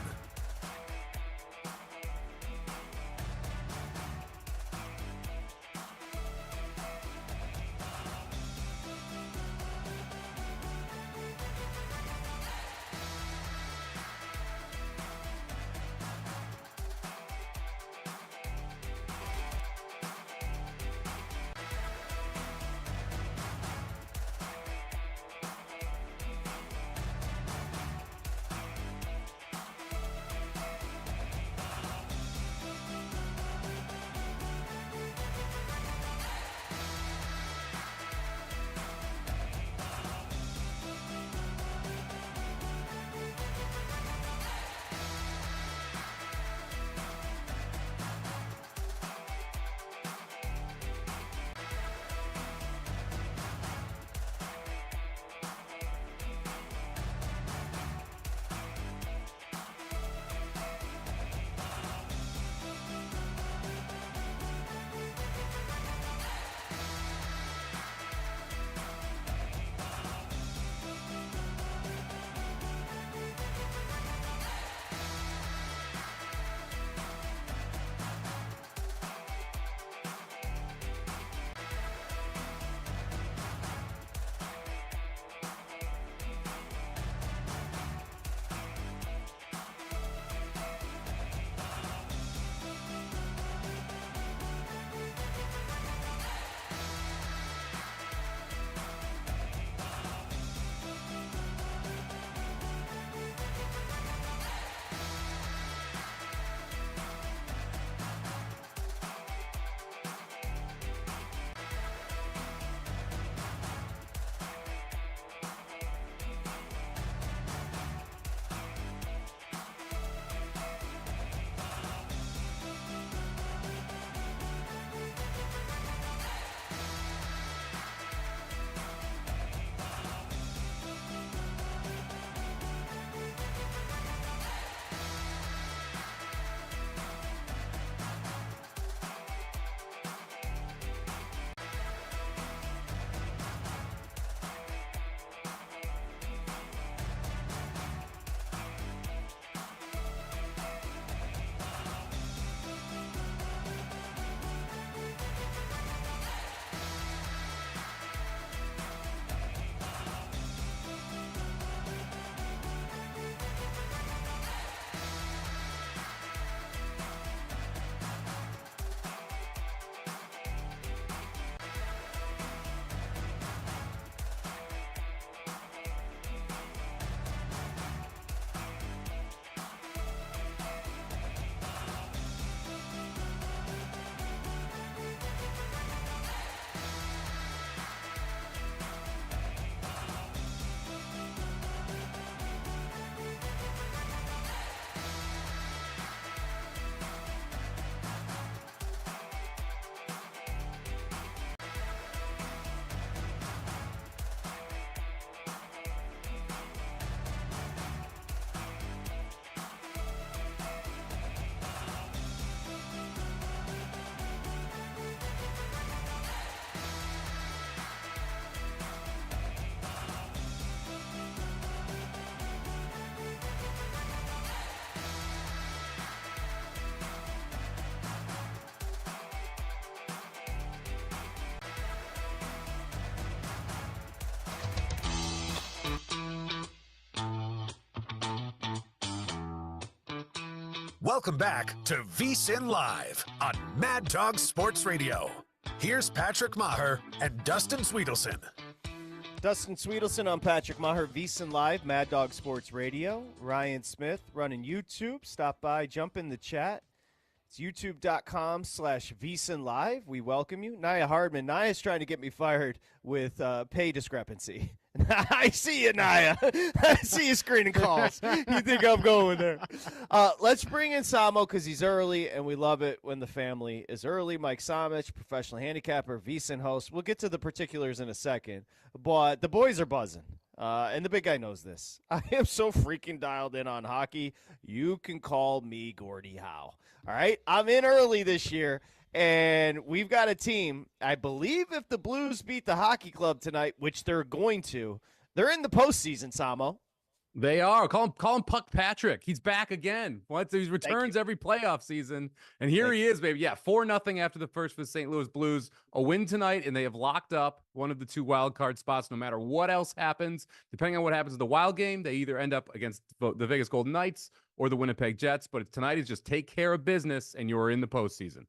Speaker 1: Welcome back to VSiN Live on Mad Dog Sports Radio. Here's Patrick Meagher and Dustin Swedelson.
Speaker 2: Dustin Swedelson, I'm Patrick Meagher, VSiN Live, Mad Dog Sports Radio. Ryan Smith running YouTube. Stop by, jump in the chat. It's youtube.com/VSiN Live. We welcome you. Naya Hardman. Naya's trying to get me fired with pay discrepancy. I see you, Naya. I see you screening calls. You think I'm going there. Let's bring in Samo because he's early, and we love it when the family is early. Mike Samich, professional handicapper, VSiN host. We'll get to the particulars in a second, but the boys are buzzing. And the big guy knows this. I am so freaking dialed in on hockey. You can call me Gordie Howe. All right? I'm in early this year, and we've got a team. I believe if the Blues beat the hockey club tonight, which they're going to, they're in the postseason, Samo.
Speaker 7: They are. Call him Puck Patrick. He's back again. He returns every playoff season. And here he is, baby. Yeah, 4-0 after the first for the St. Louis Blues. A win tonight, and they have locked up one of the 2 wild card spots no matter what else happens. Depending on what happens in the wild game, they either end up against the Vegas Golden Knights or the Winnipeg Jets. But tonight is just take care of business, and you're in the postseason.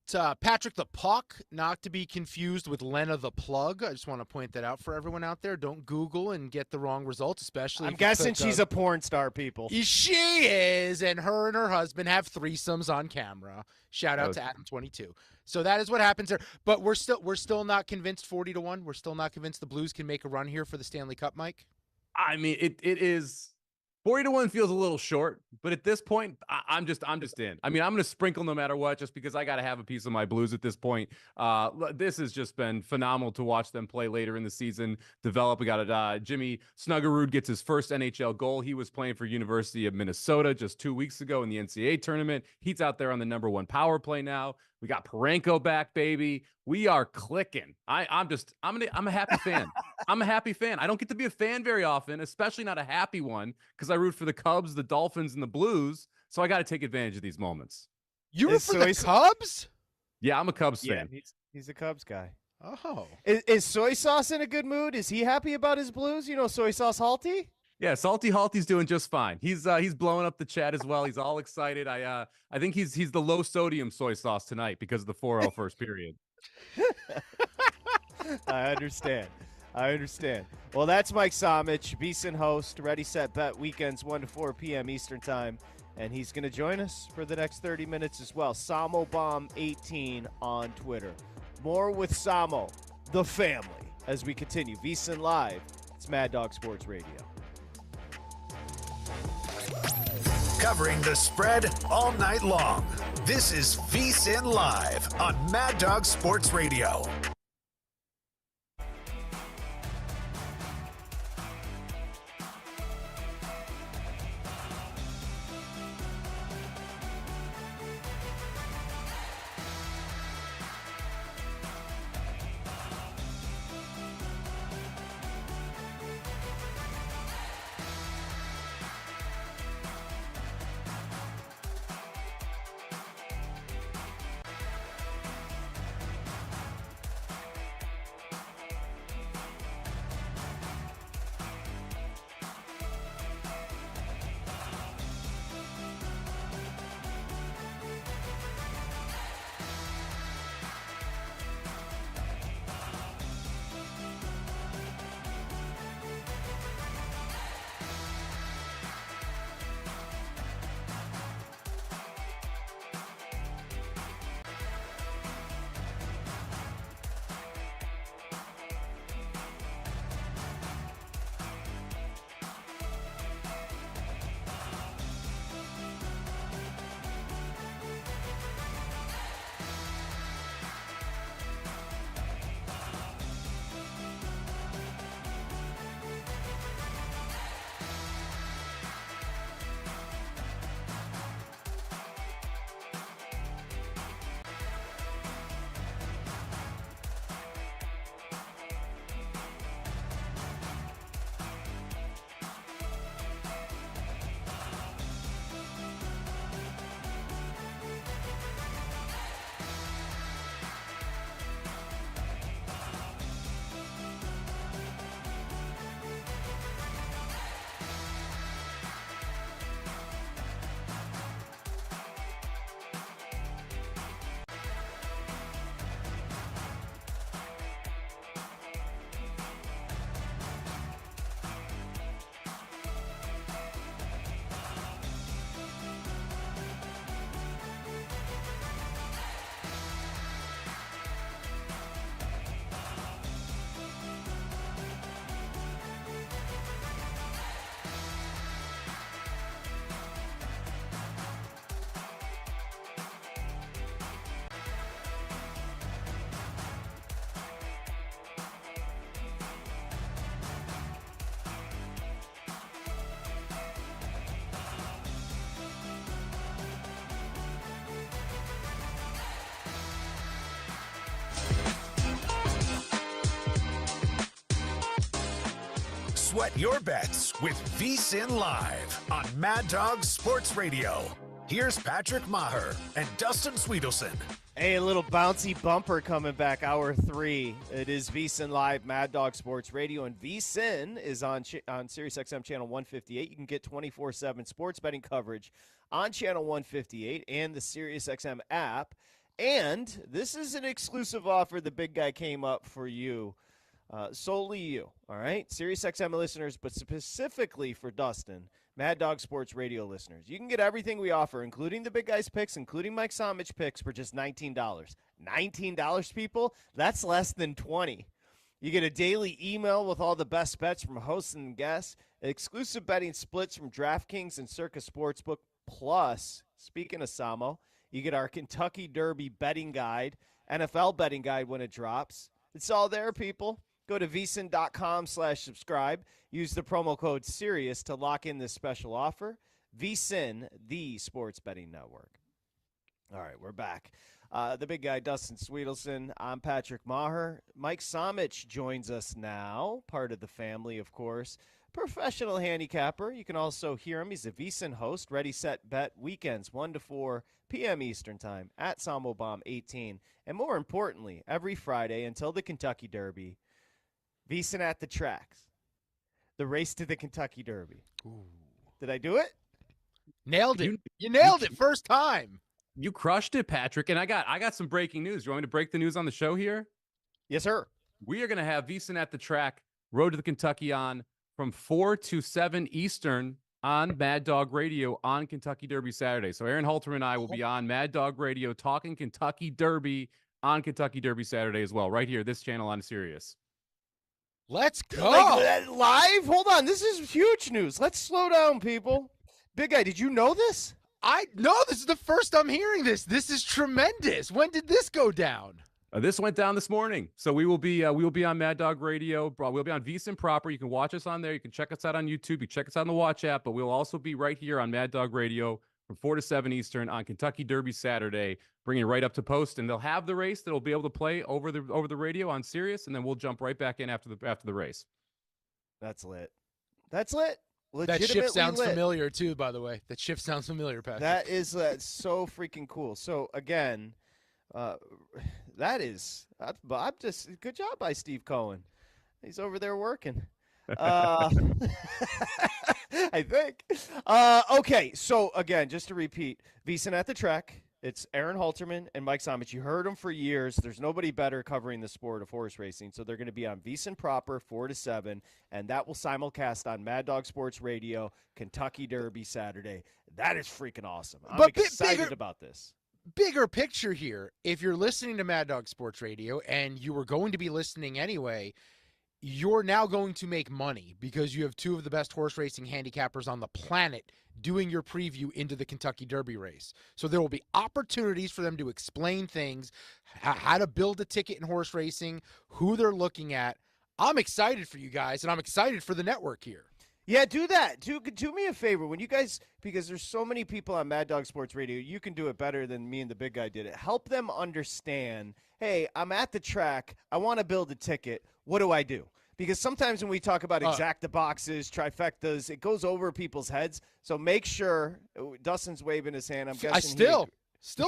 Speaker 3: It's Patrick the Puck, not to be confused with Lena the Plug. I just want to point that out for everyone out there. Don't Google and get the wrong results, especially.
Speaker 2: I'm guessing she's a porn star, people.
Speaker 3: She is, and her husband have threesomes on camera. Shout out to Adam22. So that is what happens there. But we're still not convinced 40-1. We're still not convinced the Blues can make a run here for the Stanley Cup, Mike.
Speaker 7: I mean, it is 40-1 feels a little short, but at this point, I'm just in. I mean, I'm going to sprinkle no matter what, just because I got to have a piece of my Blues at this point. This has just been phenomenal to watch them play later in the season, develop. We got Jimmy Snuggerud gets his first NHL goal. He was playing for University of Minnesota just 2 weeks ago in the NCAA tournament. He's out there on the #1 power play now. We got Parenko back, baby. We are clicking. I'm a happy fan. I'm a happy fan. I don't get to be a fan very often, especially not a happy one, because I root for the Cubs, the Dolphins, and the Blues. So I got to take advantage of these moments.
Speaker 3: You root for the Cubs?
Speaker 7: Yeah, I'm a Cubs fan.
Speaker 2: He's a Cubs guy.
Speaker 3: Oh.
Speaker 2: Is Soy Sauce in a good mood? Is he happy about his Blues? You know, Soy Sauce Halty?
Speaker 7: Yeah, Salty Halty's doing just fine. He's blowing up the chat as well. He's all excited. I think he's the low sodium soy sauce tonight because of the 4-0 first period.
Speaker 2: I understand. Well, that's Mike Samich, VSiN host, Ready, Set, Bet, weekends 1 to 4 p.m. Eastern Time, and he's going to join us for the next 30 minutes as well. SamoBomb18 on Twitter. More with Samo, the family, as we continue. VSiN Live. It's Mad Dog Sports Radio.
Speaker 1: Covering the spread all night long. This is VSiN Live on Mad Dog Sports Radio. sweat your bets with VSiN Live on Mad Dog Sports Radio. Here's Patrick Meagher and Dustin Swedelson.
Speaker 2: Hey, a little bouncy bumper coming back, hour 3. It is VSiN Live, Mad Dog Sports Radio, and VSiN is on SiriusXM channel 158. You can get 24/7 sports betting coverage on channel 158 and the SiriusXM app. And this is an exclusive offer the big guy came up for you. Solely you, all right? SiriusXM listeners, but specifically for Dustin, Mad Dog Sports Radio listeners. You can get everything we offer, including the big guys picks, including Mike Somich picks, for just $19. $19, people? That's less than $20. You get a daily email with all the best bets from hosts and guests, exclusive betting splits from DraftKings and Circa Sportsbook. Plus, speaking of Samo, you get our Kentucky Derby betting guide, NFL betting guide when it drops. It's all there, people. Go to vsin.com/subscribe. Use the promo code SIRIUS to lock in this special offer. VSiN, the sports betting network. All right, we're back. The big guy, Dustin Swedelson. I'm Patrick Meagher. Mike Somich joins us now, part of the family, of course. Professional handicapper. You can also hear him. He's a VSiN host. Ready, set, bet weekends, 1 to 4 p.m. Eastern Time at Samobomb 18. And more importantly, every Friday until the Kentucky Derby, VSiN at the tracks. The race to the Kentucky Derby.
Speaker 3: Ooh.
Speaker 2: Did I do it?
Speaker 3: Nailed it. You nailed it first time.
Speaker 7: You crushed it, Patrick. And I got some breaking news. You want me to break the news on the show here?
Speaker 2: Yes, sir.
Speaker 7: We are going to have VSiN at the track, Road to the Kentucky on from 4 to 7 Eastern on Mad Dog Radio on Kentucky Derby Saturday. So Aaron Halterman and I will be on Mad Dog Radio talking Kentucky Derby on Kentucky Derby Saturday as well, right here, this channel on Sirius.
Speaker 3: Let's go.
Speaker 2: Live? Hold on. This is huge news. Let's slow down, people. Big guy, did you know this?
Speaker 3: I know this is the first I'm hearing this. This is tremendous. When did this go down?
Speaker 7: This went down this morning. So we will be on Mad Dog Radio. We'll be on VSiN proper. You can watch us on there. You can check us out on YouTube. You can check us out on the Watch app. But we'll also be right here on Mad Dog Radio from 4 to 7 Eastern on Kentucky Derby Saturday, bringing it right up to post. And they'll have the race that will be able to play over the radio on Sirius, and then we'll jump right back in after the race.
Speaker 2: That's lit. That's lit.
Speaker 3: That shift sounds familiar too, by the way. That shift sounds familiar, Patrick.
Speaker 2: That is so freaking cool. So again, that is. I'm just good job by Steve Cohen. He's over there working. I think. Okay, so again, just to repeat, VSiN at the track. It's Aaron Halterman and Mike Somich. You heard them for years. There's nobody better covering the sport of horse racing. So they're going to be on VSiN proper 4 to 7, and that will simulcast on Mad Dog Sports Radio, Kentucky Derby Saturday. That is freaking awesome. I'm excited about this.
Speaker 3: Bigger picture here. If you're listening to Mad Dog Sports Radio, and you were going to be listening anyway, you're now going to make money because you have two of the best horse racing handicappers on the planet doing your preview into the Kentucky Derby race. So there will be opportunities for them to explain things, how to build a ticket in horse racing, who they're looking at. I'm excited for you guys, and I'm excited for the network here.
Speaker 2: Yeah, do that. Do me a favor. When you guys, because there's so many people on Mad Dog Sports Radio, you can do it better than me and the big guy did it. Help them understand, hey, I'm at the track. I want to build a ticket. What do I do? Because sometimes when we talk about exacta boxes, trifectas, it goes over people's heads. So make sure, Dustin's waving his hand. I'm guessing
Speaker 3: I still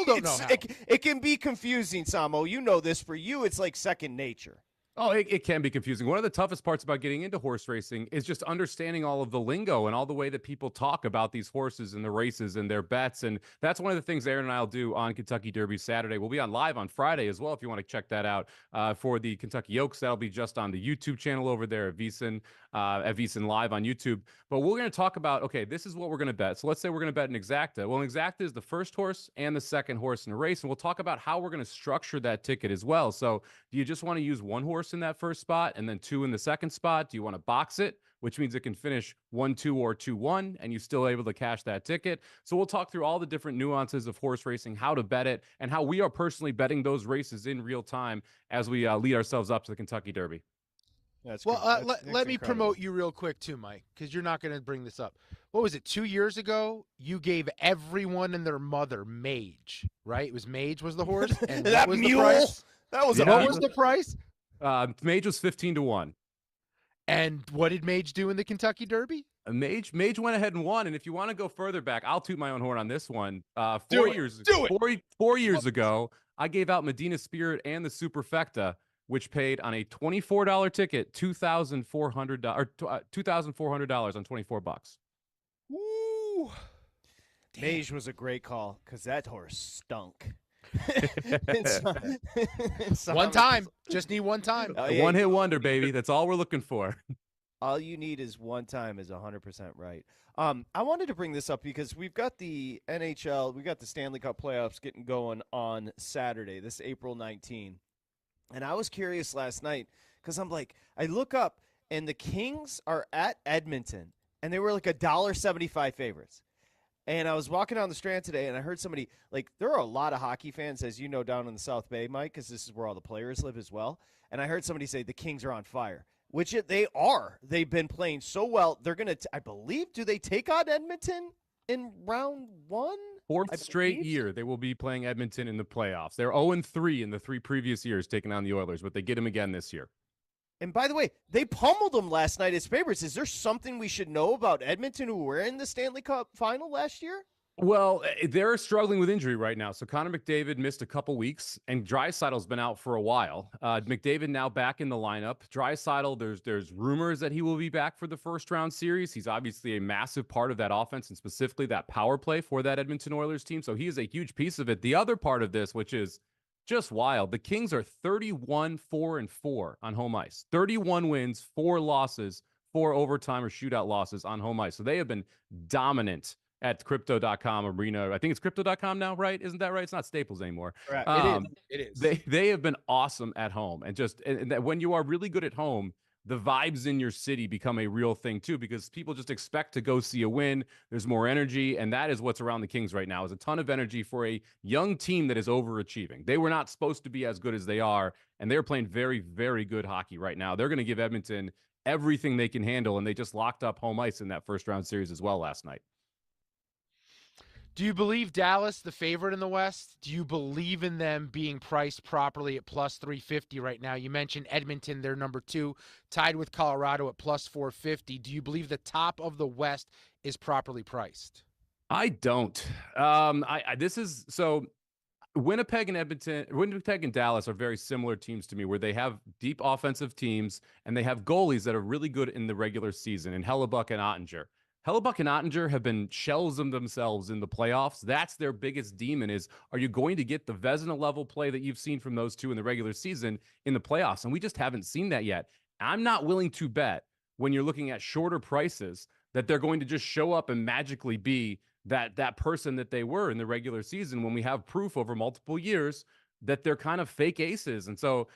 Speaker 3: don't know how.
Speaker 2: It can be confusing, Samo. You know this. For you, it's like second nature.
Speaker 7: Oh, it can be confusing. One of the toughest parts about getting into horse racing is just understanding all of the lingo and all the way that people talk about these horses and the races and their bets. And that's one of the things Aaron and I will do on Kentucky Derby Saturday. We'll be on live on Friday as well if you want to check that out for the Kentucky Oaks. That'll be just on the YouTube channel over there at VSiN Live on YouTube. But we're going to talk about, okay, this is what we're going to bet. So let's say we're going to bet an exacta. Well, an exacta is the first horse and the second horse in a race. And we'll talk about how we're going to structure that ticket as well. So do you just want to use one horse in that first spot and then 2 in the second spot? Do you want to box it, which means it can finish 1-2 or 2-1, and you're still able to cash that ticket? So we'll talk through all the different nuances of horse racing, how to bet it, and how we are personally betting those races in real time as we lead ourselves up to the Kentucky Derby.
Speaker 3: That's let me promote you real quick too, Mike, because you're not going to bring this up. What was it, 2 years ago? You gave everyone and their mother Mage, right? It was Mage was the horse, and
Speaker 2: that
Speaker 3: was
Speaker 2: mule.
Speaker 3: The price?
Speaker 2: That was
Speaker 3: what was the price?
Speaker 7: Mage was 15 to 1.
Speaker 3: And what did Mage do in the Kentucky Derby?
Speaker 7: Mage went ahead and won. And if you want to go further back, I'll toot my own horn on this one.
Speaker 3: Do
Speaker 7: 4
Speaker 3: it.
Speaker 7: years
Speaker 3: Do it.
Speaker 7: 4 years ago, I gave out Medina Spirit and the Superfecta, which paid on a $24 ticket $2,400 or $2,400 on $24.
Speaker 2: Woo! Mage was a great call because that horse stunk.
Speaker 3: One time. Just need one time.
Speaker 7: One hit wonder, baby. That's all we're looking for.
Speaker 2: All you need is one time is 100% right. I wanted to bring this up because we've got the NHL, we got the Stanley Cup playoffs getting going on Saturday, this April 19. And I was curious last night because I'm like, I look up and the Kings are at Edmonton and they were like $1.75 favorites. And I was walking down the Strand today and I heard somebody, like, there are a lot of hockey fans, as you know, down in the South Bay, Mike, because this is where all the players live as well. And I heard somebody say the Kings are on fire. Which they are. They've been playing so well. They're going to, I believe, do they take on Edmonton in round one?
Speaker 7: Fourth straight year they will be playing Edmonton in the playoffs. They're 0-3 in the 3 previous years taking on the Oilers, but they get them again this year.
Speaker 2: And by the way, they pummeled them last night as favorites. Is there something we should know about Edmonton, who were in the Stanley Cup final last year?
Speaker 7: Well, they're struggling with injury right now. So Connor McDavid missed a couple weeks, and Draisaitl's been out for a while. McDavid now back in the lineup. Draisaitl, there's rumors that he will be back for the first round series. He's obviously a massive part of that offense and specifically that power play for that Edmonton Oilers team. So he is a huge piece of it. The other part of this, which is just wild, the Kings are 31-4-4 on home ice. 31 wins, 4 losses, 4 overtime or shootout losses on home ice. So they have been dominant at crypto.com arena. I think it's crypto.com now, right? Isn't that right? It's not Staples anymore.
Speaker 2: Correct.
Speaker 3: It is.
Speaker 7: They have been awesome at home. And just and that when you are really good at home, the vibes in your city become a real thing too, because people just expect to go see a win. There's more energy, and that is what's around the Kings right now, is a ton of energy for a young team that is overachieving. They were not supposed to be as good as they are, and they're playing very, very good hockey right now. They're going to give Edmonton everything they can handle, and they just locked up home ice in that first round series as well last night.
Speaker 3: Do you believe Dallas, the favorite in the West? Do you believe in them being priced properly at plus 350 right now? You mentioned Edmonton, they're number 2, tied with Colorado at plus 450. Do you believe the top of the West is properly priced?
Speaker 7: I don't. This is so. Winnipeg and Dallas are very similar teams to me, where they have deep offensive teams and they have goalies that are really good in the regular season, and Hellebuck and Ottinger. Hellebuck and Ottinger have been shells of themselves in the playoffs. That's their biggest demon is, are you going to get the Vezina level play that you've seen from those two in the regular season in the playoffs? And we just haven't seen that yet. I'm not willing to bet when you're looking at shorter prices that they're going to just show up and magically be that person that they were in the regular season, when we have proof over multiple years that they're kind of fake aces. And so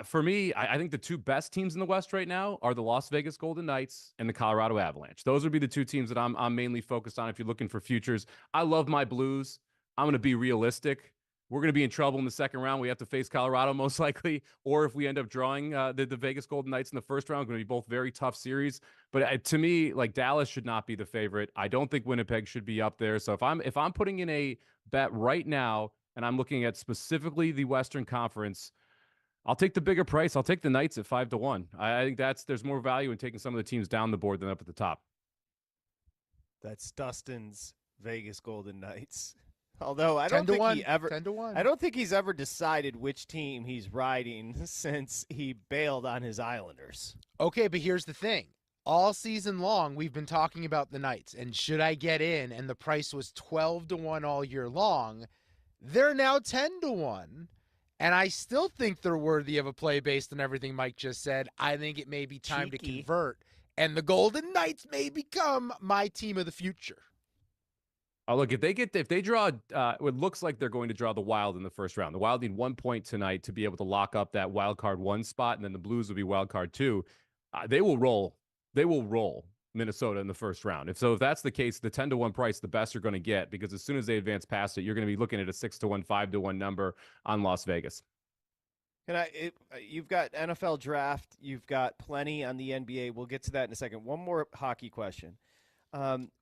Speaker 7: for me, I think the 2 best teams in the West right now are the Las Vegas Golden Knights and the Colorado Avalanche. Those would be the 2 teams that I'm mainly focused on if you're looking for futures. I love my Blues. I'm going to be realistic. We're going to be in trouble in the second round. We have to face Colorado most likely, or if we end up drawing the Vegas Golden Knights in the first round, going to be both very tough series. But to me, like, Dallas should not be the favorite. I don't think Winnipeg should be up there. So if I'm putting in a bet right now and I'm looking at specifically the Western Conference, I'll take the bigger price. I'll take the Knights at 5-1. I think there's more value in taking some of the teams down the board than up at the top.
Speaker 2: That's Dustin's Vegas Golden Knights. Although I don't think
Speaker 3: 10-1.
Speaker 2: I don't think he's ever decided which team he's riding since he bailed on his Islanders.
Speaker 3: Okay, but here's the thing. All season long, we've been talking about the Knights, and should I get in? And the price was 12-1 all year long. They're now 10-1. And I still think they're worthy of a play based on everything Mike just said. I think it may be time to convert, and the Golden Knights may become my team of the future.
Speaker 7: Oh, look, if they draw, it looks like they're going to draw the Wild in the first round. The Wild need 1 point tonight to be able to lock up that wild card 1 spot, and then the Blues will be wild card 2. They will roll. They will roll Minnesota in the first round. If that's the case, the 10-1 price, the best you're going to get, because as soon as they advance past it, you're going to be looking at a 6-1, 5-1 number on Las Vegas.
Speaker 2: You've got NFL draft. You've got plenty on the NBA. We'll get to that in a second. One more hockey question.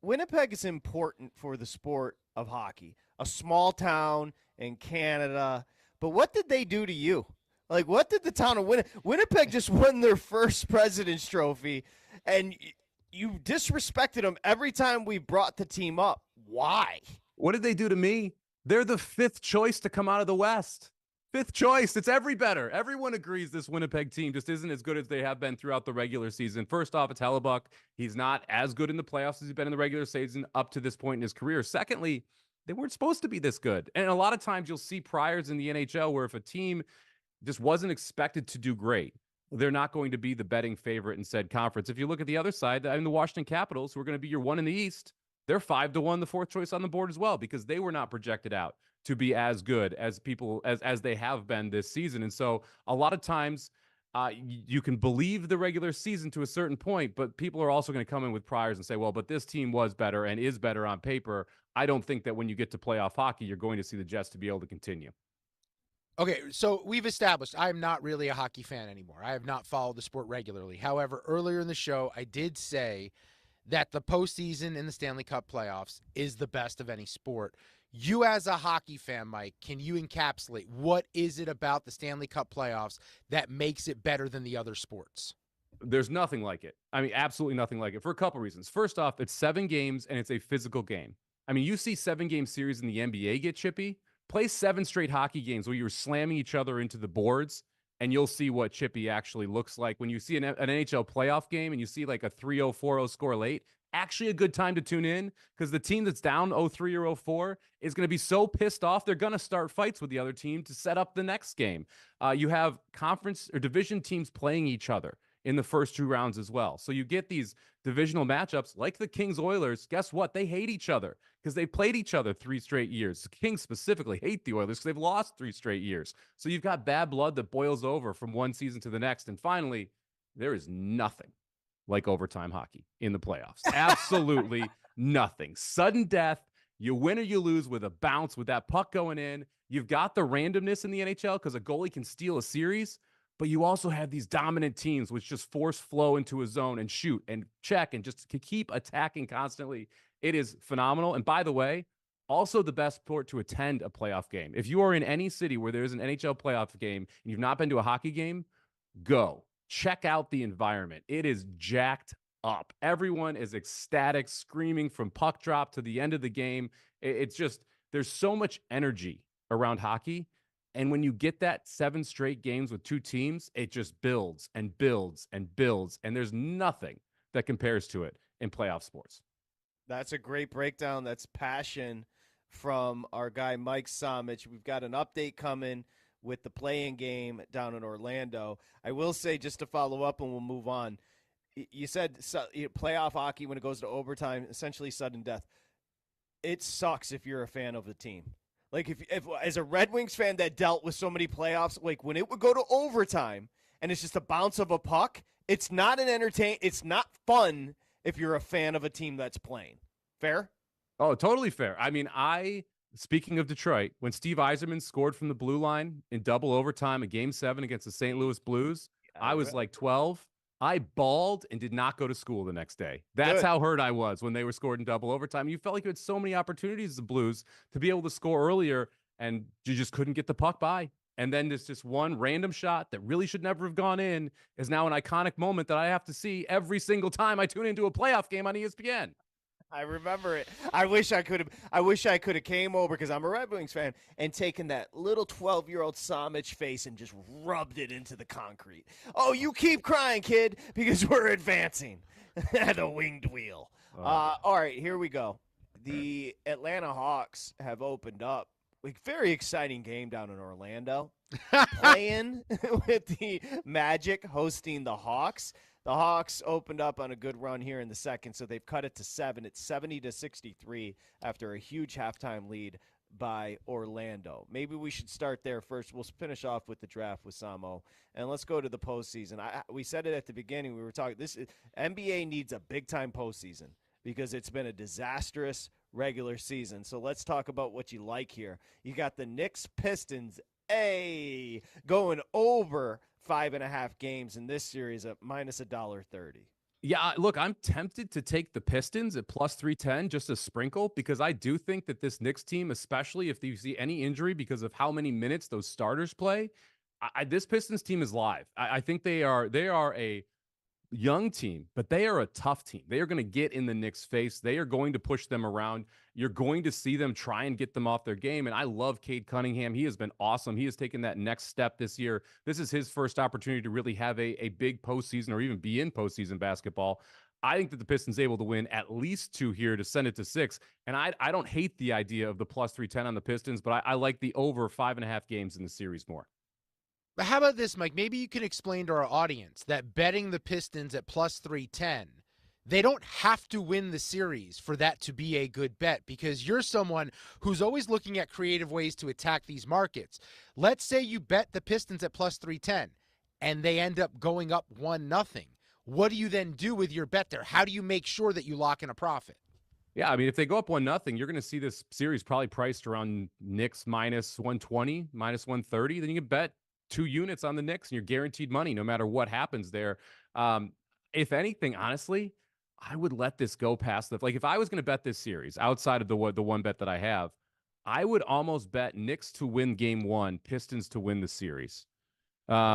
Speaker 2: Winnipeg is important for the sport of hockey, a small town in Canada. But what did they do to you? Like, what did the town of Winnipeg just won their first President's Trophy, and you disrespected them every time we brought the team up. Why?
Speaker 7: What did they do to me? They're the 5th choice to come out of the West. 5th choice. It's every better. Everyone agrees this Winnipeg team just isn't as good as they have been throughout the regular season. First off, it's Hellebuck. He's not as good in the playoffs as he's been in the regular season up to this point in his career. Secondly, they weren't supposed to be this good. And a lot of times you'll see priors in the NHL where if a team just wasn't expected to do great, they're not going to be the betting favorite in said conference. If you look at the other side, I mean, the Washington Capitals, who are going to be your 1 in the East, they're 5-1, the 4th choice on the board as well, because they were not projected out to be as good as people as they have been this season. And so a lot of times you can believe the regular season to a certain point, but people are also going to come in with priors and say, well, but this team was better and is better on paper. I don't think that when you get to playoff hockey, you're going to see the Jets to be able to continue.
Speaker 3: Okay, so we've established I'm not really a hockey fan anymore. I have not followed the sport regularly. However, earlier in the show, I did say that the postseason in the Stanley Cup playoffs is the best of any sport. You as a hockey fan, Mike, can you encapsulate what is it about the Stanley Cup playoffs that makes it better than the other sports?
Speaker 7: There's nothing like it. I mean, absolutely nothing like it for a couple reasons. First off, it's 7 games and it's a physical game. I mean, you see 7-game series in the NBA get chippy. Play 7 straight hockey games where you're slamming each other into the boards, and you'll see what chippy actually looks like. When you see an NHL playoff game and you see like a 3-0, 4-0 score late, actually a good time to tune in, because the team that's down 0-3 or 0-4 is going to be so pissed off, they're going to start fights with the other team to set up the next game. You have conference or division teams playing each other in the first 2 rounds as well. So you get these divisional matchups like the Kings Oilers. Guess what? They hate each other because they played each other 3 straight years. The Kings specifically hate the Oilers because they've lost 3 straight years. So you've got bad blood that boils over from one season to the next. And finally, there is nothing like overtime hockey in the playoffs. Absolutely nothing. Sudden death. You win or you lose with a bounce with that puck going in. You've got the randomness in the NHL because a goalie can steal a series. But you also have these dominant teams which just force flow into a zone and shoot and check and just keep attacking constantly. It is phenomenal. And by the way, also the best sport to attend a playoff game. If you are in any city where there's an NHL playoff game and you've not been to a hockey game, go. Check out the environment. It is jacked up. Everyone is ecstatic, screaming from puck drop to the end of the game. It's just, there's so much energy around hockey. And when you get that 7 straight games with 2 teams, it just builds and builds and builds. And there's nothing that compares to it in playoff sports.
Speaker 2: That's a great breakdown. That's passion from our guy, Mike Somich. We've got an update coming with the play-in game down in Orlando. I will say, just to follow up and we'll move on, you said playoff hockey, when it goes to overtime, essentially sudden death. It sucks if you're a fan of the team. Like, if as a Red Wings fan that dealt with so many playoffs, like when it would go to overtime and it's just a bounce of a puck, it's not it's not fun if you're a fan of a team that's playing. Fair?
Speaker 7: Oh, totally fair. I mean, speaking of Detroit, when Steve Yzerman scored from the blue line in double overtime in Game 7 against the St. Louis Blues, I was like 12. I bawled and did not go to school the next day. That's how hurt I was when they were scored in double overtime. You felt like you had so many opportunities, the Blues, to be able to score earlier, and you just couldn't get the puck by. And then there's just one random shot that really should never have gone in is now an iconic moment that I have to see every single time I tune into a playoff game on ESPN.
Speaker 2: I remember it. I wish I could have came over, because I'm a Red Wings fan, and taken that little 12-year-old Somich face and just rubbed it into the concrete. Oh, you keep crying, kid, because we're advancing. The winged wheel. All right, here we go. The Atlanta Hawks have opened up. Very exciting game down in Orlando. Playing with the Magic hosting the Hawks. The Hawks opened up on a good run here in the second, so they've cut it to 7. It's 70-63 after a huge halftime lead by Orlando. Maybe we should start there first. We'll finish off with the draft with Samo, and let's go to the postseason. We said it at the beginning. We were talking. NBA needs a big-time postseason because it's been a disastrous regular season. So let's talk about what you like here. You got the Knicks Pistons, going over 5.5 games in this series at minus $1.30.
Speaker 7: Yeah, look, I'm tempted to take the Pistons at plus 310 just a sprinkle, because I do think that this Knicks team, especially if you see any injury because of how many minutes those starters play, This Pistons team is live. I think they are a young team, but they are a tough team. They are going to get in the Knicks' face. They are going to push them around. You're going to see them try and get them off their game. And I love Cade Cunningham. He has been awesome. He has taken that next step this year. This is his first opportunity to really have a big postseason or even be in postseason basketball. I think that the Pistons able to win at least 2 here to send it to 6. And I don't hate the idea of the plus 310 on the Pistons, but I like the over 5.5 games in the series more.
Speaker 3: But how about this, Mike? Maybe you can explain to our audience that betting the Pistons at plus 310, they don't have to win the series for that to be a good bet, because you're someone who's always looking at creative ways to attack these markets. Let's say you bet the Pistons at plus 310 and they end up going up 1-0. What do you then do with your bet there? How do you make sure that you lock in a profit?
Speaker 7: Yeah, I mean, if they go up 1-0, you're going to see this series probably priced around Knicks minus 120, minus 130. Then you can bet 2 units on the Knicks and you're guaranteed money no matter what happens there. If anything, honestly, I would let this go past like if I was going to bet this series outside of the one bet that I have, I would almost bet Knicks to win game 1, Pistons to win the series.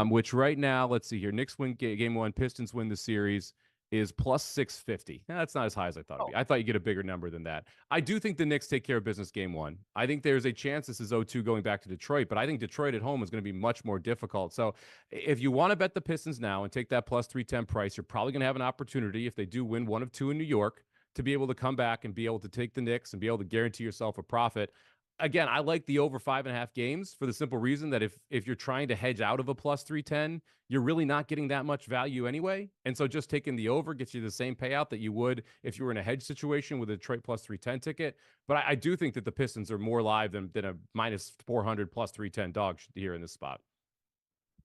Speaker 7: Which right now, let's see here, Knicks win game 1, Pistons win the series is plus 650. That's not as high as I thought it'd be. I thought you'd get a bigger number than that. I do think the Knicks take care of business game 1. I think there's a chance this is 0-2 going back to Detroit, but I think Detroit at home is going to be much more difficult. So if you want to bet the Pistons now and take that plus 310 price, you're probably going to have an opportunity, if they do win 1 of 2 in New York, to be able to come back and be able to take the Knicks and be able to guarantee yourself a profit. Again, I like the over 5.5 games for the simple reason that if you're trying to hedge out of a plus 310, you're really not getting that much value anyway. And so just taking the over gets you the same payout that you would if you were in a hedge situation with a Detroit plus 310 ticket. But I do think that the Pistons are more live than a minus 400 plus 310 dog here in this spot.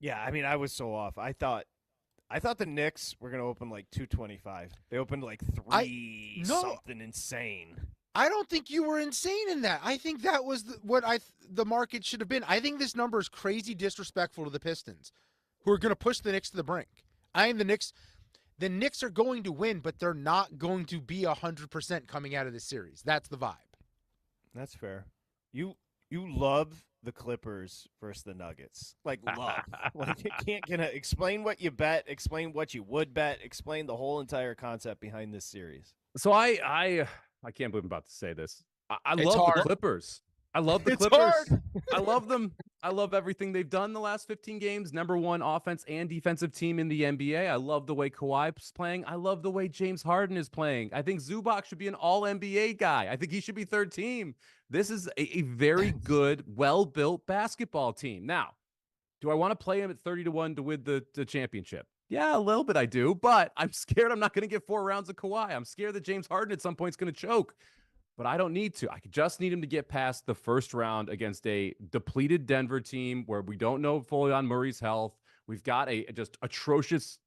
Speaker 2: Yeah, I mean, I was so off. I thought the Knicks were going to open like 225. They opened like 3 something insane.
Speaker 3: I don't think you were insane in that. I think that was the market should have been. I think this number is crazy disrespectful to the Pistons, who are going to push the Knicks to the brink. The Knicks are going to win, but they're not going to be 100% coming out of this series. That's the vibe.
Speaker 2: That's fair. You love the Clippers versus the Nuggets. Like, love. Like, you can't explain what you bet, explain what you would bet, explain the whole entire concept behind this series.
Speaker 7: So I can't believe I'm about to say this. I love
Speaker 3: hard.
Speaker 7: the Clippers. I love the
Speaker 3: It's
Speaker 7: Clippers.
Speaker 3: hard.
Speaker 7: I love them. I love everything they've done the last 15 games. Number 1 offense and defensive team in the NBA. I love the way Kawhi's playing. I love the way James Harden is playing. I think Zubac should be an all-NBA guy. I think he should be 3rd team. This is a very good, well-built basketball team. Now, do I want to play him at 30-1 to win the championship? Yeah, a little bit I do, but I'm scared I'm not going to get 4 rounds of Kawhi. I'm scared that James Harden at some point is going to choke, but I don't need to. I just need him to get past the first round against a depleted Denver team where we don't know fully on Murray's health. We've got a just atrocious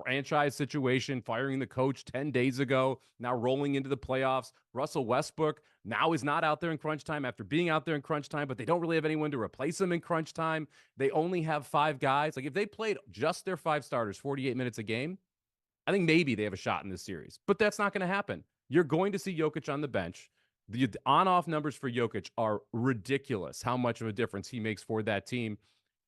Speaker 7: franchise situation, firing the coach 10 days ago, now rolling into the playoffs. Russell Westbrook now is not out there in crunch time after being out there in crunch time, but they don't really have anyone to replace him in crunch time. They only have 5 guys. Like, if they played just their 5 starters 48 minutes a game, I think maybe they have a shot in this series, but that's not going to happen. You're going to see Jokic on the bench. The on-off numbers for Jokic are ridiculous, how much of a difference he makes for that team.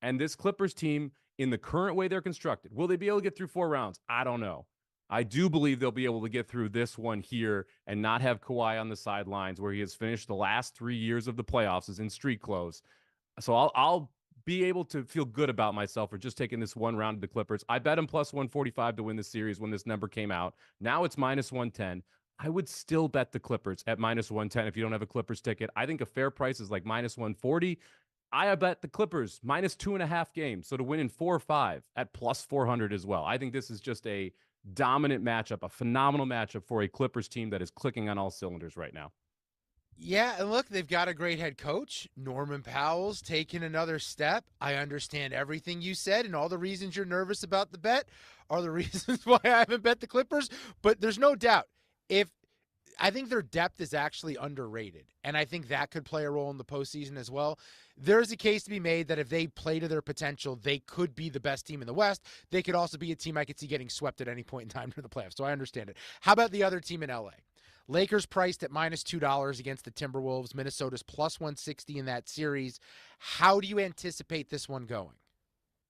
Speaker 7: And this Clippers team, in the current way they're constructed, will they be able to get through 4 rounds? I don't know. I do believe they'll be able to get through this one here and not have Kawhi on the sidelines, where he has finished the last 3 years of the playoffs as in street clothes. So I'll be able to feel good about myself for just taking this 1 round of the Clippers. I bet him plus 145 to win the series when this number came out. Now it's minus 110. I would still bet the Clippers at minus 110 if you don't have a Clippers ticket. I think a fair price is like minus 140. I bet the Clippers minus 2.5 games. So to win in 4 or 5 at plus 400 as well. I think this is just a dominant matchup, a phenomenal matchup for a Clippers team that is clicking on all cylinders right now.
Speaker 3: Yeah, and look, they've got a great head coach. Norman Powell's taken another step. I understand everything you said, and all the reasons you're nervous about the bet are the reasons why I haven't bet the Clippers. But there's no doubt, I think their depth is actually underrated, and I think that could play a role in the postseason as well. There's a case to be made that if they play to their potential, they could be the best team in the West. They could also be a team I could see getting swept at any point in time during the playoffs, so I understand it. How about the other team in LA? Lakers priced at minus $2 against the Timberwolves. Minnesota's plus 160 in that series. How do you anticipate this one going?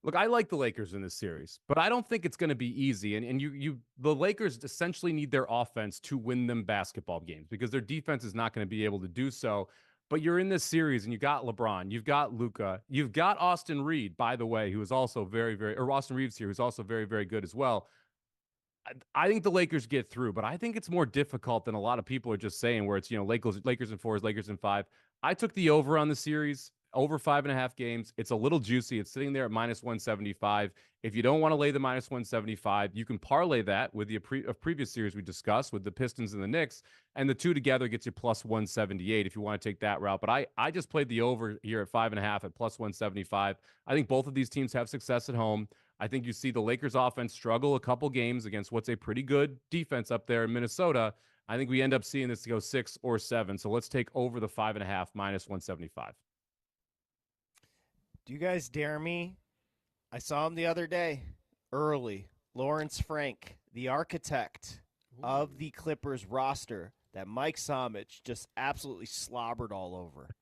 Speaker 7: Look, I like the Lakers in this series, but I don't think it's going to be easy. And the Lakers essentially need their offense to win them basketball games because their defense is not going to be able to do so. But you're in this series and you got LeBron, you've got Luka, you've got Austin Reed, by the way, who is also or Austin Reeves here, who's also very, very good as well. I think the Lakers get through, but I think it's more difficult than a lot of people are just saying, where it's, Lakers in 4, Lakers in 5. I took the over on the series, over 5.5 games. It's a little juicy. It's sitting there at -175. If you don't want to lay the -175, you can parlay that with the previous series we discussed with the Pistons and the Knicks, and the two together gets you +178 if you want to take that route. But I just played the over here at 5.5 at +175. I think both of these teams have success at home. I think you see the Lakers offense struggle a couple games against what's a pretty good defense up there in Minnesota. I think we end up seeing this go 6 or 7. So let's take over the 5.5 -175.
Speaker 2: Do you guys dare me? I saw him the other day, early. Lawrence Frank, the architect of the Clippers roster that Mike Somich just absolutely slobbered all over.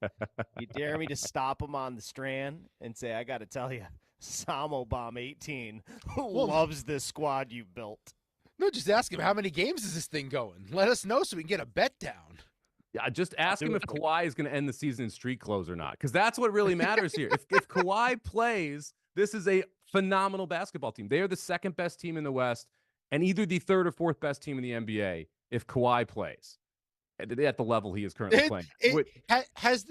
Speaker 2: You dare me to stop him on the Strand and say, I got to tell you, Samo Bomb 18 loves this squad you built.
Speaker 3: No, just ask him, how many games is this thing going? Let us know so we can get a bet down.
Speaker 7: Yeah, just ask him if Kawhi is going to end the season in street clothes or not, because that's what really matters here. If Kawhi plays, this is a phenomenal basketball team. They are the second best team in the West and either the third or fourth best team in the NBA if Kawhi plays at the level he is currently playing.
Speaker 3: Has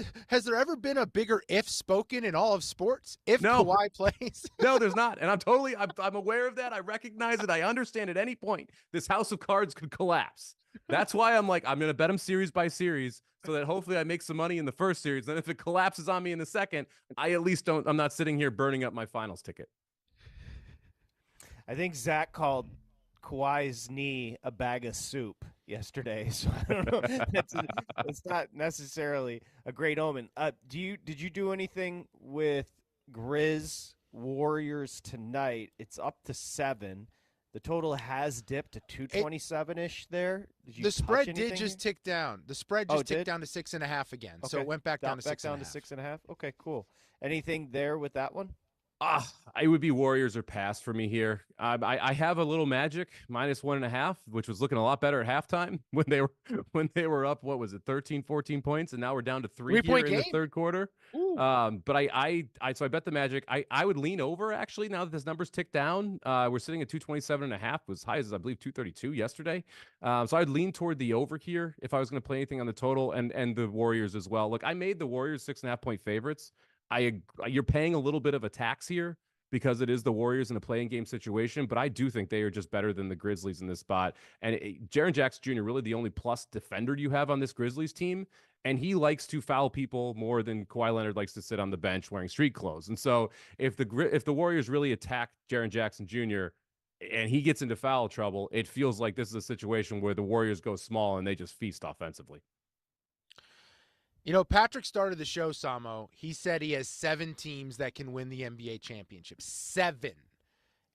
Speaker 3: there ever been a bigger if spoken in all of sports? If
Speaker 7: No.
Speaker 3: Kawhi plays?
Speaker 7: No, there's not. And I'm aware of that. I recognize it. I understand at any point this house of cards could collapse. That's why I'm going to bet him series by series so that hopefully I make some money in the first series. And if it collapses on me in the second, I'm not sitting here burning up my finals ticket.
Speaker 2: I think Zach called Kawhi's knee a bag of soup yesterday, so I don't know. It's not necessarily a great omen. Did you do anything with Grizz Warriors tonight? It's up to 7. The total has dipped to 227-ish there.
Speaker 3: The spread did just tick down. The spread just ticked down to 6.5 again.
Speaker 2: Okay.
Speaker 3: So it went back down to 6.5.
Speaker 2: Down to 6.5. Okay, cool. Anything there with that one?
Speaker 7: It would be Warriors or pass for me here. I have a little magic -1.5, which was looking a lot better at halftime when they were up. What was it, 13, 14 points, and now we're down to 3 here in the third quarter. But I bet the Magic. I would lean over actually now that this number's ticked down. We're sitting at 227.5, was high as I believe 232 yesterday. So I'd lean toward the over here if I was going to play anything on the total and the Warriors as well. Look, I made the Warriors 6.5 point favorites. You're paying a little bit of a tax here because it is the Warriors in a playing game situation, but I do think they are just better than the Grizzlies in this spot. And Jaren Jackson Jr. really the only plus defender you have on this Grizzlies team, and he likes to foul people more than Kawhi Leonard likes to sit on the bench wearing street clothes. And so if the Warriors really attack Jaren Jackson Jr. and he gets into foul trouble, it feels like this is a situation where the Warriors go small and they just feast offensively.
Speaker 3: Patrick started the show, Samo. He said he has 7 teams that can win the NBA championship. 7.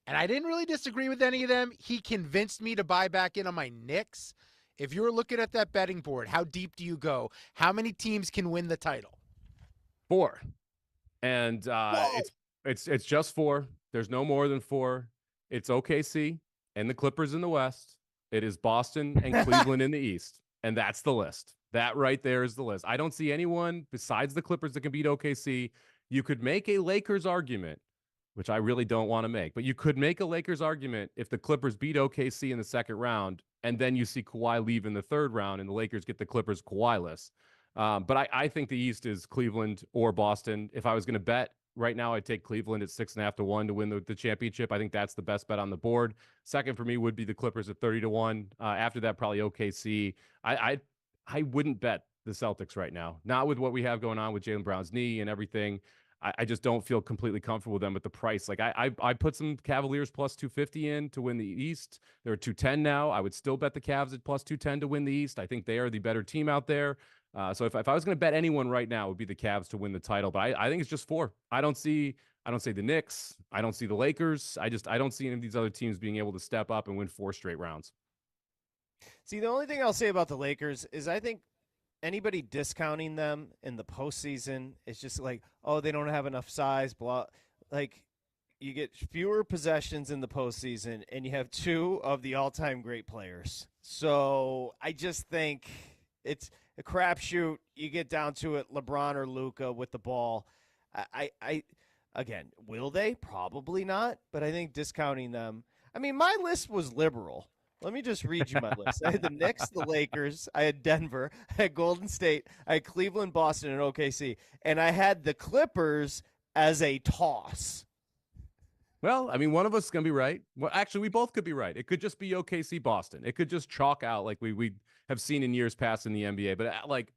Speaker 3: And I didn't really disagree with any of them. He convinced me to buy back in on my Knicks. If you're looking at that betting board, how deep do you go? How many teams can win the title?
Speaker 7: 4. And it's just 4. There's no more than 4. It's OKC and the Clippers in the West. It is Boston and Cleveland in the East. And that's the list. That right there is the list. I don't see anyone besides the Clippers that can beat OKC. You could make a Lakers argument, which I really don't want to make, but you could make a Lakers argument if the Clippers beat OKC in the second round, and then you see Kawhi leave in the third round, and the Lakers get the Clippers Kawhi-less. But I think the East is Cleveland or Boston. If I was going to bet right now, I'd take Cleveland at 6.5 to 1 to win the championship. I think that's the best bet on the board. Second for me would be the Clippers at 30 to 1. After that, probably OKC. I wouldn't bet the Celtics right now. Not with what we have going on with Jaylen Brown's knee and everything. I just don't feel completely comfortable with them at the price. Like I put some Cavaliers plus 250 in to win the East. They're 210 now. I would still bet the Cavs at plus 210 to win the East. I think they are the better team out there. So if I was going to bet anyone right now, it would be the Cavs to win the title. But I think it's just 4. I don't see the Knicks. I don't see the Lakers. I don't see any of these other teams being able to step up and win 4 straight rounds.
Speaker 2: See, the only thing I'll say about the Lakers is I think anybody discounting them in the postseason is just like, oh, they don't have enough size, blah. Like, you get fewer possessions in the postseason, and you have two of the all-time great players. So I just think it's a crapshoot. You get down to it, LeBron or Luka with the ball. I again, will they? Probably not. But I think discounting them. I mean, my list was liberal. Let me just read you my list. I had the Knicks, the Lakers, I had Denver, I had Golden State, I had Cleveland, Boston, and OKC, and I had the Clippers as a toss.
Speaker 7: Well, I mean, one of us is going to be right. Well, actually, we both could be right. It could just be OKC Boston. It could just chalk out like we have seen in years past in the NBA. But like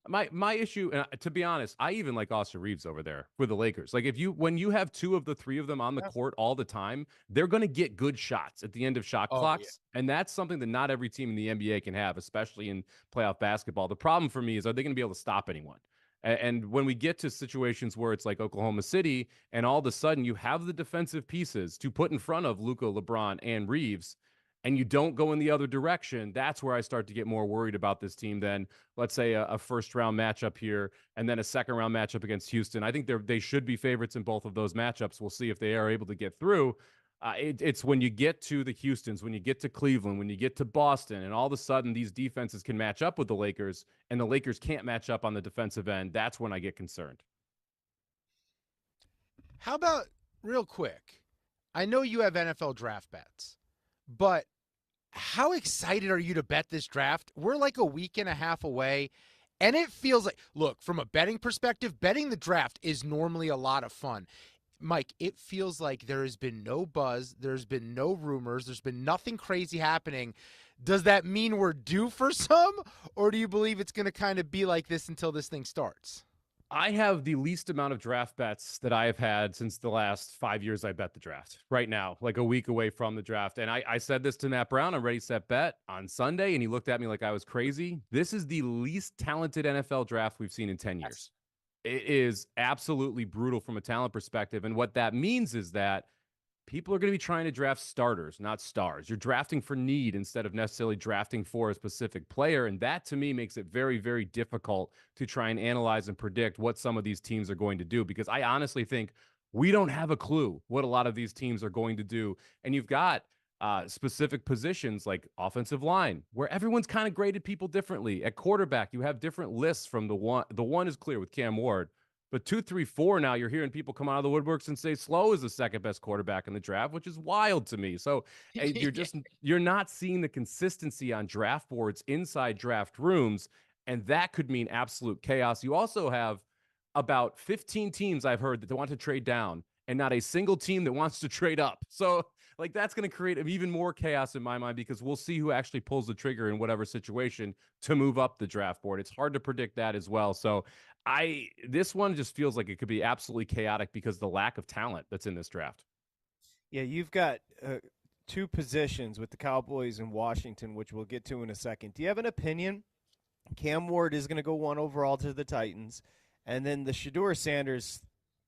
Speaker 7: my issue, and to be honest, I even like Austin Reeves over there with the Lakers. Like when you have two of the three of them on the court all the time, they're going to get good shots at the end of shot clocks. Yeah. And that's something that not every team in the NBA can have, especially in playoff basketball. The problem for me is, are they going to be able to stop anyone? And when we get to situations where it's like Oklahoma City, and all of a sudden you have the defensive pieces to put in front of Luka, LeBron, and Reeves, and you don't go in the other direction, that's where I start to get more worried about this team than, let's say, a first-round matchup here and then a second-round matchup against Houston. I think they should be favorites in both of those matchups. We'll see if they are able to get through. It's when you get to the Houstons, when you get to Cleveland, when you get to Boston, and all of a sudden these defenses can match up with the Lakers, and the Lakers can't match up on the defensive end. That's when I get concerned.
Speaker 3: How about, real quick, I know you have NFL draft bets, but how excited are you to bet this draft? We're like a week and a half away, and it feels like, look, from a betting perspective, betting the draft is normally a lot of fun. Mike, it feels like there has been no buzz, there's been no rumors, there's been nothing crazy happening. Does that mean we're due for some, or do you believe it's going to kind of be like this until this thing starts?
Speaker 7: I have the least amount of draft bets that I have had since the last 5 years I bet the draft right now, like a week away from the draft. And I said this to Matt Brown on Ready, Set, Bet on Sunday, and he looked at me like I was crazy. This is the least talented NFL draft we've seen in 10 years. It is absolutely brutal from a talent perspective. And what that means is that people are going to be trying to draft starters, not stars. You're drafting for need instead of necessarily drafting for a specific player. And that, to me, makes it very, very difficult to try and analyze and predict what some of these teams are going to do, because I honestly think we don't have a clue what a lot of these teams are going to do. And you've got specific positions like offensive line, where everyone's kind of graded people differently. At quarterback, you have different lists from the one is clear with Cam Ward. But 2, 3, 4 now, you're hearing people come out of the woodworks and say Slow is the second best quarterback in the draft, which is wild to me. So you're not seeing the consistency on draft boards inside draft rooms, and that could mean absolute chaos. You also have about 15 teams I've heard that want to trade down, and not a single team that wants to trade up. So like that's going to create even more chaos in my mind, because we'll see who actually pulls the trigger in whatever situation to move up the draft board. It's hard to predict that as well. So this one just feels like it could be absolutely chaotic because of the lack of talent that's in this draft.
Speaker 2: Yeah, you've got two positions with the Cowboys and Washington, which we'll get to in a second. Do you have an opinion? Cam Ward is going to go 1 overall to the Titans, and then the Shedeur Sanders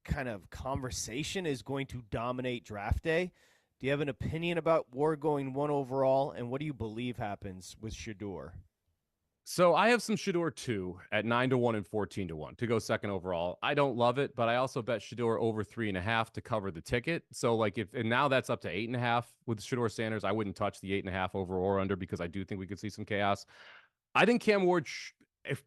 Speaker 2: kind of conversation is going to dominate draft day. Do you have an opinion about Ward going 1 overall, and what do you believe happens with Shedeur?
Speaker 7: So I have some Shedeur 2 at 9-1 and 14-1 to go second overall. I don't love it, but I also bet Shedeur over 3.5 to cover the ticket. So like and now that's up to 8.5 with Shedeur Sanders. I wouldn't touch the 8.5 over or under, because I do think we could see some chaos. I think Cam Ward,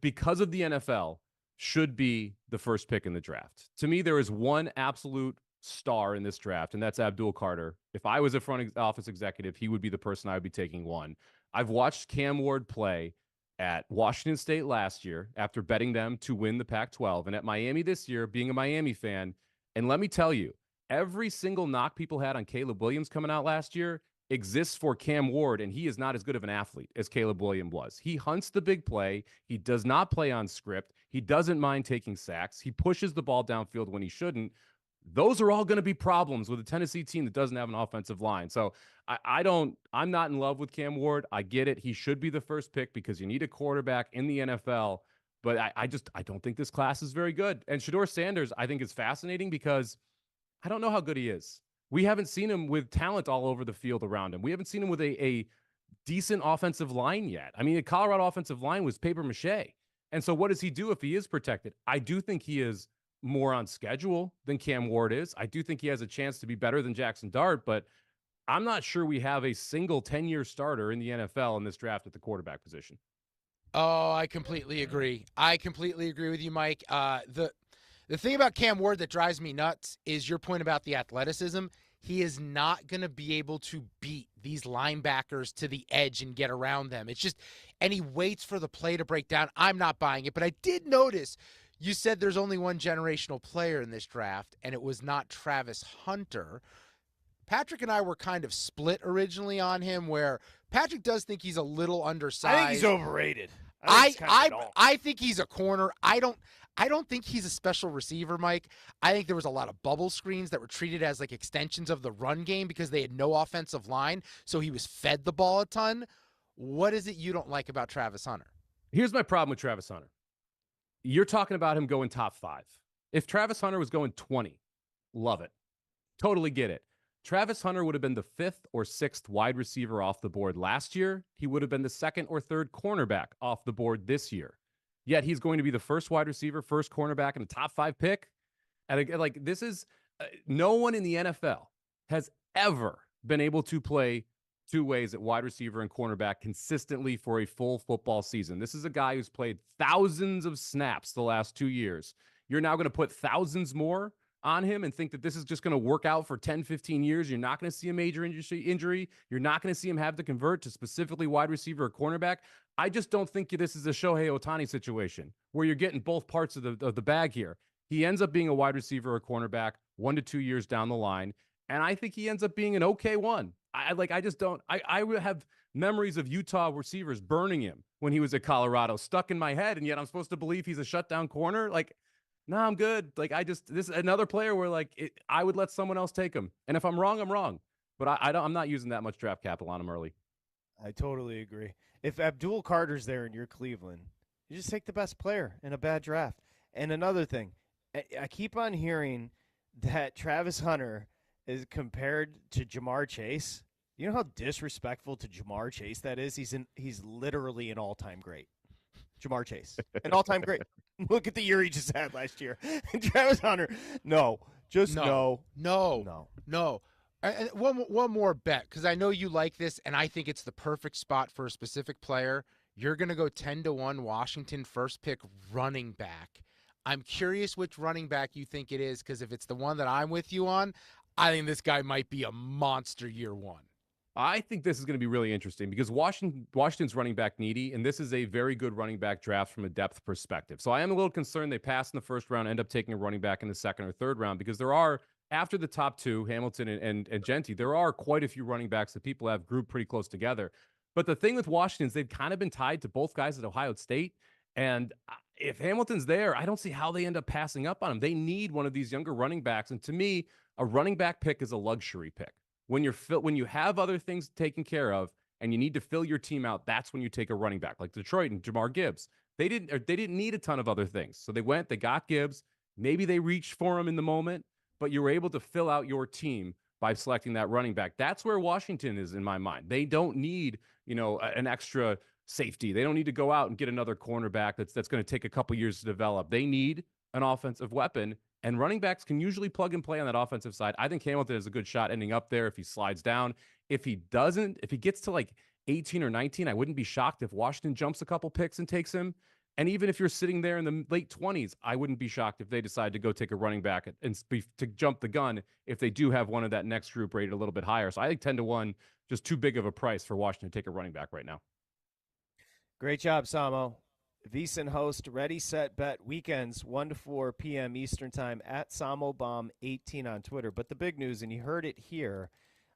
Speaker 7: because of the NFL, should be the first pick in the draft. To me, there is one absolute star in this draft, and that's Abdul Carter. If I was a front office executive, he would be the person I would be taking 1. I've watched Cam Ward play at Washington State last year after betting them to win the Pac-12, and at Miami this year, being a Miami fan. And let me tell you, every single knock people had on Caleb Williams coming out last year exists for Cam Ward, and he is not as good of an athlete as Caleb Williams was. He hunts the big play. He does not play on script. He doesn't mind taking sacks. He pushes the ball downfield when he shouldn't. Those are all going to be problems with a Tennessee team that doesn't have an offensive line. So I'm not in love with Cam Ward. I get it. He should be the first pick because you need a quarterback in the NFL. But I don't think this class is very good. And Shedeur Sanders, I think, is fascinating because I don't know how good he is. We haven't seen him with talent all over the field around him. We haven't seen him with a decent offensive line yet. I mean, the Colorado offensive line was paper mache. And so what does he do if he is protected? I do think he is more on schedule than Cam Ward is. I do think he has a chance to be better than Jackson Dart, but I'm not sure we have a single 10-year starter in the NFL in this draft at the quarterback position.
Speaker 3: Oh, I completely agree. I completely agree with you, Mike. The thing about Cam Ward that drives me nuts is your point about the athleticism. He is not going to be able to beat these linebackers to the edge and get around them. It's just, and he waits for the play to break down. I'm not buying it, but I did notice you said there's only one generational player in this draft, and it was not Travis Hunter. Patrick and I were kind of split originally on him, where Patrick does think he's a little undersized.
Speaker 2: I think he's overrated.
Speaker 3: I think he's a corner. I don't think he's a special receiver, Mike. I think there was a lot of bubble screens that were treated as like extensions of the run game because they had no offensive line, so he was fed the ball a ton. What is it you don't like about Travis Hunter?
Speaker 7: Here's my problem with Travis Hunter. You're talking about him going top 5. If Travis Hunter was going 20, love it. Totally get it. Travis Hunter would have been the 5th or 6th wide receiver off the board last year. He would have been the 2nd or 3rd cornerback off the board this year. Yet he's going to be the first wide receiver, first cornerback, and a top 5 pick. And like, this is no one in the NFL has ever been able to play 2 ways at wide receiver and cornerback consistently for a full football season. This is a guy who's played thousands of snaps the last 2 years. You're now going to put thousands more on him and think that this is just going to work out for 10, 15 years. You're not going to see a major injury. You're not going to see him have to convert to specifically wide receiver or cornerback. I just don't think this is a Shohei Ohtani situation where you're getting both parts of the bag here. He ends up being a wide receiver or cornerback 1 to 2 years down the line, and I think he ends up being an okay one. I have memories of Utah receivers burning him when he was at Colorado stuck in my head, and yet I'm supposed to believe he's a shutdown corner. Like, no, I'm good. Like, this is another player where I would let someone else take him. And if I'm wrong, I'm wrong. But I'm not using that much draft capital on him early.
Speaker 2: I totally agree. If Abdul Carter's there and you're Cleveland, you just take the best player in a bad draft. And another thing, I keep on hearing that Travis Hunter is compared to Jamar Chase. You know how disrespectful to Jamar Chase that is? He's literally an all-time great. Jamar Chase, an all-time great. Look at the year he just had last year. Travis Hunter, no.
Speaker 3: And one more bet, because I know you like this, and I think it's the perfect spot for a specific player. You're going to go 10-1 Washington first pick running back. I'm curious which running back you think it is, because if it's the one that I'm with you on, I think this guy might be a monster year one.
Speaker 7: I think this is going to be really interesting because Washington's running back needy, and this is a very good running back draft from a depth perspective. So I am a little concerned they pass in the first round, end up taking a running back in the second or third round, because there are, after the top 2, Hamilton and Genty, there are quite a few running backs that people have grouped pretty close together. But the thing with Washington is they've kind of been tied to both guys at Ohio State. And if Hamilton's there, I don't see how they end up passing up on him. They need one of these younger running backs. And to me, a running back pick is a luxury pick. When you have other things taken care of and you need to fill your team out, that's when you take a running back like Detroit and Jamar Gibbs. They didn't need a ton of other things. So they got Gibbs. Maybe they reached for him in the moment, but you were able to fill out your team by selecting that running back. That's where Washington is in my mind. They don't need, an extra safety. They don't need to go out and get another cornerback that's going to take a couple years to develop. They need an offensive weapon. And running backs can usually plug and play on that offensive side. I think Hamilton has a good shot ending up there if he slides down. If he gets to 18 or 19, I wouldn't be shocked if Washington jumps a couple picks and takes him. And even if you're sitting there in the late 20s, I wouldn't be shocked if they decide to go take a running back and to jump the gun if they do have one of that next group rated a little bit higher. So I think 10-1, just too big of a price for Washington to take a running back right now.
Speaker 2: Great job, Samo. VSiN host Ready, Set, Bet weekends 1 to 4 p.m. Eastern Time at SamoBomb18 on Twitter. But the big news, and you heard it here,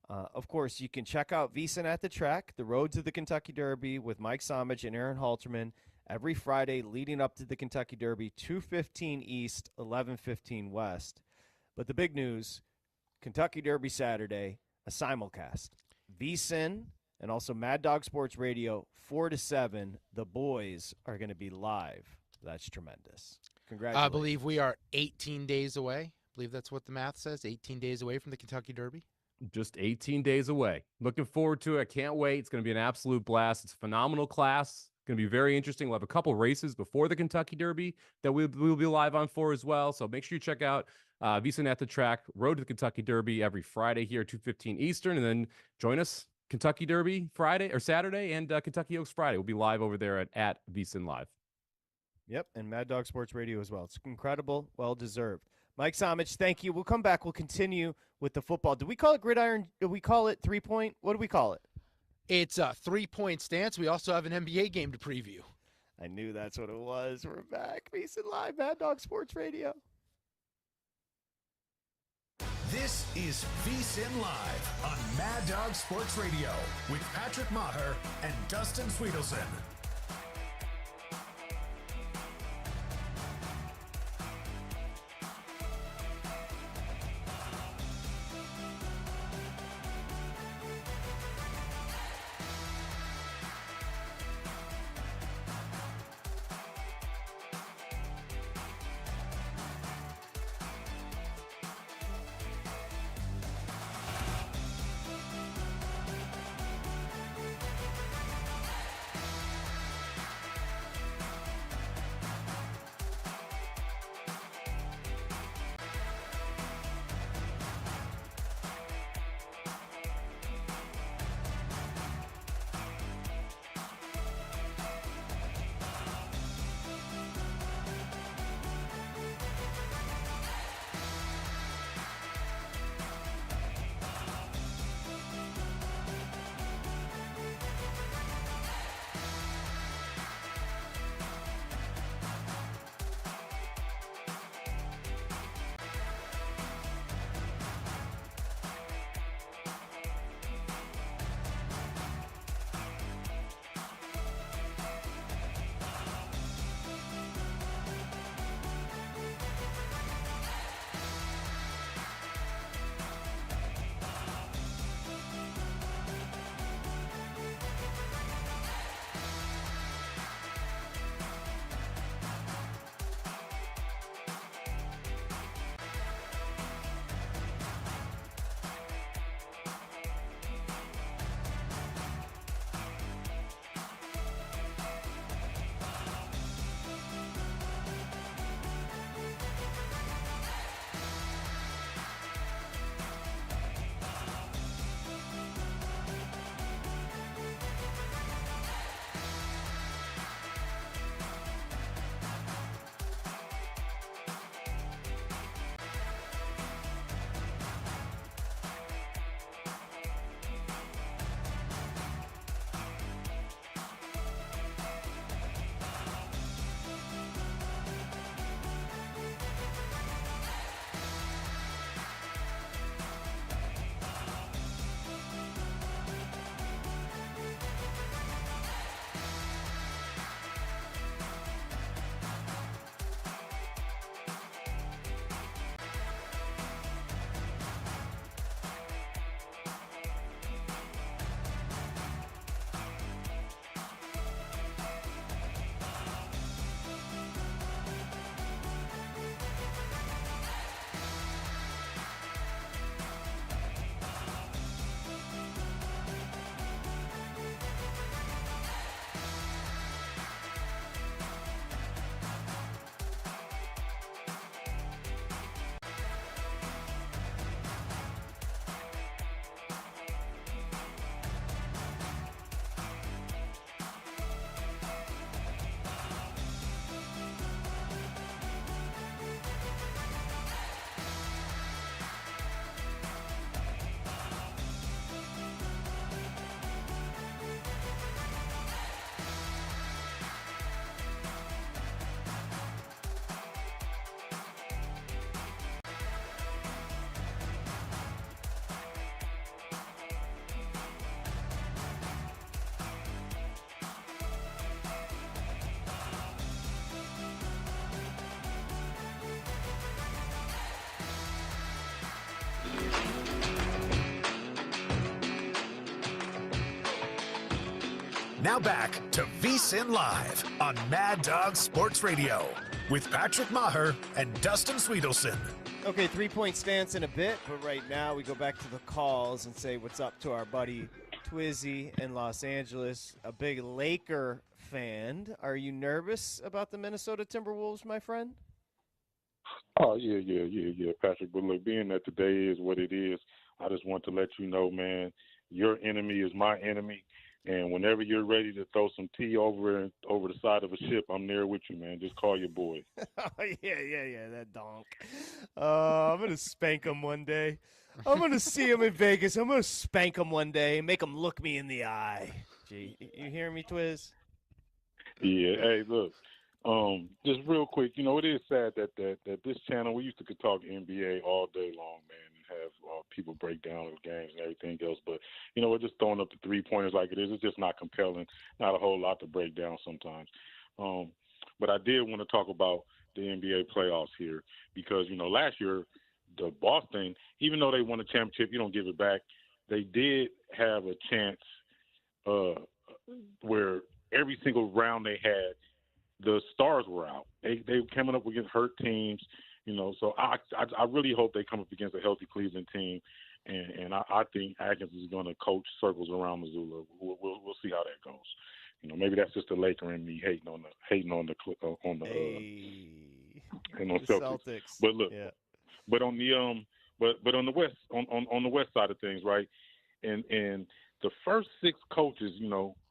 Speaker 2: of course, you can check out VSiN at the Track, the road to the Kentucky Derby with Mike Somich and Aaron Halterman every Friday leading up to the Kentucky Derby, 2:15 East, 11:15 West. But the big news, Kentucky Derby Saturday, a simulcast. VSiN and also Mad Dog Sports Radio, 4 to 7. The boys are going to be live. That's tremendous. Congratulations.
Speaker 3: I believe we are 18 days away. I believe that's what the math says, 18 days away from the Kentucky Derby.
Speaker 7: Just 18 days away. Looking forward to it. I can't wait. It's going to be an absolute blast. It's a phenomenal class. Going to be very interesting. We'll have a couple races before the Kentucky Derby that we'll be live on for as well. So make sure you check out VSiN at the Track, Road to the Kentucky Derby every Friday here at 2:15 Eastern. And then join us Kentucky Derby Friday or Saturday and Kentucky Oaks Friday. We'll be live over there at VSiN Live.
Speaker 2: Yep, and Mad Dog Sports Radio as well. It's incredible, well-deserved. Mike Somich, thank you. We'll come back. We'll continue with the football. Do we call it gridiron? Do we call it three-point? What do we call it?
Speaker 3: It's a 3-point stance. We also have an NBA game to preview.
Speaker 2: I knew that's what it was. We're back. VSiN Live, Mad Dog Sports Radio.
Speaker 1: This is VSiN Live on Mad Dog Sports Radio with Patrick Meagher and Dustin Swedelson. Now back to VSiN Live on Mad Dog Sports Radio with Patrick Meagher and Dustin Swedelson.
Speaker 2: Okay, 3-point stance in a bit, but right now we go back to the calls and say what's up to our buddy Twizzy in Los Angeles, a big Laker fan. Are you nervous about the Minnesota Timberwolves, my friend?
Speaker 8: Oh, yeah, Patrick. But look, being that today is what it is, I just want to let you know, man, your enemy is my enemy. And whenever you're ready to throw some tea over the side of a ship, I'm there with you, man. Just call your boy.
Speaker 2: Oh, yeah, that donk. I'm going to spank him one day. I'm going to see him in Vegas. I'm going to spank him one day and make him look me in the eye. Gee, you hear me, Twiz?
Speaker 8: Yeah, hey, look, just real quick, it is sad that this channel, we used to could talk NBA all day long, man, and have people break down the games and everything else. But, we're just throwing up the three-pointers like it is. It's just not compelling, not a whole lot to break down sometimes. But I did want to talk about the NBA playoffs here because, last year, the Boston, even though they won a championship, you don't give it back, they did have a chance where every single round they had, the stars were out. They were coming up against hurt teams, So I really hope they come up against a healthy Cleveland team, and I think Atkins is going to coach circles around Missoula. We'll see how that goes. Maybe that's just the Laker and me hating on the Celtics. But look, yeah. But on the but on the west on the west side of things, right? And the first 6 coaches,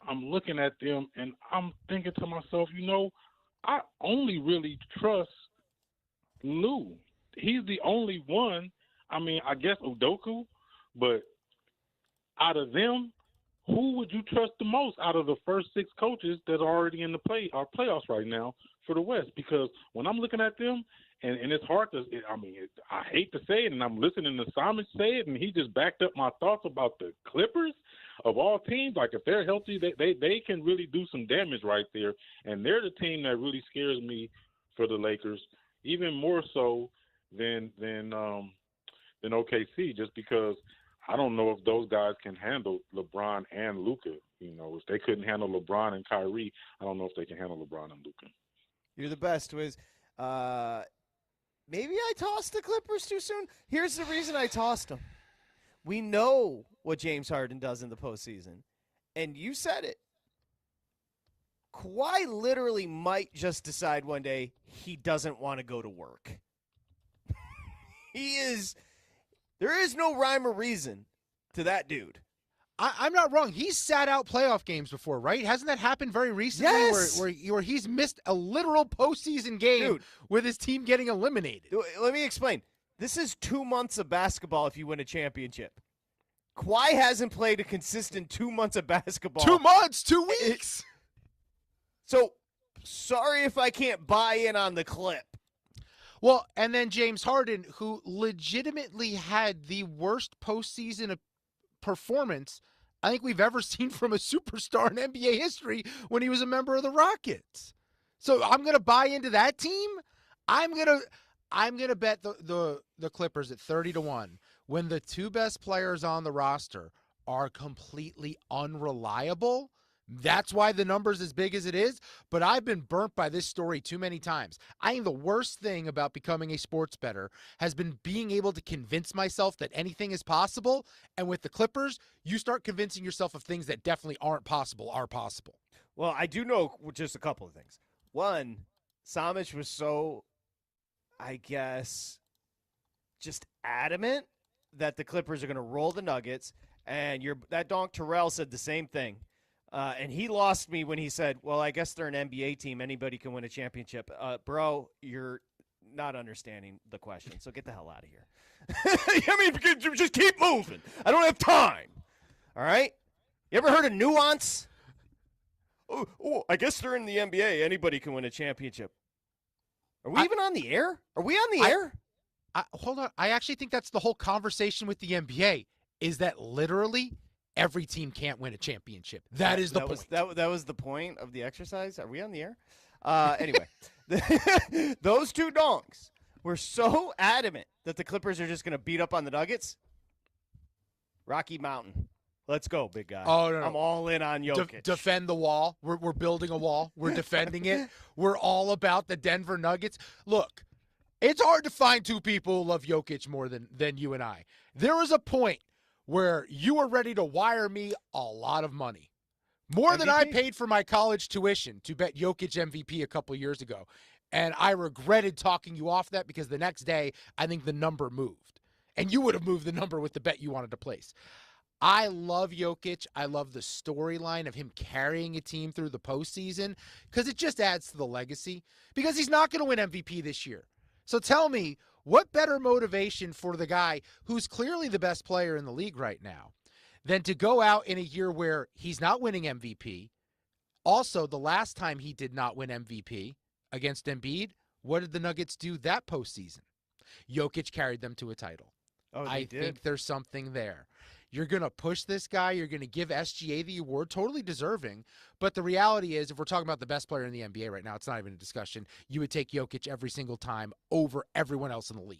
Speaker 8: I'm looking at them and I'm thinking to myself, I only really trust Lou. He's the only one. I mean, I guess Udoka, but out of them, who would you trust the most out of the first 6 coaches that are already in the playoffs right now for the West? Because when I'm looking at them, and it's hard to, I hate to say it, and I'm listening to Simon say it, and he just backed up my thoughts about the Clippers of all teams. Like, if they're healthy, they can really do some damage right there, and they're the team that really scares me for the Lakers, even more so than OKC, just because I don't know if those guys can handle LeBron and Luka. If they couldn't handle LeBron and Kyrie, I don't know if they can handle LeBron and Luka.
Speaker 2: You're the best, Wiz. Maybe I tossed the Clippers too soon. Here's the reason I tossed them. We know what James Harden does in the postseason, and you said it. Kawhi literally might just decide one day he doesn't want to go to work. There is no rhyme or reason to that dude.
Speaker 3: I'm not wrong. He's sat out playoff games before, right? Hasn't that happened very recently?
Speaker 2: Yes.
Speaker 3: Where he's missed a literal postseason game with his team getting eliminated?
Speaker 2: Let me explain. This is 2 months of basketball if you win a championship. Kawhi hasn't played a consistent 2 months of basketball.
Speaker 3: 2 months, 2 weeks.
Speaker 2: So, sorry if I can't buy in on the clip.
Speaker 3: Well, and then James Harden, who legitimately had the worst postseason performance I think we've ever seen from a superstar in NBA history when he was a member of the Rockets. So I'm going to buy into that team. I'm going to bet the Clippers at 30-1 when the 2 best players on the roster are completely unreliable. That's why the number's as big as it is. But I've been burnt by this story too many times. I think the worst thing about becoming a sports bettor has been being able to convince myself that anything is possible. And with the Clippers, you start convincing yourself of things that definitely aren't possible are possible.
Speaker 2: Well, I do know just a couple of things. One, Samich was so, I guess, just adamant that the Clippers are going to roll the Nuggets. And that donk Terrell said the same thing. And he lost me when he said, well, I guess they're an NBA team. Anybody can win a championship. Bro, you're not understanding the question, so get the hell out of here. I mean, just keep moving. I don't have time. All right? You ever heard of nuance? Oh, I guess they're in the NBA. Anybody can win a championship. Are we even on the air? Are we on the air?
Speaker 3: Hold on. I actually think that's the whole conversation with the NBA is that literally – every team can't win a championship. That is the point.
Speaker 2: That was the point of the exercise. Are we on the air? Anyway, those 2 donks were so adamant that the Clippers are just going to beat up on the Nuggets. Rocky Mountain. Let's go, big guy.
Speaker 3: Oh, no.
Speaker 2: I'm all in on Jokic.
Speaker 3: Defend the wall. We're building a wall. We're defending it. We're all about the Denver Nuggets. Look, it's hard to find 2 people who love Jokic more than you and I. There was a point where you were ready to wire me a lot of money. More than I paid for my college tuition to bet Jokic MVP a couple years ago. And I regretted talking you off that because the next day, I think the number moved. And you would have moved the number with the bet you wanted to place. I love Jokic. I love the storyline of him carrying a team through the postseason because it just adds to the legacy because he's not going to win MVP this year. So tell me, what better motivation for the guy who's clearly the best player in the league right now than to go out in a year where he's not winning MVP? Also, the last time he did not win MVP against Embiid, what did the Nuggets do that postseason? Jokic carried them to a title.
Speaker 2: Oh,
Speaker 3: I think there's something there. You're going to push this guy. You're going to give SGA the award, totally deserving. But the reality is, if we're talking about the best player in the NBA right now, it's not even a discussion. You would take Jokic every single time over everyone else in the league.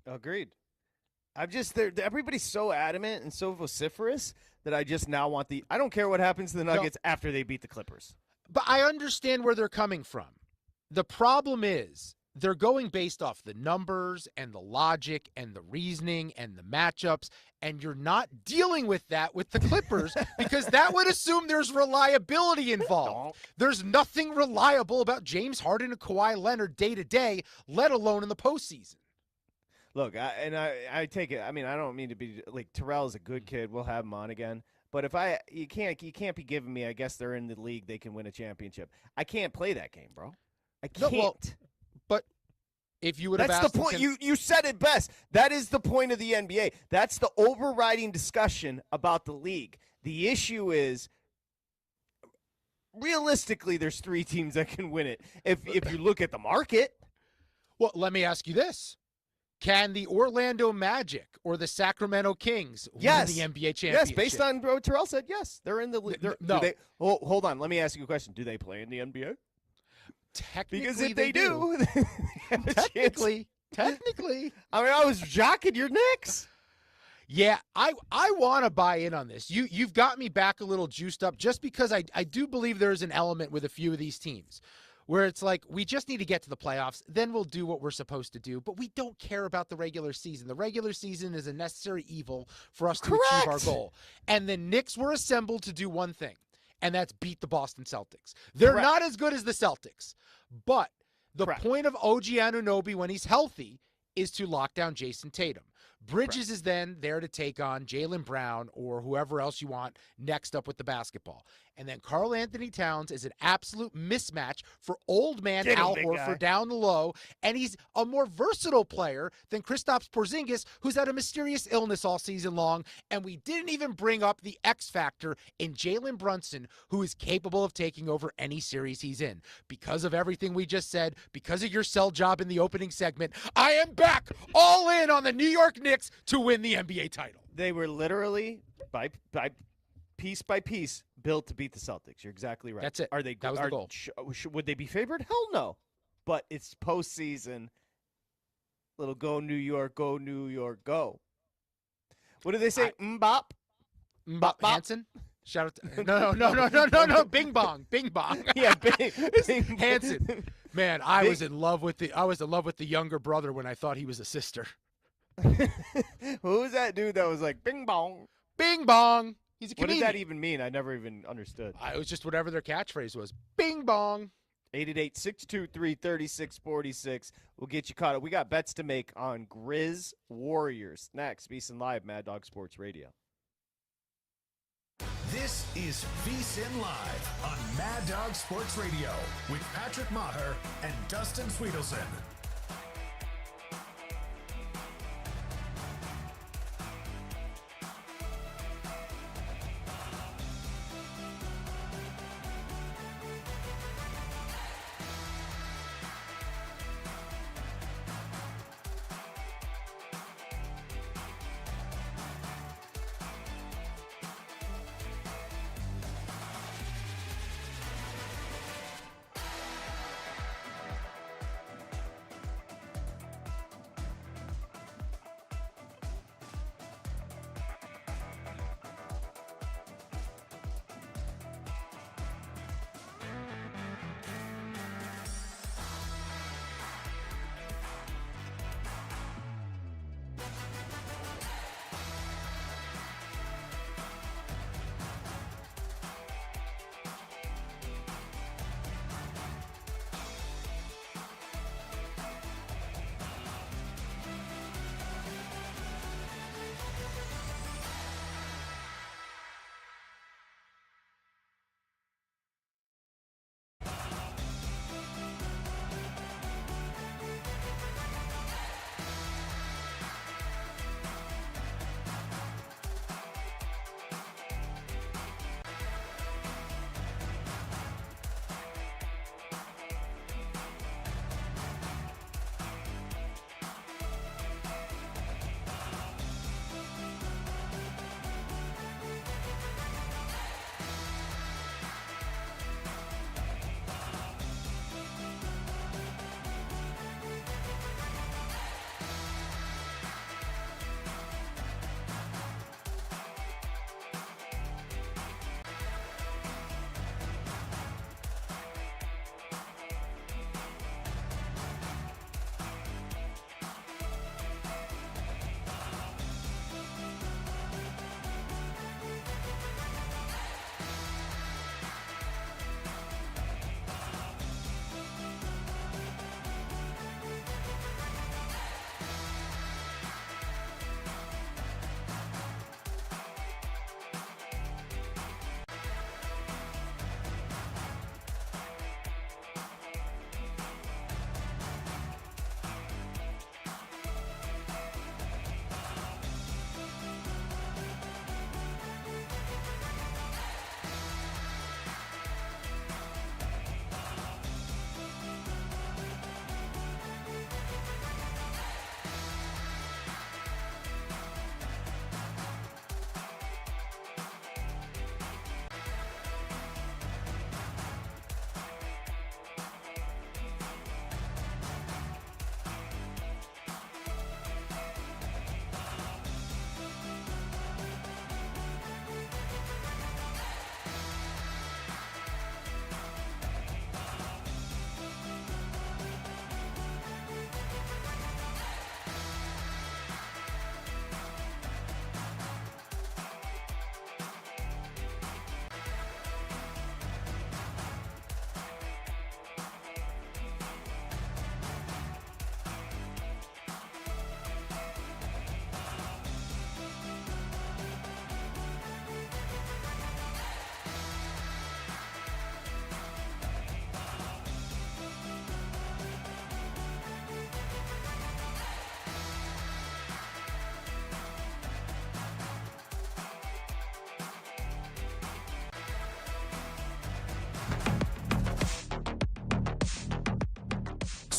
Speaker 2: Agreed. Everybody's so adamant and so vociferous that I just now want I don't care what happens to the Nuggets after they beat the Clippers.
Speaker 3: But I understand where they're coming from. The problem is, they're going based off the numbers and the logic and the reasoning and the matchups, and you're not dealing with that with the Clippers because that would assume there's reliability involved. There's nothing reliable about James Harden and Kawhi Leonard day to day, let alone in the postseason.
Speaker 2: Look, I take it. I mean, I don't mean to be like Terrell's a good kid. We'll have him on again. But you can't be giving me. I guess they're in the league. They can win a championship. I can't play that game, bro. I can't.
Speaker 3: No, well, but if you would have asked,
Speaker 2: that's the point. You said it best. That is the point of the NBA. That's the overriding discussion about the league. The issue is, realistically, there's 3 teams that can win it. If you look at the market.
Speaker 3: Well, let me ask you this. Can the Orlando Magic or the Sacramento Kings win the NBA championship?
Speaker 2: Yes, based on what Terrell said, yes. They're in the league.
Speaker 3: No.
Speaker 2: Hold on. Let me ask you a question. Do they play in the NBA?
Speaker 3: Technically,
Speaker 2: because if they do
Speaker 3: technically.
Speaker 2: I mean, I was jocking your Knicks.
Speaker 3: Yeah, I want to buy in on this. You've got me back a little juiced up just because I do believe there's an element with a few of these teams where it's like we just need to get to the playoffs, then we'll do what we're supposed to do, but we don't care about the regular season. The regular season is a necessary evil for us to achieve our goal. And the Knicks were assembled to do one thing, and that's beat the Boston Celtics. They're not as good as the Celtics, but the point of OG Anunoby when he's healthy is to lock down Jason Tatum. Bridges is then there to take on Jaylen Brown or whoever else you want next up with the basketball. And then Karl Anthony Towns is an absolute mismatch for old man Al Horford down the low. And he's a more versatile player than Kristaps Porzingis, who's had a mysterious illness all season long. And we didn't even bring up the X factor in Jalen Brunson, who is capable of taking over any series he's in. Because of everything we just said, because of your sell job in the opening segment, I am back all in on the New York Knicks to win the NBA title.
Speaker 2: They were literally by piece by piece built to beat the Celtics. You're exactly right.
Speaker 3: That's it.
Speaker 2: Are they?
Speaker 3: That was the goal.
Speaker 2: Would they be favored? Hell no. But it's postseason. Little go New York, go New York, go. What do they say? Mbop.
Speaker 3: Mbop Hansen. Shout out to no. Bing bong.
Speaker 2: Yeah, Bing
Speaker 3: Hansen. Man, I was in love with the younger brother when I thought he was a sister.
Speaker 2: Who was that dude that was like bing bong?
Speaker 3: Bing bong. He's a comedian.
Speaker 2: What did that even mean? I never even understood.
Speaker 3: It was just whatever their catchphrase was. Bing bong.
Speaker 2: 888-623-3646. We'll get you caught up. We got bets to make on Grizz Warriors. Next, VSiN Live, Mad Dog Sports Radio.
Speaker 1: This is VSiN Live on Mad Dog Sports Radio with Patrick Meagher and Dustin Swedelson.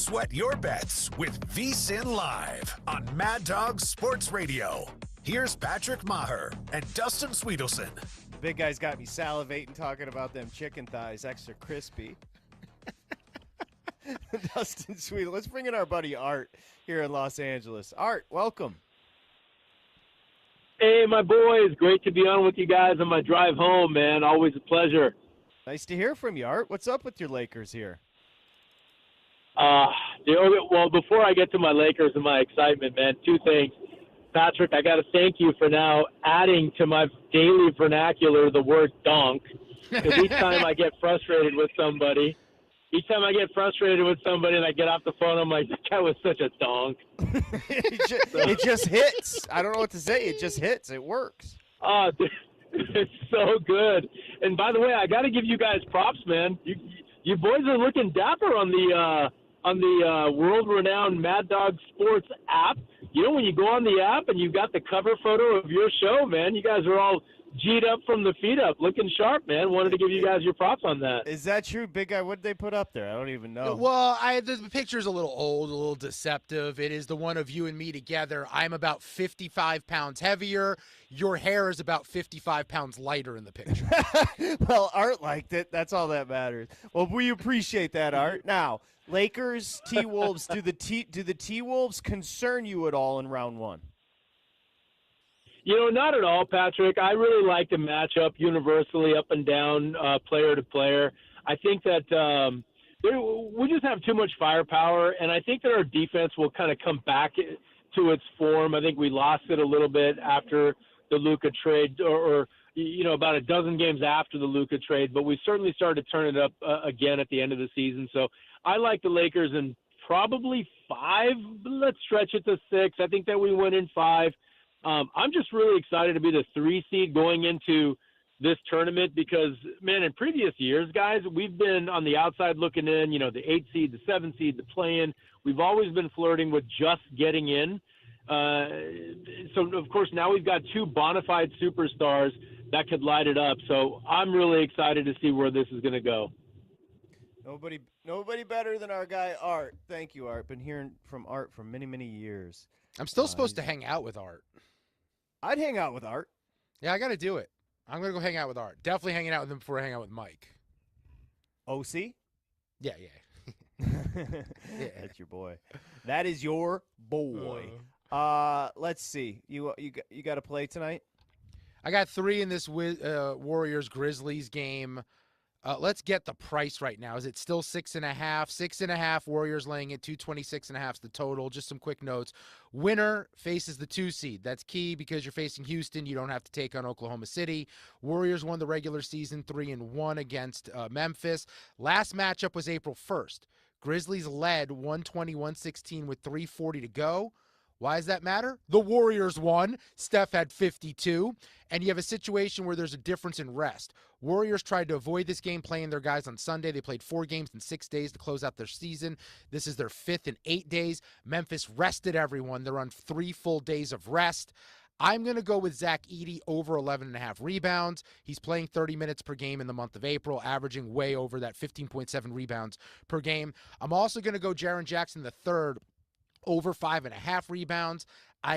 Speaker 1: Sweat your bets with VSiN Live on Mad Dog Sports Radio. Here's Patrick Meagher and Dustin Swedelson.
Speaker 2: The big guy's got me salivating talking about them chicken thighs, extra crispy. Dustin Swedelson. Let's bring in our buddy Art here in Los Angeles. Art, welcome.
Speaker 9: Hey, my boys. Great to be on with you guys on my drive home, man. Always a pleasure.
Speaker 2: Nice to hear from you, Art. What's up with your Lakers here?
Speaker 9: Well, before I get to my Lakers and my excitement, man, two things. Patrick, I got to thank you for now adding to my daily vernacular the word donk. Because each time I get frustrated with somebody and I get off the phone, I'm like, that guy was such a donk.
Speaker 2: It just hits. I don't know what to say. It just hits. It works.
Speaker 9: Oh, dude, it's so good. And by the way, I got to give you guys props, man. You boys are looking dapper on the world-renowned Mad Dog Sports app. You know, when you go on the app and you've got the cover photo of your show, man, you guys are all G'd up from the feet up, looking sharp, man. Wanted to give you guys your props on that.
Speaker 2: Is that true, big guy? What did they put up there? I don't even know.
Speaker 3: Well, the picture's a little old, a little deceptive. It is the one of you and me together. I'm about 55 pounds heavier. Your hair is about 55 pounds lighter in the picture.
Speaker 2: Well, Art liked it. That's all that matters. Well, we appreciate that, Art. Now, Lakers, T-Wolves, do the T-Wolves concern you at all in round one?
Speaker 9: You know, not at all, Patrick. I really like the matchup universally up and down, player to player. I think that we just have too much firepower, and I think that our defense will kind of come back to its form. I think we lost it a little bit after the Luka trade or about a dozen games after the Luka trade, but we certainly started to turn it up again at the end of the season. So I like the Lakers in probably 5. Let's stretch it to 6. I think that we win in 5. I'm just really excited to be the 3 seed going into this tournament because, man, in previous years, guys, we've been on the outside looking in, the 8 seed, the 7 seed, the play-in. We've always been flirting with just getting in. So, of course, now we've got 2 bona fide superstars that could light it up. So I'm really excited to see where this is going to go.
Speaker 2: Nobody better than our guy, Art. Thank you, Art. Been hearing from Art for many, many years.
Speaker 3: I'm still supposed to hang out with Art.
Speaker 2: I'd hang out with Art.
Speaker 3: Yeah, I got to do it. I'm going to go hang out with Art. Definitely hanging out with him before I hang out with Mike.
Speaker 2: OC?
Speaker 3: Yeah.
Speaker 2: That's your boy. That is your boy. Let's see. You got to play tonight?
Speaker 3: I got 3 in this Warriors-Grizzlies game. Let's get the price right now. Is it still 6.5? 6.5. Warriors laying it. 226.5 is the total. Just some quick notes. Winner faces the 2 seed. That's key because you're facing Houston. You don't have to take on Oklahoma City. Warriors won the regular season 3-1 against Memphis. Last matchup was April 1st. Grizzlies led 120-116 with 3:40 to go. Why does that matter? The Warriors won. Steph had 52. And you have a situation where there's a difference in rest. Warriors tried to avoid this game playing their guys on Sunday. They played 4 games in 6 days to close out their season. This is their 5th in 8 days. Memphis rested everyone. They're on 3 full days of rest. I'm going to go with Zach Edey over 11.5 rebounds. He's playing 30 minutes per game in the month of April, averaging way over that 15.7 rebounds per game. I'm also going to go Jaren Jackson III over 5.5 rebounds.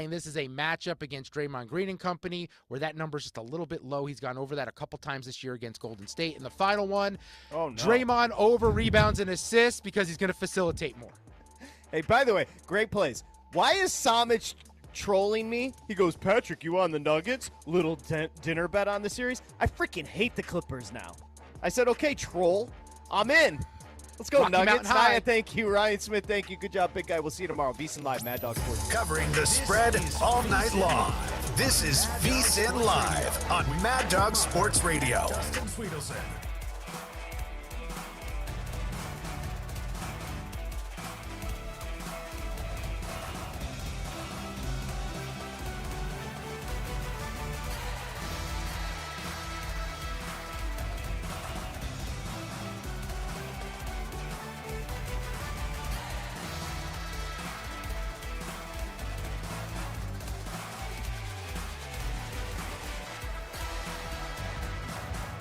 Speaker 3: This is a matchup against Draymond Green and company where that number is just a little bit low. He's gone over that a couple times this year against Golden State. And the final one, Draymond over rebounds and assists because he's going to facilitate more.
Speaker 2: Hey, by the way, great plays. Why is Samich trolling me? He goes, Patrick, you on the Nuggets? Little dinner bet on the series? I freaking hate the Clippers now. I said, okay, troll, I'm in. Let's go,
Speaker 3: Rocky
Speaker 2: Nuggets.
Speaker 3: Mountain High.
Speaker 2: Thank you. Ryan Smith, thank you. Good job, big guy. We'll see you tomorrow. VSiN Live, Mad Dog Sports.
Speaker 1: Covering the spread all night long. This is VSiN Live on Mad Dog Sports Radio. Dustin Swedelson.